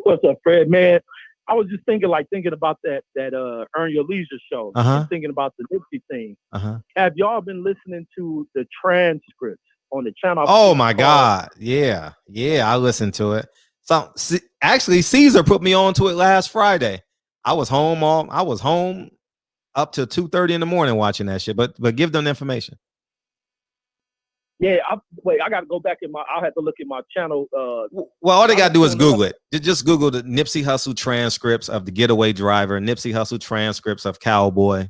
What's up, Fred? Man, I was just thinking about that Earn Your Leisure show. Just thinking about the Nipsey thing. Have y'all been listening to the transcripts on the channel? Oh my God. Yeah. I listened to it. So actually, Caesar put me on to it last Friday. I was home up till 2:30 in the morning watching that shit. But give them the information. Yeah, I got to go back I'll have to look at my channel. Well, all they got to do is Google it. Just Google the Nipsey Hussle transcripts of the Getaway Driver, Nipsey Hussle transcripts of Cowboy.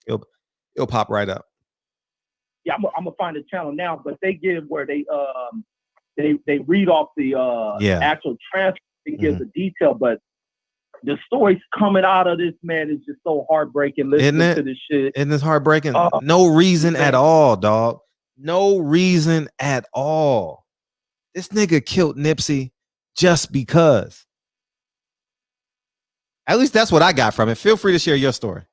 It'll pop right up. Yeah, I'm gonna find the channel now, but they give where they read off the actual transcript and give the detail, but the stories coming out of this, man, is just so heartbreaking listening to this shit. Isn't it heartbreaking? No reason at all, dog. No reason at all. This nigga killed Nipsey just because. At least that's what I got from it. Feel free to share your story.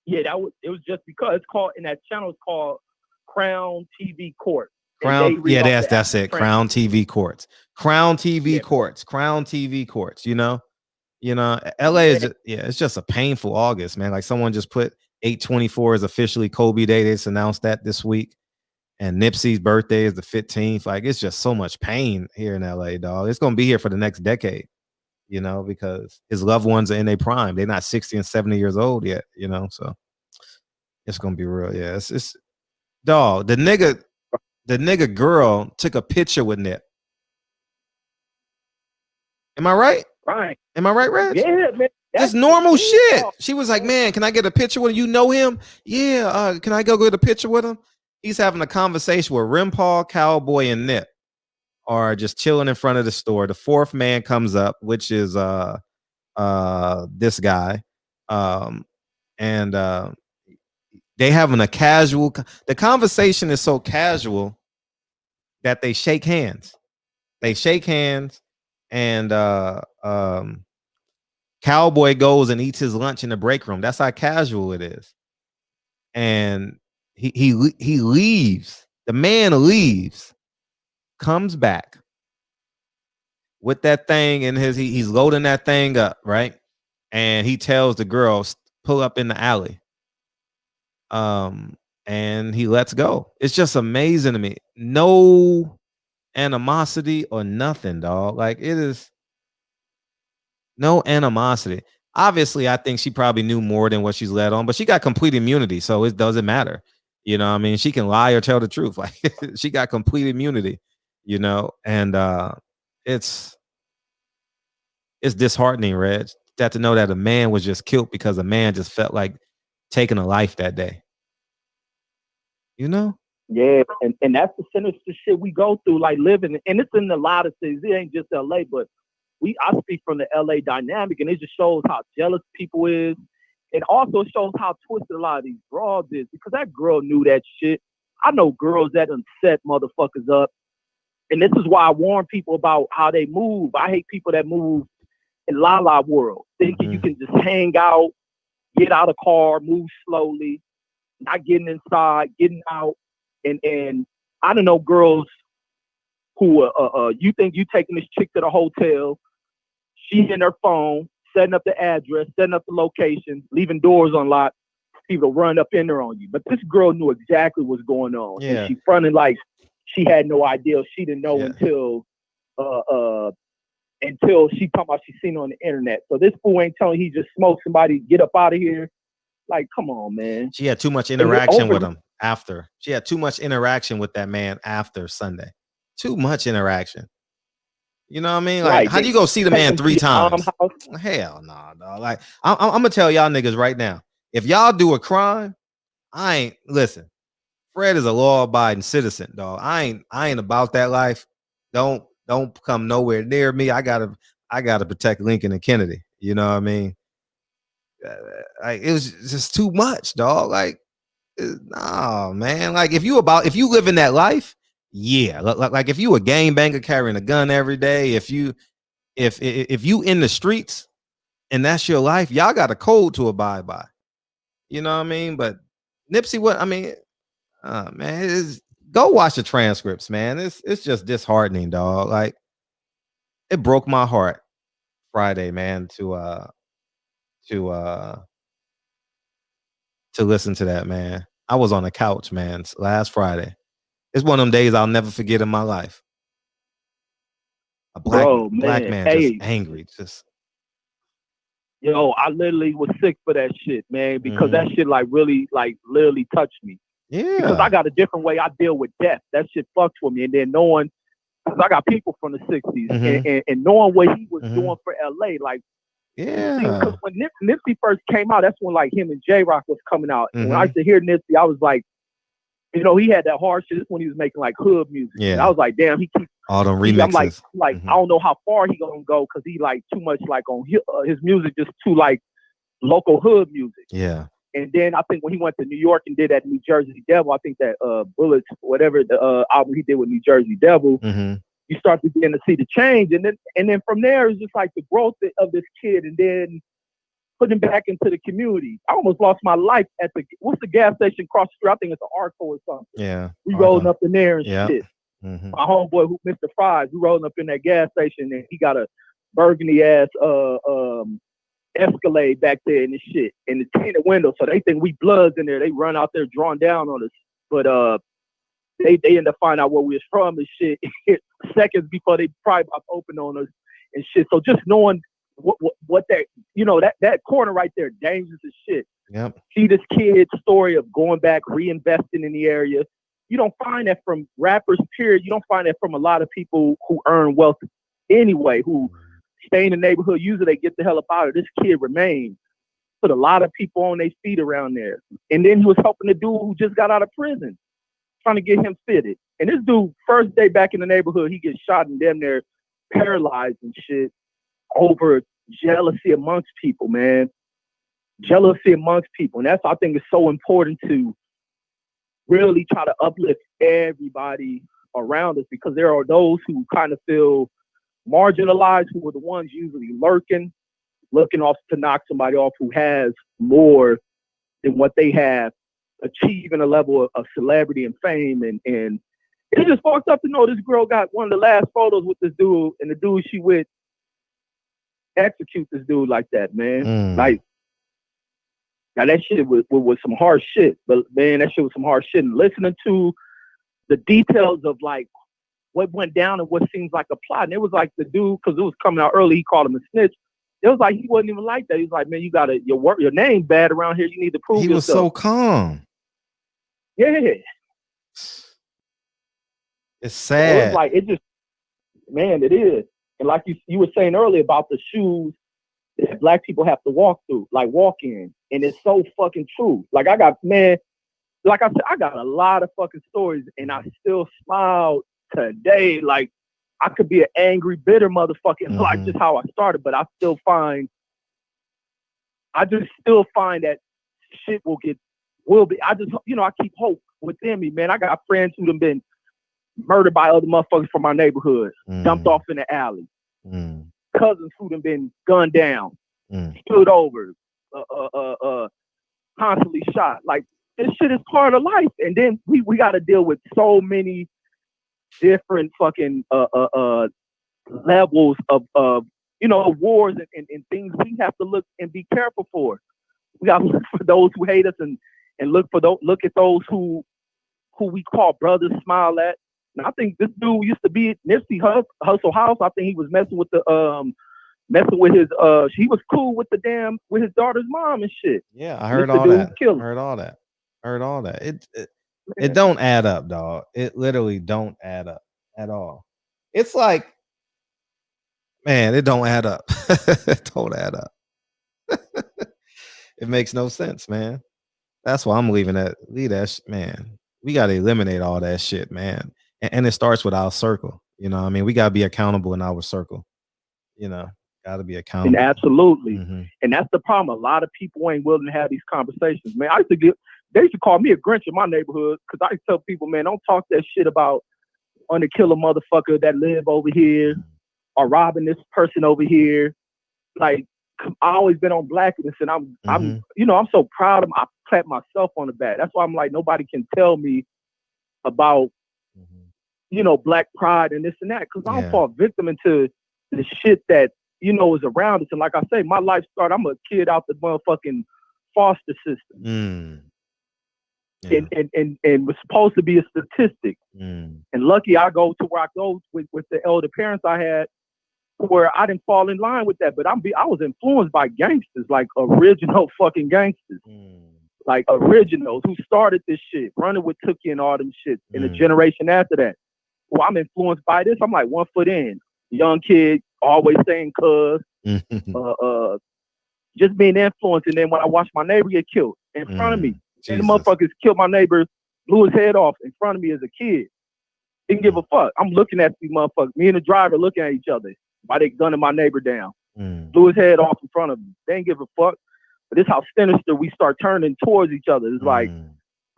Yeah, it was just because it's called, in that channel, it's called Crown TV Court. That's it. Crown TV Courts. Crown TV Courts. Crown TV Courts. LA is it's just a painful August, man. Like someone just put 8/24 is officially Kobe Day. They just announced that this week. And Nipsey's birthday is the 15th. Like, it's just so much pain here in LA, dog. It's going to be here for the next decade, because his loved ones are in their prime. They're not 60 and 70 years old yet, so it's going to be real. Yeah, it's dog. The nigga girl took a picture with Nip. Am I right? Right. Am I right, Reg? Yeah, man. That's normal shit. She was like, man, can I get a picture with him? You know him? Yeah. Can I go get a picture with him? He's having a conversation with Rim Paul, Cowboy, and Nip. are just chilling in front of the store. The fourth man comes up, which is this guy. And they having a casual, the conversation is so casual that they shake hands. They shake hands, and Cowboy goes and eats his lunch in the break room. That's how casual it is. And he leaves. The man leaves, comes back with that thing in his. He's loading that thing up, right? And he tells the girls, pull up in the alley. And he lets go. It's just amazing to me. No animosity or nothing, dog. Like, it is no animosity. Obviously, I think she probably knew more than what she's let on, but she got complete immunity, so it doesn't matter. You know what I mean? She can lie or tell the truth. Like, she got complete immunity, you know, and it's disheartening, Reg, that to know that a man was just killed because a man just felt like taking a life that day. You know? Yeah, and that's the sinister shit we go through, like living, and it's in a lot of cities. It ain't just LA, but I speak from the LA dynamic, and it just shows how jealous people is. It also shows how twisted a lot of these broads is, because that girl knew that shit. I know girls that done set motherfuckers up. And this is why I warn people about how they move. I hate people that move in la-la world, thinking you can just hang out, get out of car, move slowly, not getting inside, getting out. And I don't know girls who you think you taking this chick to the hotel, she's in her phone, setting up the address, setting up the location, leaving doors unlocked, people run up in there on you. But this girl knew exactly what's going on. Yeah. And she fronted like she had no idea. She didn't know until she talking about she seen it on the internet. So this fool ain't telling he just smoked somebody, get up out of here. Like, come on, man. She had too much interaction with him after. She had too much interaction with that man after Sunday. Too much interaction. You know what I mean? Like, how do you go see the man 3 times? Hell no, dog. Like, I'm gonna tell y'all niggas right now. If y'all do a crime, listen. Fred is a law-abiding citizen, dog. I ain't about that life. Don't come nowhere near me. I gotta protect Lincoln and Kennedy. You know what I mean? It was just too much, dog. Like, no, man. Like, if you live in that life, yeah. Like if you a gangbanger carrying a gun every day, if you in the streets and that's your life, y'all got a code to abide by. You know what I mean? But Nipsey, man, go watch the transcripts, man. It's just disheartening, dog. Like, it broke my heart Friday, man, to listen to that, man. I was on the couch, man, last Friday. It's one of them days I'll never forget in my life. A black man just angry. Just, yo, I literally was sick for that shit, man, because that shit literally touched me. Yeah. Because I got a different way I deal with death. That shit fucks with me. And then knowing, because I got people from the 60s, and knowing what he was doing for LA, like, yeah. Because when Nipsey first came out, that's when like him and J-Rock was coming out. And when I used to hear Nipsey, I was like, you know, he had that hard shit. This when he was making like hood music. Yeah. And I was like, damn, he keeps all them remixes. I'm like, I don't know how far he gonna go, because he like too much like on his music, just too like local hood music. Yeah. And then I think when he went to New York and did that New Jersey Devil, I think that Bullets, whatever the album he did with New Jersey Devil, you start to begin to see the change. And then from there, it's just like the growth of this kid, and then putting him back into the community. I almost lost my life at what's the gas station across the street? I think it's an Arco or something. Yeah. We rolling up in there and shit. Mm-hmm. My homeboy, Mr. Fries, we rolling up in that gas station, and he got a burgundy ass Escalade back there and the shit, and the tinted window, so they think we bloods in there. They run out there drawing down on us, but they end up finding out where we was from and shit seconds before they probably about to open on us and shit. So just knowing what that, you know, that corner right there, dangerous as shit. Yep. See this kid's story of going back, reinvesting in the area. You don't find that from rappers, period. You don't find that from a lot of people who earn wealth anyway, who stay in the neighborhood. Usually they get the hell up out of. This kid remained. Put a lot of people on their feet around there. And then he was helping the dude who just got out of prison. trying to get him fitted. And this dude, first day back in the neighborhood, he gets shot and damn near paralyzed and shit over jealousy amongst people, man. Jealousy amongst people. And that's, I think, is so important to really try to uplift everybody around us, because there are those who kind of feel marginalized, who are the ones usually looking off to knock somebody off who has more than what they have, achieving a level of celebrity and fame. And it's just fucked up to know this girl got one of the last photos with this dude, and the dude she with execute this dude like that, man. Like, now that shit was some hard shit, but man, that shit was some hard shit. And listening to the details of like what went down and what seems like a plot, and it was like the dude, because it was coming out early, he called him a snitch. It was like he wasn't even like that. He was like, man, you gotta your name bad around here. You need to prove yourself. He was so calm. Yeah, it's sad. It was like, it just, man, it is. And like you were saying earlier about the shoes that black people have to walk through, like walk in, and it's so fucking true. Like I got, man, like I said, I got a lot of fucking stories, and I still smile today. Like I could be an angry, bitter motherfucking like just how I started, but I just still find that shit will be. I just, I keep hope within me, man. I got friends who have been murdered by other motherfuckers from my neighborhood, dumped off in the alley. Cousins who have been gunned down, stood over, constantly shot. Like, this shit is part of life. And then we got to deal with so many different fucking levels of wars and things we have to look and be careful for. We got to look for those who hate us and look at those who we call brothers, smile at. And I think this dude used to be at Nipsey Hussle house. I think he was messing with his he was cool with with his daughter's mom and shit. Yeah, I heard all that. Heard all that. It don't add up, dog. It literally don't add up at all. It's like, man, it don't add up. It don't add up. It makes no sense, man. That's why I'm leave that man. We got to eliminate all that shit, man. And it starts with our circle. You know what I mean? We got to be accountable in our circle. Got to be accountable. And absolutely. And that's the problem. A lot of people ain't willing to have these conversations, man. They used to call me a Grinch in my neighborhood, because I used to tell people, man, don't talk that shit about want to kill a motherfucker that live over here or robbing this person over here. Like, I always been on blackness, and I'm so proud of. I clap myself on the back. That's why I'm like, nobody can tell me about black pride and this and that, because I don't fall victim into the shit that is around us. And like I say, my life started. I'm a kid out the motherfucking foster system, and was supposed to be a statistic. And lucky I go to where I go with the elder parents I had, where I didn't fall in line with that. But I was influenced by gangsters, like original fucking gangsters, like originals who started this shit, running with Tookie and all them shit, in the generation after that. Well, I'm influenced by this. I'm like 1 foot in, young kid, always saying cuz, just being influenced. And then when I watched my neighbor get killed in front of me, and the motherfuckers killed my neighbor, blew his head off in front of me as a kid. Didn't give a fuck. I'm looking at these motherfuckers, me and the driver looking at each other while they gunning my neighbor down. Blew his head off in front of me. They didn't give a fuck. But this is how sinister we start turning towards each other. It's like,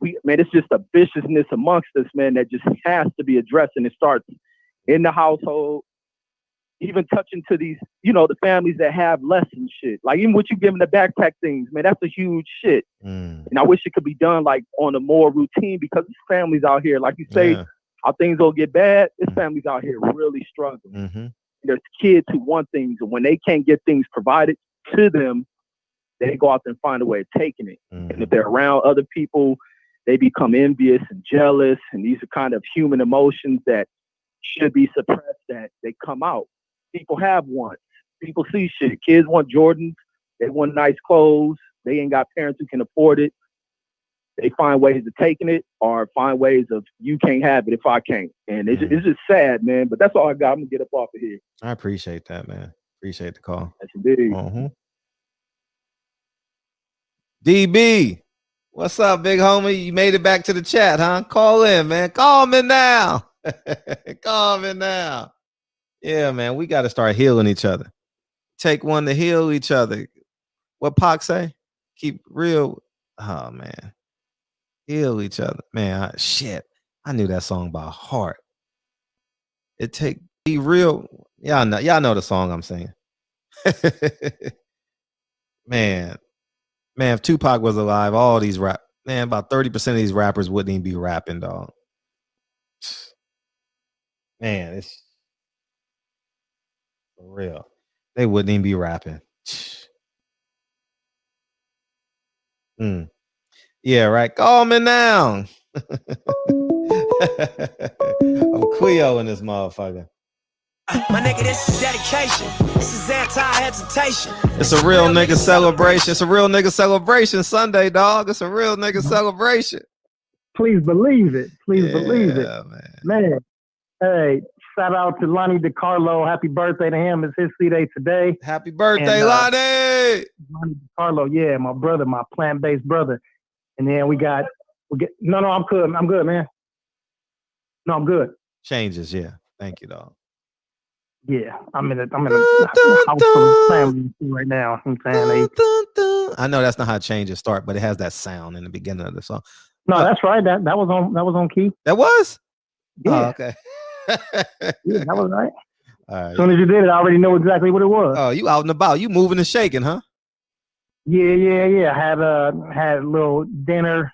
it's just a viciousness amongst us, man, that just has to be addressed. And it starts in the household, even touching to these, the families that have less and shit. Like, even what you giving the backpack things, man, that's a huge shit. And I wish it could be done like on a more routine, because there's families out here, like you say, how things will get bad. There's families out here really struggling. There's kids who want things, and when they can't get things provided to them, they go out there and find a way of taking it. And if they're around other people, they become envious and jealous. And these are kind of human emotions that should be suppressed, that they come out. People have wants. People see shit. Kids want Jordans. They want nice clothes. They ain't got parents who can afford it. They find ways of taking it, or find ways of, you can't have it if I can't. And it's just sad, man. But that's all I got. I'm going to get up off of here. I appreciate that, man. Appreciate the call. That's indeed. DB. What's up, big homie? You made it back to the chat, huh? Call in, man. Call me now. Call me now. Yeah, man. We got to start healing each other. Take one to heal each other. What Pac say? Keep real. Oh, man. Heal each other. Man, shit. I knew that song by heart. Be real. Y'all know the song I'm singing. Man, if Tupac was alive, all these about 30% of these rappers wouldn't even be rapping, dog. Man, it's for real. They wouldn't even be rapping. Yeah, right. Call me now. I'm Cleo in this motherfucker. My nigga, this is dedication. This is anti-hesitation. It's a real nigga celebration. It's a real nigga celebration Sunday, dog. It's a real nigga celebration. Please believe it. Please believe it. Man. Hey, shout out to Lonnie DiCarlo. Happy birthday to him. It's his C-Day today. Happy birthday, Lonnie! Lonnie DiCarlo, yeah, my brother, my plant-based brother. And then we get no, I'm good. I'm good, man. No, I'm good. Changes, yeah. Thank you, dog. Yeah, I'm in a house full of family right now. I'm saying I know that's not how changes start, but it has that sound in the beginning of the song. No, that's right. That was on key. That was? Yeah. Oh, okay. Yeah, that was right. All right. As soon as you did it, I already know exactly what it was. Oh, you out and about. You moving and shaking, huh? Yeah. I had a little dinner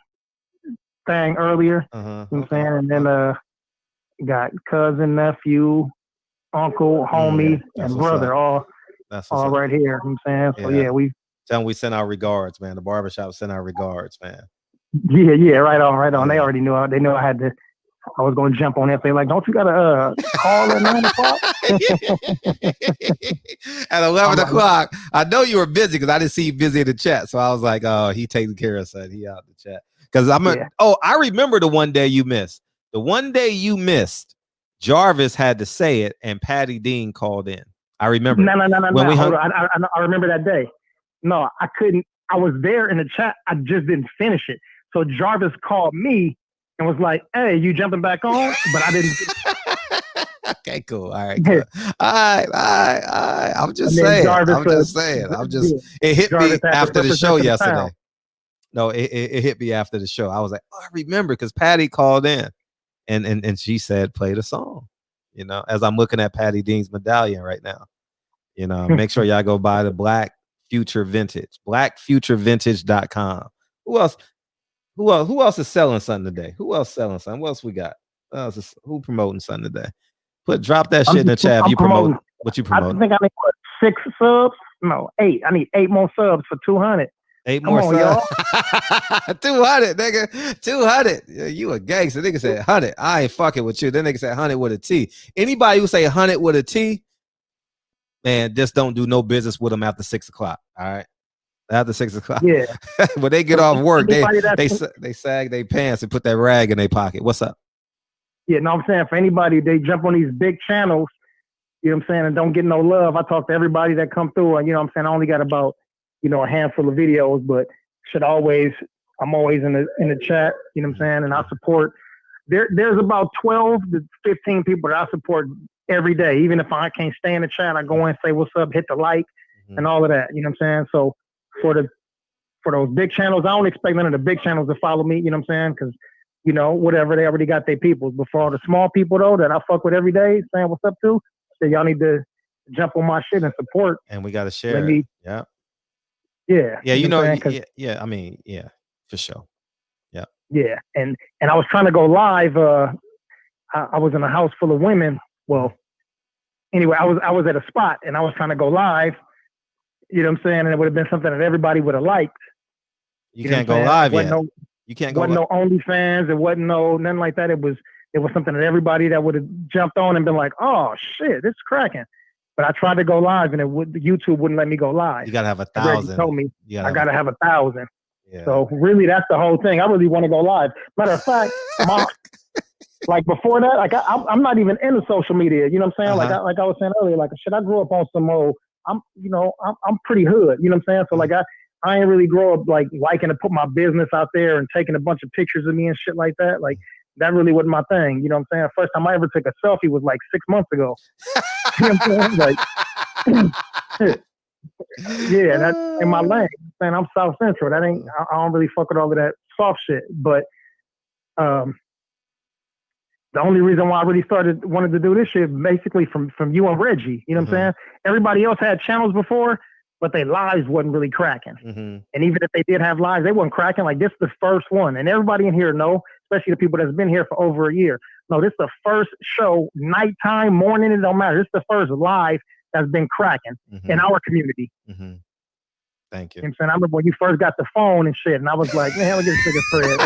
thing earlier. You know what I'm saying? And then got cousin, nephew, uncle, homie, and brother all right here. You know what I'm saying? So yeah, tell them we send our regards, man. The barbershop send our regards, man. Yeah, right on. Yeah. They already knew. They knew I was going to jump on there and say, like, don't you got to call at 9 o'clock? At 11 o'clock. I know you were busy because I didn't see you busy in the chat. So I was like, oh, he taking care of something. He out in the chat. Because I remember the one day you missed. The one day you missed, Jarvis had to say it and Patty Dean called in. I remember. No. I remember that day. No, I couldn't. I was there in the chat. I just didn't finish it. So Jarvis called me and was like, hey, you jumping back on? But I didn't. Okay, cool. All right, cool. All right. I'm just saying. It hit me after the show yesterday. No, it hit me after the show. I was like, oh, I remember because Patty called in and she said, play the song. You know, as I'm looking at Patty Dean's medallion right now. You know, make sure y'all go buy the Black Future Vintage, blackfuturevintage.com. Who else is selling something today? Who else selling something? What else we got? Who promoting something today? Drop that shit in the chat if you promote what you promote. I think I need 6 subs. No, 8. I need 8 more subs for 200. 8 more subs. 200, nigga. 200. Yeah, you a gangster. Nigga said 100. I ain't fucking with you. Then nigga said 100 with a T. Anybody who say 100 with a T, man, just don't do no business with them after 6 o'clock. All right. After 6 o'clock. Yeah. When they get off work, they sag their pants and put that rag in their pocket. What's up? Yeah, no, I'm saying for anybody, they jump on these big channels, you know what I'm saying, and don't get no love. I talk to everybody that come through, and you know what I'm saying, I only got about, a handful of videos, but I'm always in the chat, you know what I'm saying, and I support. There's about 12 to 15 people that I support every day. Even if I can't stay in the chat, I go in, say what's up, hit the like, and all of that, you know what I'm saying? So for those big channels, I don't expect none of the big channels to follow me, you know what I'm saying? Because whatever, they already got their peoples. But for all the small people, though, that I fuck with every day, saying what's up to, so y'all need to jump on my shit and support. And we got to share it. Yeah. Yeah. Yeah. I mean, yeah, for sure. Yeah. Yeah. And I was trying to go live. I was in a house full of women. Well, anyway, I was at a spot and I was trying to go live. You know what I'm saying? And it would have been something that everybody would have liked. You can't go live yet. You can't go. Wasn't no OnlyFans. It wasn't nothing like that. It was something that everybody that would have jumped on and been like, "Oh shit, it's cracking." But I tried to go live, and YouTube wouldn't let me go live. You gotta have 1,000. Told me I gotta have 1,000. Yeah. So really, that's the whole thing. I really want to go live. Matter of fact, like before that, like I'm not even into social media. You know what I'm saying? Like I was saying earlier, like shit. I grew up on some old. I'm pretty hood. You know what I'm saying? So like I ain't really grow up like liking to put my business out there and taking a bunch of pictures of me and shit like that. Like that really wasn't my thing. You know what I'm saying? First time I ever took a selfie was like 6 months ago. You know what I'm saying? Like, yeah, that's in my lane. Man, I'm South Central. That ain't. I don't really fuck with all of that soft shit. But the only reason why I really wanted to do this shit basically from you and Reggie. You know what I'm saying? Everybody else had channels before, but their lives wasn't really cracking. And even if they did have lives, they wasn't cracking. Like this is the first one, and everybody in here know, especially the people that's been here for over a year. No, this is the first show, nighttime, morning, it don't matter. This is the first live that's been cracking in our community. Thank you. You know what I'm saying? I remember when you first got the phone and shit, and I was like, man, look at this nigga Fred.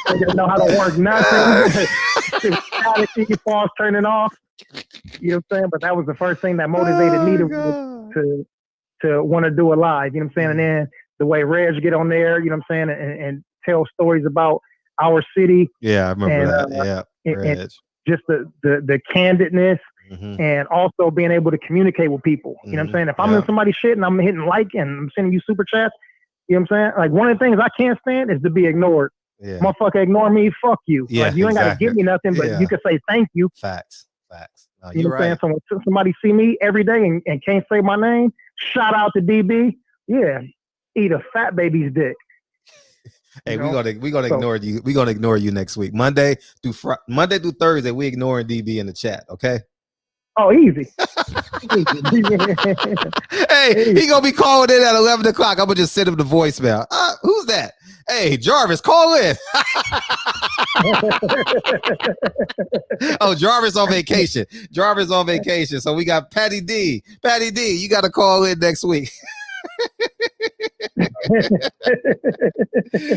They didn't know how to work nothing. Your phone's turning off. You know what I'm saying? But that was the first thing that motivated me to want to do a live. You know what I'm saying? And then the way Reg get on there, you know what I'm saying, and tell stories about our city. Yeah, I remember that. Yeah, and just the candidness. And also being able to communicate with people. You know what I'm saying? If I'm in somebody's shit and I'm hitting like and I'm sending you super chats, you know what I'm saying? Like one of the things I can't stand is to be ignored. Motherfucker, ignore me, fuck you. Like you ain't gotta give me nothing, but you can say thank you. Facts. No, you know what I'm saying? So when somebody see me every day and can't say my name, shout out to DB. Yeah, eat a fat baby's dick. Hey, we're gonna ignore you. We're gonna ignore you next week. Monday through Thursday, we ignoring DB in the chat, okay? Oh, easy. Hey, he gonna be calling in at 11 o'clock. I'm gonna just send him the voicemail. Who's that? Hey, Jarvis, call in. Oh, Jarvis on vacation. So we got Patty D. Patty D, you got to call in next week.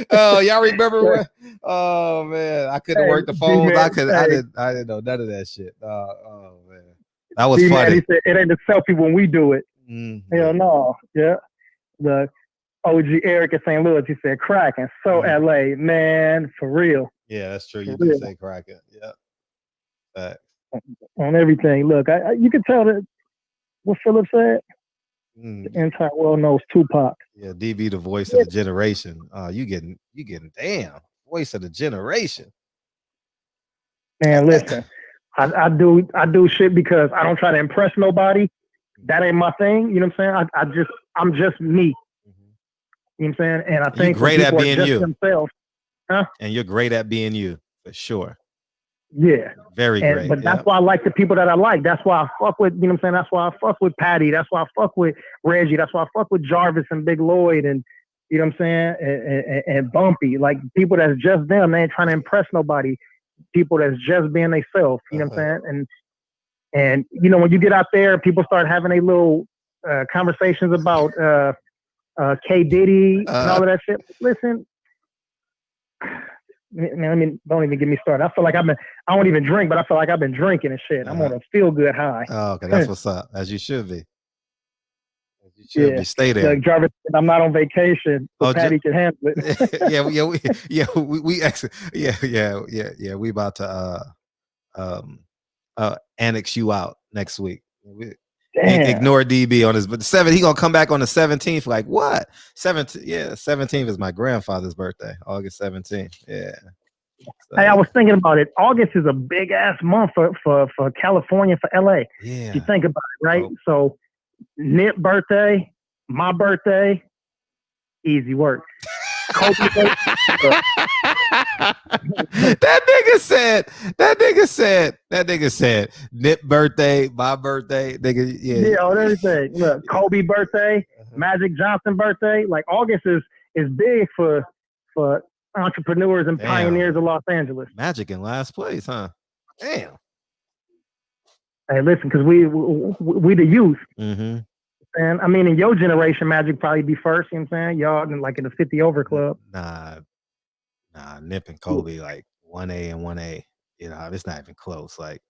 Oh, y'all remember what? Oh man, I couldn't work the phones. I didn't know none of that shit. Oh man, that was funny. He said it ain't a selfie when we do it. Hell no. Yeah, the OG Eric in St. Louis. He said cracking. So LA, man, for real. Yeah, that's true. You do say cracking. Yeah. On everything. Look, you can tell that what Philip said. The entire world knows Tupac. Yeah, DB, the voice of the generation. You getting damn voice of the generation. Man, listen, I do shit because I don't try to impress nobody. That ain't my thing. You know what I'm saying? I'm just me. You know what I'm saying? And I think you're great at being you. Themselves, huh? And you're great at being you for sure. Yeah. Very great. But that's why I like the people that I like. That's why I fuck with, you know what I'm saying? That's why I fuck with Patty. That's why I fuck with Reggie. That's why I fuck with Jarvis and Big Lloyd and, you know what I'm saying? And Bumpy. Like people that's just them. They ain't trying to impress nobody. People that's just being themselves. You know what I'm saying? And you know, when you get out there, people start having a little conversations about K Diddy and all of that shit. Listen, man, I mean, don't even get me started. I feel like I don't even drink, but I feel like I've been drinking and shit. I'm on a feel good high. Oh, okay, that's what's up. As you should be. As you should be. Stay there. Like Jarvis, I'm not on vacation, so Patty can handle it. We about to annex you out next week. Ignore DB on his, but he gonna come back on the 17th. Like what? 17th? Yeah, 17th is my grandfather's birthday, August 17th. Yeah. So, hey, I was thinking about it. August is a big ass month for California, for LA. Yeah. If you think about it, right? So, Nip birthday, my birthday, easy work. That nigga said Nip birthday, my birthday, nigga. Yeah, on everything. Look, Kobe birthday, Magic Johnson birthday. Like August is big for entrepreneurs and pioneers of Los Angeles. Magic in last place, huh? Damn. Hey, listen, because we the youth. And I mean, in your generation, Magic probably be first. You know what I'm saying? Y'all like in the 50 over club. Nah, Nip and Kobe like 1A and 1A. You know, it's not even close. Like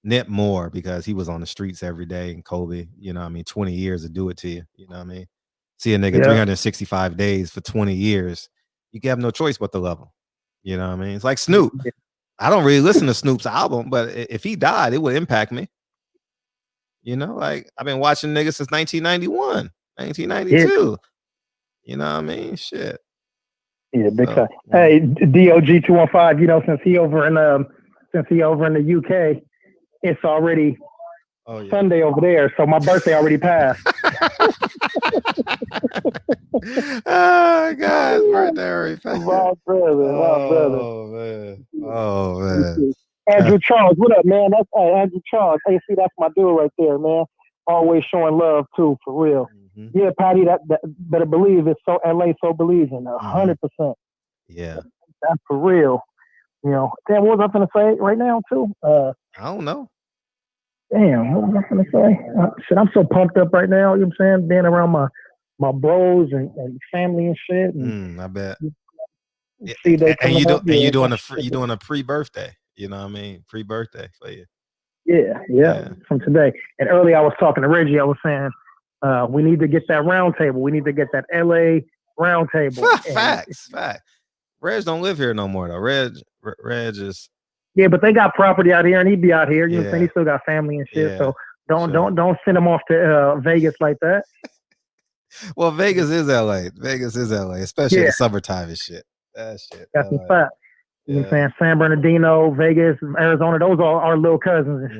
Nip more because he was on the streets every day, and Kobe, you know what I mean, 20 years to do it to you. You know what I mean? See a nigga 365 days for 20 years. You have no choice but to love him. You know what I mean? It's like Snoop. I don't really listen to Snoop's album, but if he died, it would impact me. You know, like I've been watching niggas since 1991, 1992. You know what I mean? Shit. Yeah, big time. Hey, DOG 215. You know, since he over in the UK, it's already Sunday over there. So my birthday already passed. Oh God, birthday already passed. My brother. Oh man. Andrew Charles, what up, man? That's Andrew Charles. Hey, see, that's my dude right there, man. Always showing love too, for real. Mm-hmm. Yeah, Patty, that better believe it's so LA so believing 100%. Yeah, that's for real. You know, damn, what was I gonna say right now too? I don't know. Damn, what was I gonna say? Shit, I'm so pumped up right now. You know what I'm saying? Being around my bros and family and shit. And, I bet. And you doing a pre-birthday. You know what I mean? Pre-birthday for you. Yeah, from today. And earlier I was talking to Reggie. I was saying we need to get that round table. We need to get that LA round table. Facts. Reg don't live here no more though. Reg is. Yeah, but they got property out here, and he'd be out here. You know what I'm saying? He still got family and shit. So don't send him off to Vegas like that. Well, Vegas is LA. Especially in the summertime and shit. That shit. That's a fact. You know what I'm saying? San Bernardino, Vegas, Arizona, those are our little cousins and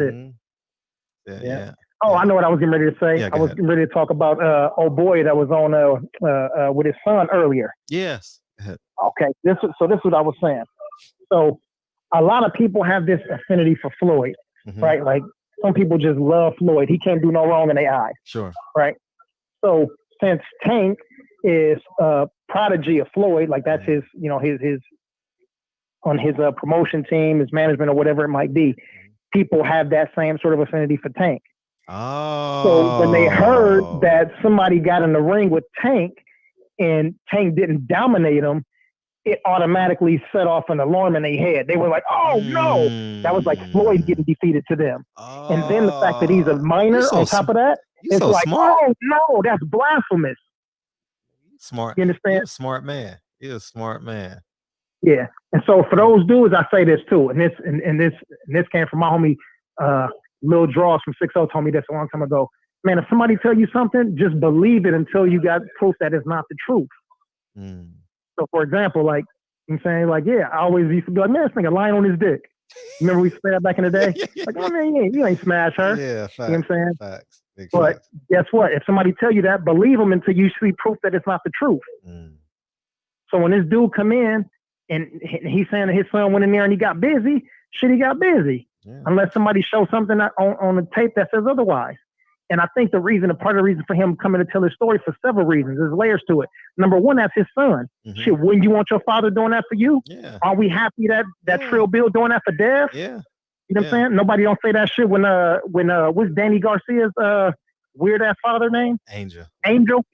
shit. Yeah. Oh, I know what I was getting ready to say. I was getting ready to talk about old boy that was on with his son earlier. Yes. Okay. This is what I was saying. So a lot of people have this affinity for Floyd, right? Like some people just love Floyd. He can't do no wrong in their eyes. Sure. Right. So since Tank is a prodigy of Floyd, like that's his, you know, his on his promotion team, his management, or whatever it might be, people have that same sort of affinity for Tank. Oh. So when they heard that somebody got in the ring with Tank and Tank didn't dominate him, it automatically set off an alarm in their head. They were like, "Oh no!" That was like Floyd getting defeated to them. And then the fact that he's a minor on top of that, it's so like, smart. "Oh no, that's blasphemous." Smart. You understand? You're a smart man. You're a smart man. Yeah. And so for those dudes, I say this too. And this came from my homie Lil Draws from 6-0 told me this a long time ago. Man, if somebody tell you something, just believe it until you got proof that it's not the truth. So for example, like I'm saying, like, yeah, I always used to be like, man, this nigga lying on his dick. Remember we said that back in the day? Like, oh man, you ain't smash her. Yeah, facts. You know what I'm saying? Facts. Big but facts. Guess what? If somebody tell you that, believe them until you see proof that it's not the truth. So when this dude come in and he's saying that his son went in there and he got busy, he got busy. Yeah. Unless somebody shows something on the tape that says otherwise. And I think part of the reason for him coming to tell his story for several reasons, there's layers to it. Number one, that's his son. Shit, wouldn't you want your father doing that for you? Yeah. Are we happy that Trill Bill doing that for Dev? Yeah. You know what I'm saying? Nobody don't say that shit when what's Danny Garcia's weird ass father name? Angel. You know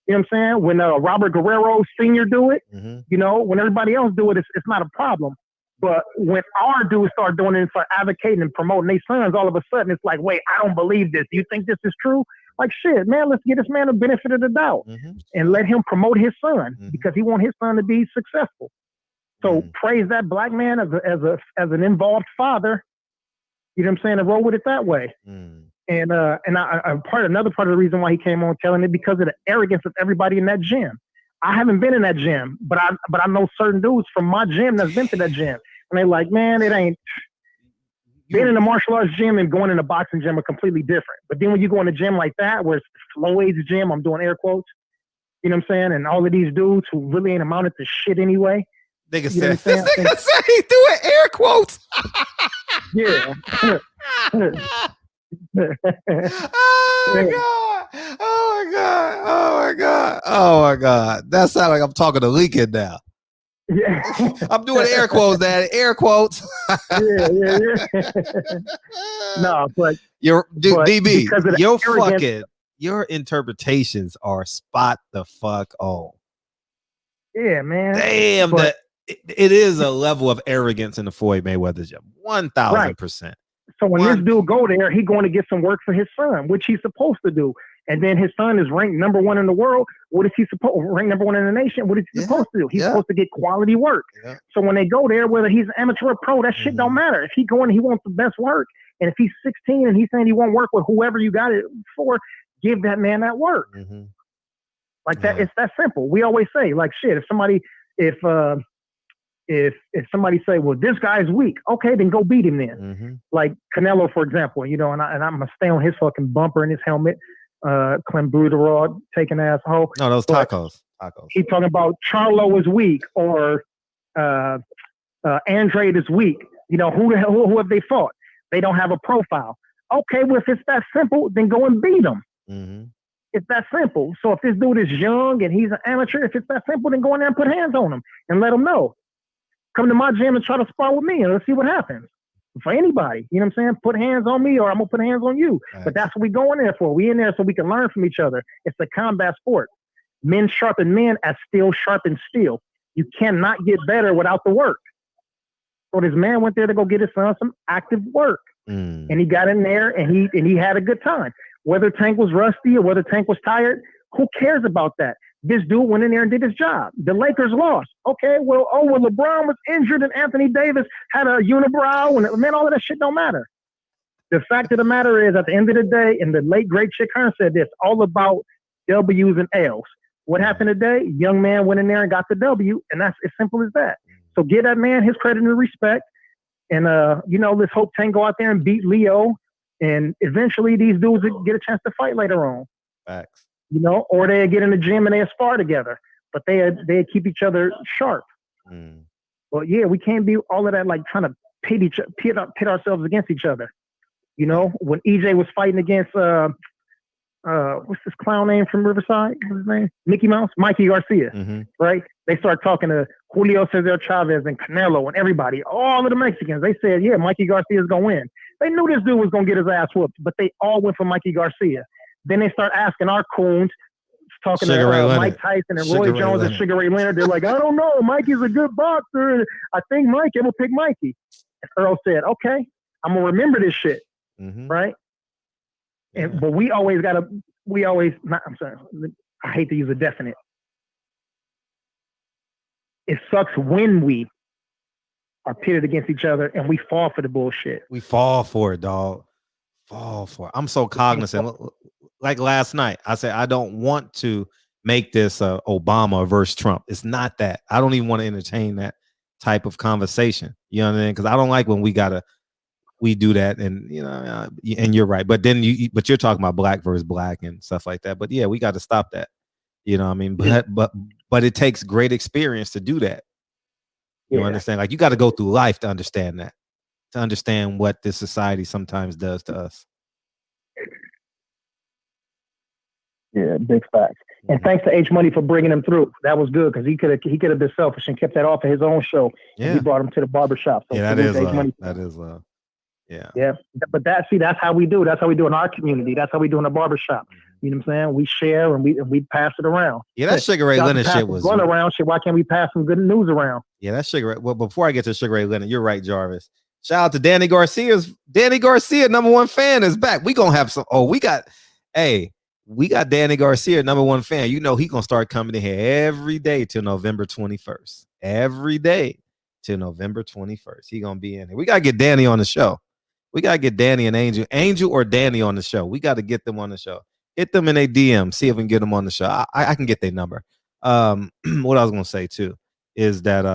what I'm saying? When Robert Guerrero Sr. do it, you know, when everybody else do it, it's not a problem. But when our dudes start doing it and start advocating and promoting their sons, all of a sudden it's like, wait, I don't believe this. You think this is true? Like, shit, man, let's get this man the benefit of the doubt and let him promote his son because he want his son to be successful. So praise that black man as an involved father. You know what I'm saying? And roll with it that way. And another part of the reason why he came on telling it because of the arrogance of everybody in that gym. I haven't been in that gym, but I know certain dudes from my gym that's been to that gym. And they're like, man, it ain't. Being in a martial arts gym and going in a boxing gym are completely different. But then when you go in a gym like that, where it's Floyd's gym, I'm doing air quotes, you know what I'm saying? And all of these dudes who really ain't amounted to shit anyway. Nigga said he doing air quotes. Yeah. Oh my God. That sounds like I'm talking to Lincoln now. Yeah. I'm doing air quotes, Daddy. Air quotes. Yeah. No, but DB, your interpretations are spot the fuck on. Yeah, man. Damn, it is a level of arrogance in the Floyd Mayweather gym. 1,000%. So when this dude go there, he going to get some work for his son, which he's supposed to do. And then his son is ranked number 1 in the world. What is he supposed ranked number 1 in the nation? What is he supposed to do? He's supposed to get quality work. Yeah. So when they go there, whether he's an amateur or pro, that shit don't matter. If he going, he wants the best work. And if he's 16 and he's saying he won't work with whoever you got it for, give that man that work. Like that, it's that simple. We always say, like, shit, if somebody say, well, this guy's weak, okay, then go beat him then. Mm-hmm. Like Canelo, for example, you know, and I'm gonna stay on his fucking bumper and his helmet. Clem Bruderod taking asshole. No, those tacos. He's talking about Charlo is weak or Andrade is weak. You know, who have they fought? They don't have a profile. Okay, well, if it's that simple, then go and beat them. Mm-hmm. It's that simple. So if this dude is young and he's an amateur, if it's that simple, then go in there and put hands on him and let him know. Come to my gym and try to spar with me and let's see what happens. For anybody, you know what I'm saying? Put hands on me or I'm going to put hands on you. Right. But that's what we go in there for. We in there so we can learn from each other. It's a combat sport. Men sharpen men as steel sharpens steel. You cannot get better without the work. So this man went there to go get his son some active work. And he got in there and he had a good time. Whether Tank was rusty or whether Tank was tired, who cares about that? This dude went in there and did his job. The Lakers lost. Okay, well, LeBron was injured and Anthony Davis had a unibrow, and man, all of that shit don't matter. The fact of the matter is, at the end of the day, and the late great Chick Hearn said this, all about W's and L's. What happened today? Young man went in there and got the W, and that's as simple as that. So give that man his credit and respect, and you know, let's hope Tank go out there and beat Leo, and eventually these dudes get a chance to fight later on. Facts. You know, or they get in the gym and they spar together, but they keep each other sharp. Well, yeah, we can't be all of that, like trying to pit ourselves against each other. You know, when EJ was fighting against what's this clown name from Riverside? What's his name? Mickey Mouse, Mikey Garcia, right? They started talking to Julio Cesar Chavez and Canelo and everybody, all of the Mexicans. They said, yeah, Mikey Garcia is gonna win. They knew this dude was gonna get his ass whooped, but they all went for Mikey Garcia. Then they start asking our coons, talking to Mike Tyson and Roy Jones and Sugar Ray Leonard. They're like, I don't know. Mikey's a good boxer. I think Mikey, I'm going to pick Mikey. And Earl said, okay, I'm going to remember this shit. Right? And but we always, I'm sorry, I hate to use a definite. It sucks when we are pitted against each other and we fall for the bullshit. We fall for it, dog. Fall for it. I'm so cognizant. Like last night, I said, I don't want to make this Obama versus Trump. It's not that. I don't even want to entertain that type of conversation. You know what I mean? Because I don't like when we do that, and you know, and you're right. But then but you're talking about black versus black and stuff like that. But yeah, we got to stop that. You know what I mean? But it takes great experience to do that. You understand? Like you got to go through life to understand that, to understand what this society sometimes does to us. Yeah, big facts. And thanks to H Money for bringing him through. That was good because he could have been selfish and kept that off of his own show. Yeah, he brought him to the barbershop. So yeah, that is yeah. Yeah, but that's how we do. That's how we do in our community. That's how we do in the barbershop. You know what I'm saying? We share and we pass it around. Yeah, that Sugar Ray Leonard shit was going around. Shit, why can't we pass some good news around? Yeah, that Sugar Ray. Well, before I get to Sugar Ray Leonard, you're right, Jarvis. Shout out to Danny Garcia, #1 fan, is back. We gonna have some. We got Danny Garcia, #1 fan. You know he gonna start coming in here every day till November 21st. Every day till November 21st. He gonna be in here. We gotta get Danny on the show. We gotta get Danny and Angel or Danny on the show. We gotta get them on the show. Hit them in a DM. See if we can get them on the show. I can get their number. What I was gonna say too is that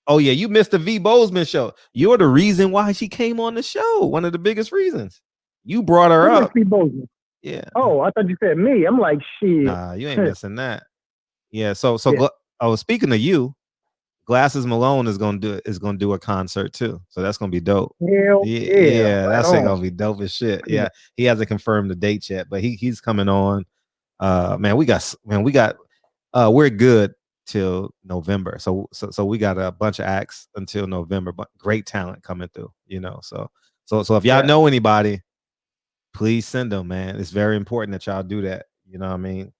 oh yeah, you missed the V Bozeman show. You're the reason why she came on the show. One of the biggest reasons. You brought her up. V Bozeman. Yeah. Oh, I thought you said me. I'm like, shit. Nah, you ain't missing that. Yeah. So yeah. I was speaking to you. Glasses Malone is gonna do a concert too. So that's gonna be dope. Hell yeah, that's gonna be dope as shit. Yeah, he hasn't confirmed the date yet, but he's coming on. We're good till November. So we got a bunch of acts until November, but great talent coming through. You know, so if y'all know anybody, please send them, man. It's very important that y'all do that. You know what I mean?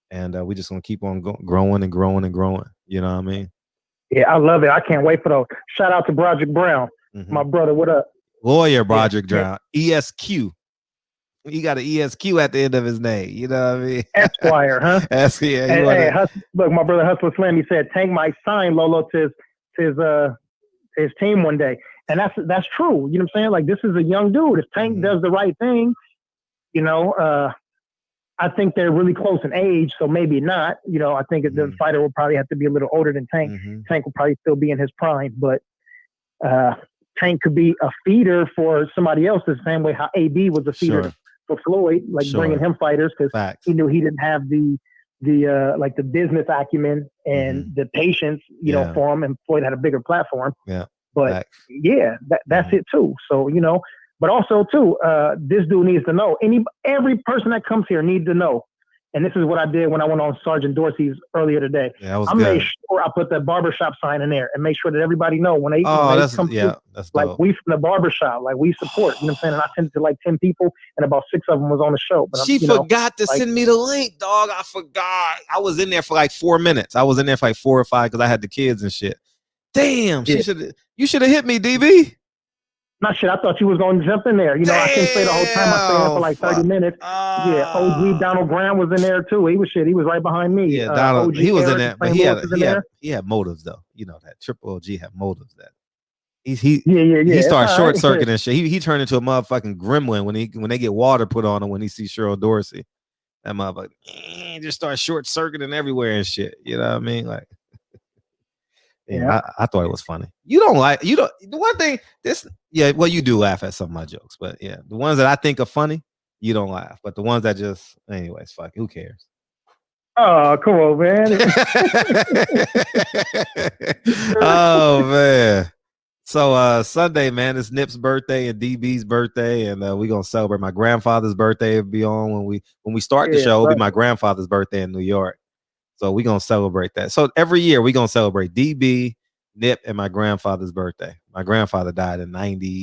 And we just gonna keep on growing and growing and growing. You know what I mean? Yeah, I love it. I can't wait for those. Shout out to Broderick Brown, my brother. What up? Lawyer Broderick Brown, ESQ. He got an ESQ at the end of his name. You know what I mean? Esquire, huh? Look, my brother Hustler Slim, he said Tank might sign Lolo to his team one day. And that's true. You know what I'm saying? Like, this is a young dude. If Tank does the right thing, you know, I think they're really close in age, so maybe not. You know, I think the fighter will probably have to be a little older than Tank. Tank will probably still be in his prime, but Tank could be a feeder for somebody else the same way how AB was a feeder for Floyd, like bringing him fighters because he knew he didn't have the like the business acumen and the patience, you know, for him, and Floyd had a bigger platform. Yeah. But that's it too. So, you know, but also too, this dude needs to know. Every person that comes here needs to know. And this is what I did when I went on Sergeant Dorsey's earlier today. Yeah, I made sure I put the barbershop sign in there and make sure that everybody know when they come through, that's like dope. we from the barbershop, like we support, you know what I'm saying? And I sent it to like 10 people and about 6 of them was on the show. But she forgot to send me the link, dog. I forgot. I was in there for like 4 minutes. I was in there for like 4 or 5 because I had the kids and shit. Damn, you should have hit me, DB. Not shit. I thought you was going to jump in there. You know, I couldn't stay the whole time. I stayed there for like 30 minutes. OG Donald Graham was in there too. He was shit. He was right behind me. Yeah, Donald. OG he was Eric in there, but he had motives though. You know that Triple OG had motives. That he started short circuiting shit. He turned into a motherfucking gremlin when they get water put on him when he sees Cheryl Dorsey. That motherfucker just starts short circuiting everywhere and shit. You know what I mean? Like. Yeah, I thought it was funny. The one thing well, you do laugh at some of my jokes, but yeah, the ones that I think are funny, you don't laugh. But the ones that anyways, fuck, who cares? Oh, come on, man. Oh man. So Sunday, man, it's Nip's birthday and DB's birthday, and we're gonna celebrate. My grandfather's birthday will be on when we start the show. It'll be my grandfather's birthday in New York. So we're going to celebrate that. So every year we're going to celebrate DB, Nip, and my grandfather's birthday. My grandfather died in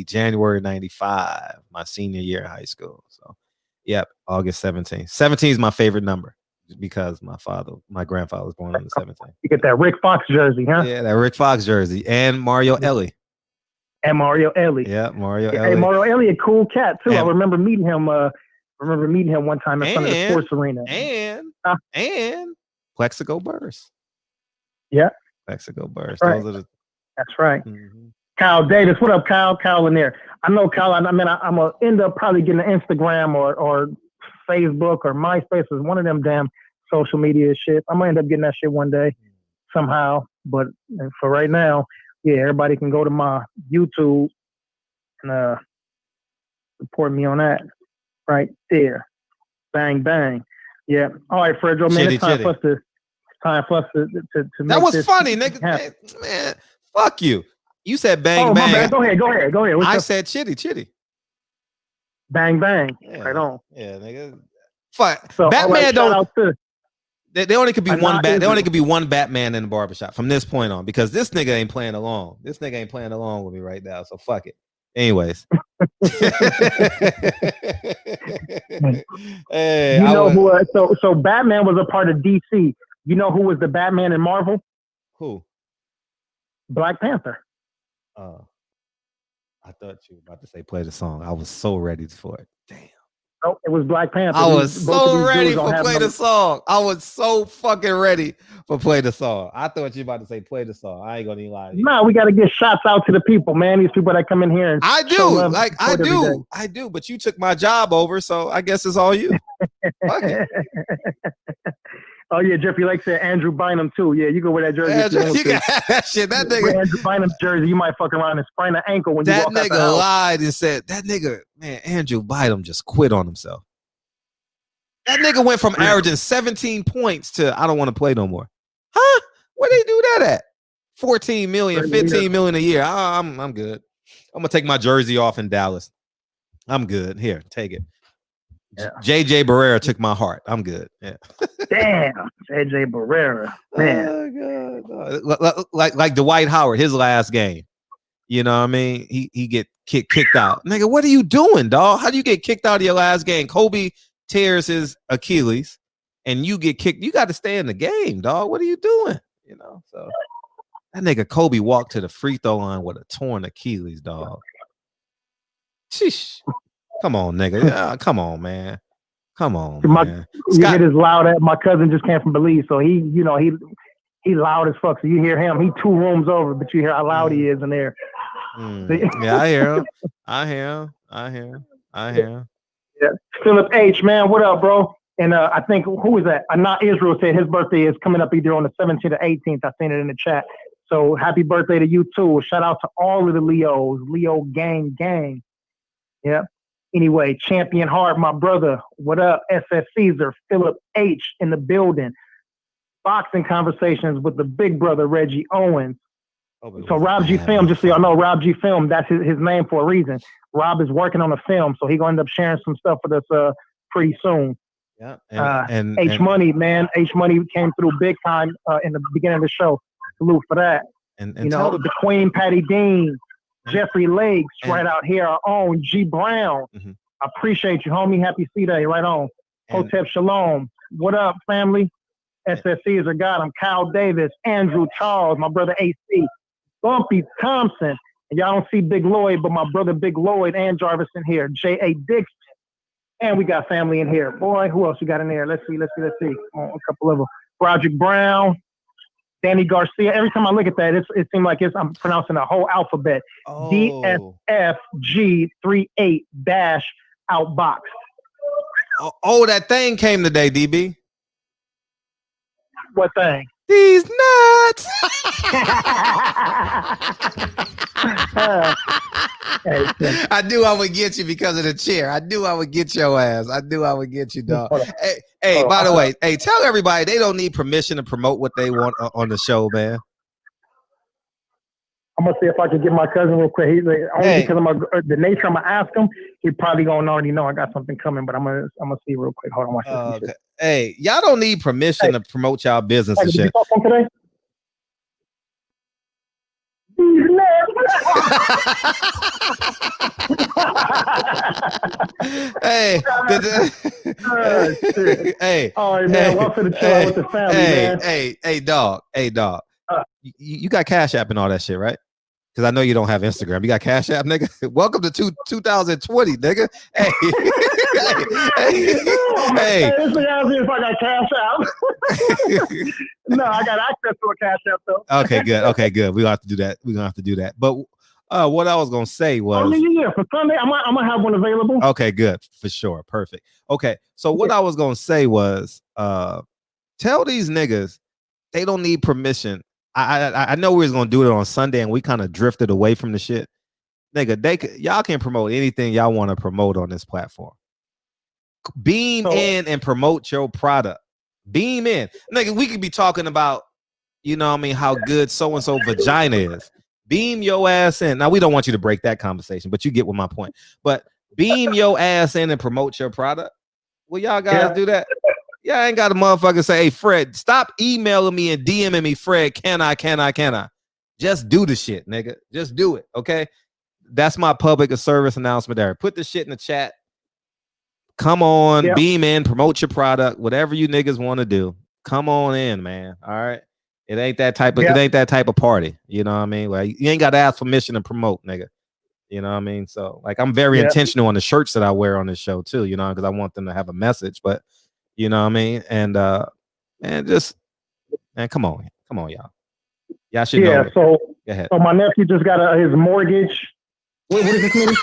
January 95, my senior year in high school. So, August 17th. 17 is my favorite number because my grandfather was born on the 17th. You get that Rick Fox jersey, huh? Yeah, that Rick Fox jersey. And Mario Ellie. Yeah, Mario Ellie. Hey, Mario Ellie, a cool cat, too. I remember meeting him one time in front of the sports arena. And Plexico Burst. Yeah. Plexico Burst. Right. That's right. Kyle Davis. What up, Kyle? Kyle in there. I know Kyle. I'm going to end up probably getting an Instagram or Facebook or MySpace or one of them damn social media shit. I'm going to end up getting that shit one day somehow. But for right now, everybody can go to my YouTube and support me on that right there. Bang, bang. Yeah. All right, Fredro, man. It's time for us to make that was this funny, nigga. Man, fuck you. You said bang, bang. My bad. Go ahead. I said chitty. Bang, bang. Yeah. Right on. Yeah, nigga. Fuck. So, Batman don't. They only could be one They only could be one Batman in the barbershop from this point on because this nigga ain't playing along. This nigga ain't playing along with me right now. So fuck it. Anyways. Hey, so Batman was a part of DC. You know who was the Batman in Marvel? Who? Black Panther. I thought you were about to say play the song. I was so ready for it. Damn. Oh, it was Black Panther. I was so ready for play the song. I was so fucking ready for play the song. I thought you were about to say play the song. I ain't gonna even lie to you. Nah, we got to get shots out to the people, man. These people that come in here and I do. But you took my job over, so I guess it's all you. Fuck it. Oh yeah, Jeffrey Lake said Andrew Bynum too. Yeah, you go wear that jersey. You got that shit. That nigga. Andrew Bynum's jersey, you might fuck around and sprain an ankle when you walk out the house. That nigga lied and said that nigga, man, Andrew Bynum just quit on himself. That nigga went from averaging 17 points to I don't want to play no more. Huh? Where they do that at? 14 million, 15 million a year. I'm good. I'm gonna take my jersey off in Dallas. I'm good. Here, take it. Yeah. JJ Barrera took my heart. I'm good. Yeah. Damn, JJ Barrera. Man. Oh God. Like Dwight Howard, his last game. You know what I mean? He get kicked out. Nigga, what are you doing, dog? How do you get kicked out of your last game? Kobe tears his Achilles and you get kicked. You got to stay in the game, dog. What are you doing? You know, so that nigga Kobe walked to the free throw line with a torn Achilles, dog. Sheesh. Come on, nigga. Come on, man. Come on, man. You get as loud as my cousin just came from Belize, so he loud as fuck. So you hear him. He 2 rooms over, but you hear how loud he is in there. Yeah, I hear him. Yeah. Philip H, man, what up, bro? And I think, who is that? Not Israel said his birthday is coming up either on the 17th or 18th. I seen it in the chat. So happy birthday to you too. Shout out to all of the Leos. Leo gang. Yep. Anyway, Champion Heart, my brother. What up? SS Caesar, Philip H in the building. Boxing conversations with the big brother, Reggie Owens. So Rob G Film, just so y'all know, Rob G Film, that's his name for a reason. Rob is working on a film, so he's going to end up sharing some stuff with us pretty soon. Yeah, H Money, man. H Money came through big time in the beginning of the show. Salute for that. And you know, the Queen Patty Dean, Jeffrey Lakes, right out here, our own G Brown. Mm-hmm. I appreciate you, homie. Happy C-Day, right on. Hotep Shalom. What up, family? SSC is a god. I'm Kyle Davis, Andrew Charles, my brother AC, Bumpy Thompson. And y'all don't see Big Lloyd, but my brother Big Lloyd and Jarvis in here. J.A. Dixon. And we got family in here. Boy, who else you got in there? Let's see. Oh, a couple of them. Roderick Brown, Danny Garcia. Every time I look at that, it seems like I'm pronouncing a whole alphabet. DSFG38 dash outbox. Oh, that thing came today, DB. What thing? These nuts. I knew I would get you because of the chair. I knew I would get your ass. I knew I would get you, dog. Hey, by the way, tell everybody they don't need permission to promote what they want on the show, man. I'm gonna see if I can get my cousin real quick. He's like, only because the nature I'm gonna ask him. He probably gonna already know I got something coming, but I'm gonna see real quick. Hold on, watch this. Okay. Hey, y'all don't need permission to promote y'all business and shit. Did you talk on today? Hey, hey, all right, man. Welcome to the chill out with the family, man. Hey, dog. You got Cash App and all that shit, right? Because I know you don't have Instagram. You got Cash App, nigga. Welcome to 2020, nigga. Hey, hey. This thing asked me if I got Cash App. No, I got access to a Cash App though. Okay, good. We gonna have to do that. But what I was gonna say was, yeah. For Sunday, I'm gonna have one available. Okay, good, for sure, perfect. Okay, so what I was gonna say was, tell these niggas they don't need permission. I know we was gonna do it on Sunday, and we kind of drifted away from the shit. Nigga, y'all can promote anything y'all want to promote on this platform. Beam in and promote your product. Beam in, nigga. We could be talking about, you know what I mean, how good so and so vagina is. Beam your ass in. Now we don't want you to break that conversation, but you get what my point. But beam your ass in and promote your product. Will y'all guys do that? Yeah, I ain't got a motherfucker say, hey, Fred, stop emailing me and DMing me, Fred, can I? Just do the shit, nigga. Just do it, okay? That's my public service announcement there. Put the shit in the chat. Come on, beam in, promote your product, whatever you niggas want to do. Come on in, man, all right? It ain't that type of party, you know what I mean? Like, you ain't got to ask permission to promote, nigga. You know what I mean? So, like, I'm very intentional on the shirts that I wear on this show, too, you know, because I want them to have a message, but you know what I mean? And come on, y'all. Y'all should know. Yeah, so go ahead. So my nephew just got his mortgage. What is this mean?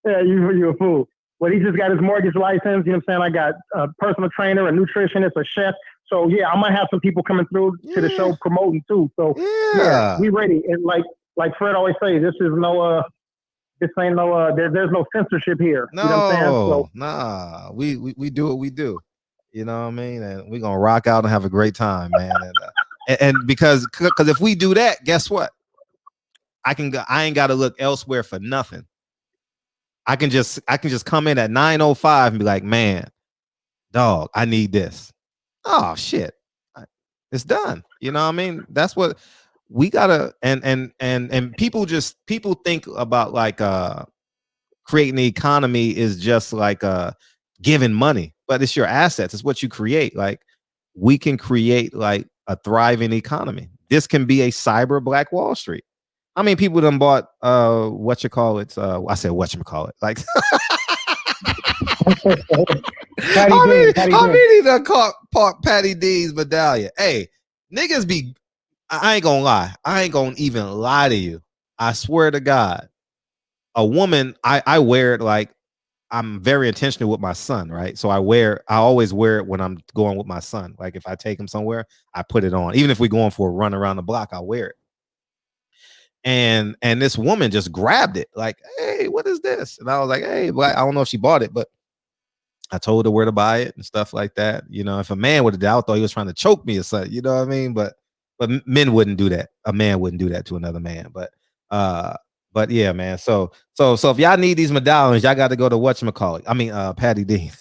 Yeah, you a fool. Well, he just got his mortgage license. You know what I'm saying? I got a personal trainer, a nutritionist, a chef. So yeah, I might have some people coming through to the show promoting too. So yeah, we ready. And like Fred always says, this is no this ain't no there's no censorship here. No, you know what I'm saying? So, nah. We do what we do. You know what I mean? And we're gonna rock out and have a great time, man. And because if we do that, guess what? I ain't gotta look elsewhere for nothing. I can just come in at 9:05 and be like, man, dog, I need this. Oh shit. It's done. You know what I mean? That's what we gotta and people think about like creating the economy is just like giving money, but it's your assets, it's what you create. Like we can create like a thriving economy. This can be a cyber Black Wall Street. I mean, people done bought I said whatchamacallit. Like how many done caught Patty D's medallion? Hey, niggas be, I ain't gonna lie. I ain't gonna even lie to you. I swear to God. a woman, I wear it like I'm very intentional with my son, right? So I always wear it when I'm going with my son. Like if I take him somewhere, I put it on. Even if we're going for a run around the block, I'll wear it. And this woman just grabbed it, like, hey, what is this? And I was like, hey, I don't know if she bought it, but I told her where to buy it and stuff like that. You know, if a man would have done, I thought he was trying to choke me or something. You know what I mean? But men wouldn't do that. A man wouldn't do that to another man. But yeah, man. So if y'all need these medallions, y'all got to go to whatchamacallit. I mean, Patty Dean.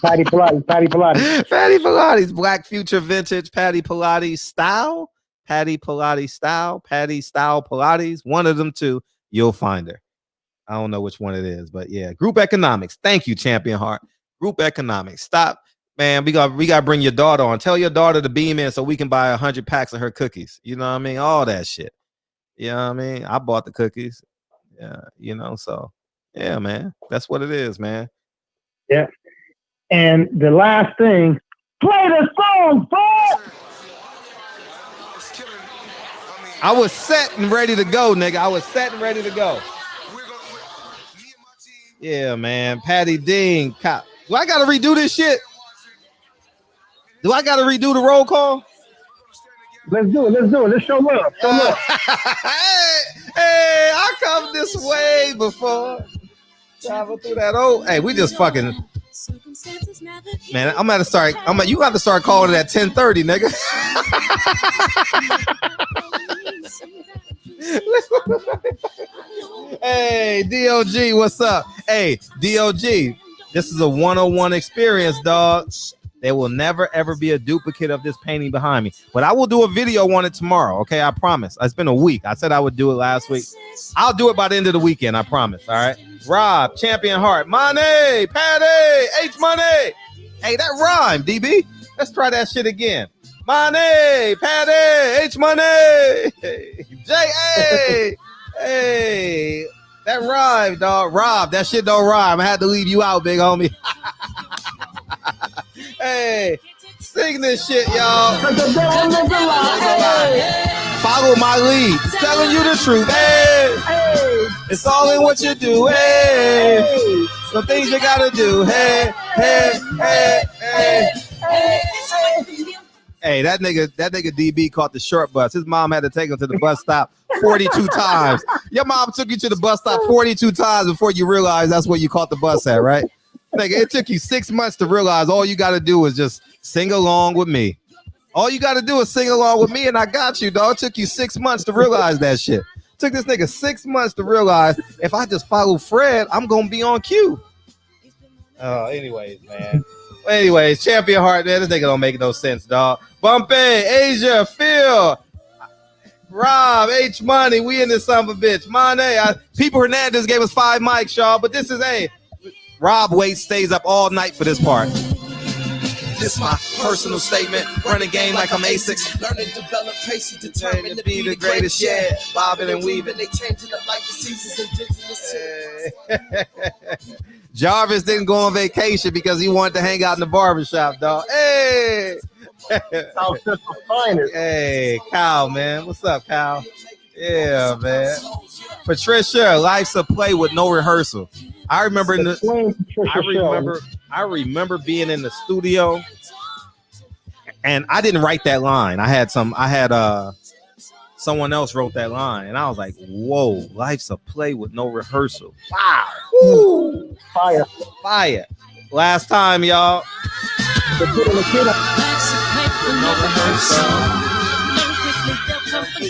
Patty Pilates. Patty Pilates, Black Future Vintage, Patty Pilates style, Patty Pilates style, Patty style Pilates. One of them two, you'll find her. I don't know which one it is, but yeah, group economics. Thank you, Champion Heart. Group economics. Stop, man. We got to bring your daughter on. Tell your daughter to beam in so we can buy 100 packs of her cookies. You know what I mean? All that shit. You know what I mean? I bought the cookies. Yeah, you know, so yeah, man. That's what it is, man. Yeah. And the last thing, play the song, boy. I was set and ready to go, nigga. I was set and ready to go. Yeah, man. Patty Dean. Do I gotta redo this shit? Do I gotta redo the roll call? Let's do it. Let's show love. Hey, I come this way before. Travel through that old. Hey, we just fucking. Man, I'm gonna start. You got to start calling it at 10:30, nigga. Hey, DOG, what's up? Hey, DOG, this is a 101 experience, dog. There will never, ever be a duplicate of this painting behind me. But I will do a video on it tomorrow, okay? I promise. It's been a week. I said I would do it last week. I'll do it by the end of the weekend, I promise, all right? Rob, Champion Heart, Money, Patty, H Money. Hey, that rhymed, DB. Let's try that shit again. Money, Patty, H Money, J.A. Hey, that rhymed, dog. Rob, that shit don't rhyme. I had to leave you out, big homie. Hey, sing this shit, y'all. Follow my lead. Telling you the truth. Hey, it's all in what you do. Hey, some things you gotta do. Hey. Hey, that nigga DB caught the short bus. His mom had to take him to the bus stop 42 times. Your mom took you to the bus stop 42 times before you realized that's where you caught the bus at, right? Nigga, it took you 6 months to realize all you got to do is just sing along with me. All you got to do is sing along with me, and I got you, dog. It took you 6 months to realize that shit. It took this nigga 6 months to realize if I just follow Fred, I'm going to be on cue. Anyways, man. Anyways, Champion Heart, man. This nigga don't make no sense, dog. Bumpy, Asia, Phil, Rob, H Money, we in this son of a bitch. Money, People Hernandez gave us 5 mics, y'all, but this is Rob stays up all night for this part. This is my personal statement. Running game like I'm A6. Learning, develop, patient, determined to be the greatest. Yeah, bobbing and weaving, they changing up like the seasons. Indigenous. Jarvis didn't go on vacation because he wanted to hang out in the barbershop, dog. Hey. Hey, Kyle, man. What's up, Kyle? Yeah, man. Patricia, life's a play with no rehearsal. I remember I remember being in the studio, and I didn't write that line. I had someone else wrote that line, and I was like, "Whoa, life's a play with no rehearsal." Wow, woo. Fire! Last time, y'all. No rehearsal.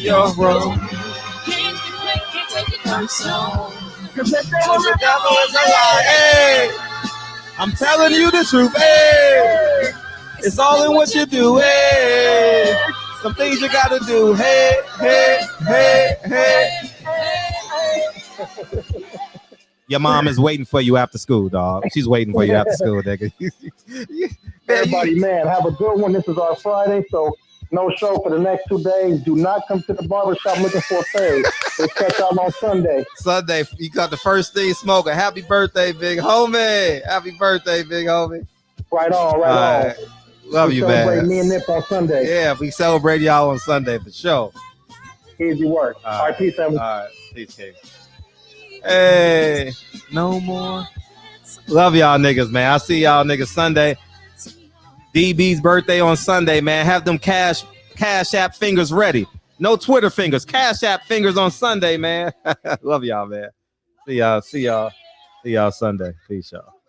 Your role. Hey, I'm telling you the truth. Hey, it's all in what you do. Hey, some things you gotta do. Hey. Your mom is waiting for you after school, dog. She's waiting for you after school, nigga. Everybody, man, have a good one. This is our Friday, so no show for the next 2 days. Do not come to the barbershop looking for a fade. We'll catch y'all on Sunday. Sunday, you got the first thing smoker. Happy birthday, big homie. Happy birthday, big homie. Right on. Love you, man. Celebrate me and Nip on Sunday. Yeah, we celebrate y'all on Sunday for sure. Easy work. All right, peace, family. All right, peace, King. Hey, no more. Love y'all niggas, man. I'll see y'all niggas Sunday. DB's birthday on Sunday, man. Have them cash app fingers ready. No Twitter fingers. Cash app fingers on Sunday, man. Love y'all, man. See y'all Sunday. Peace, y'all.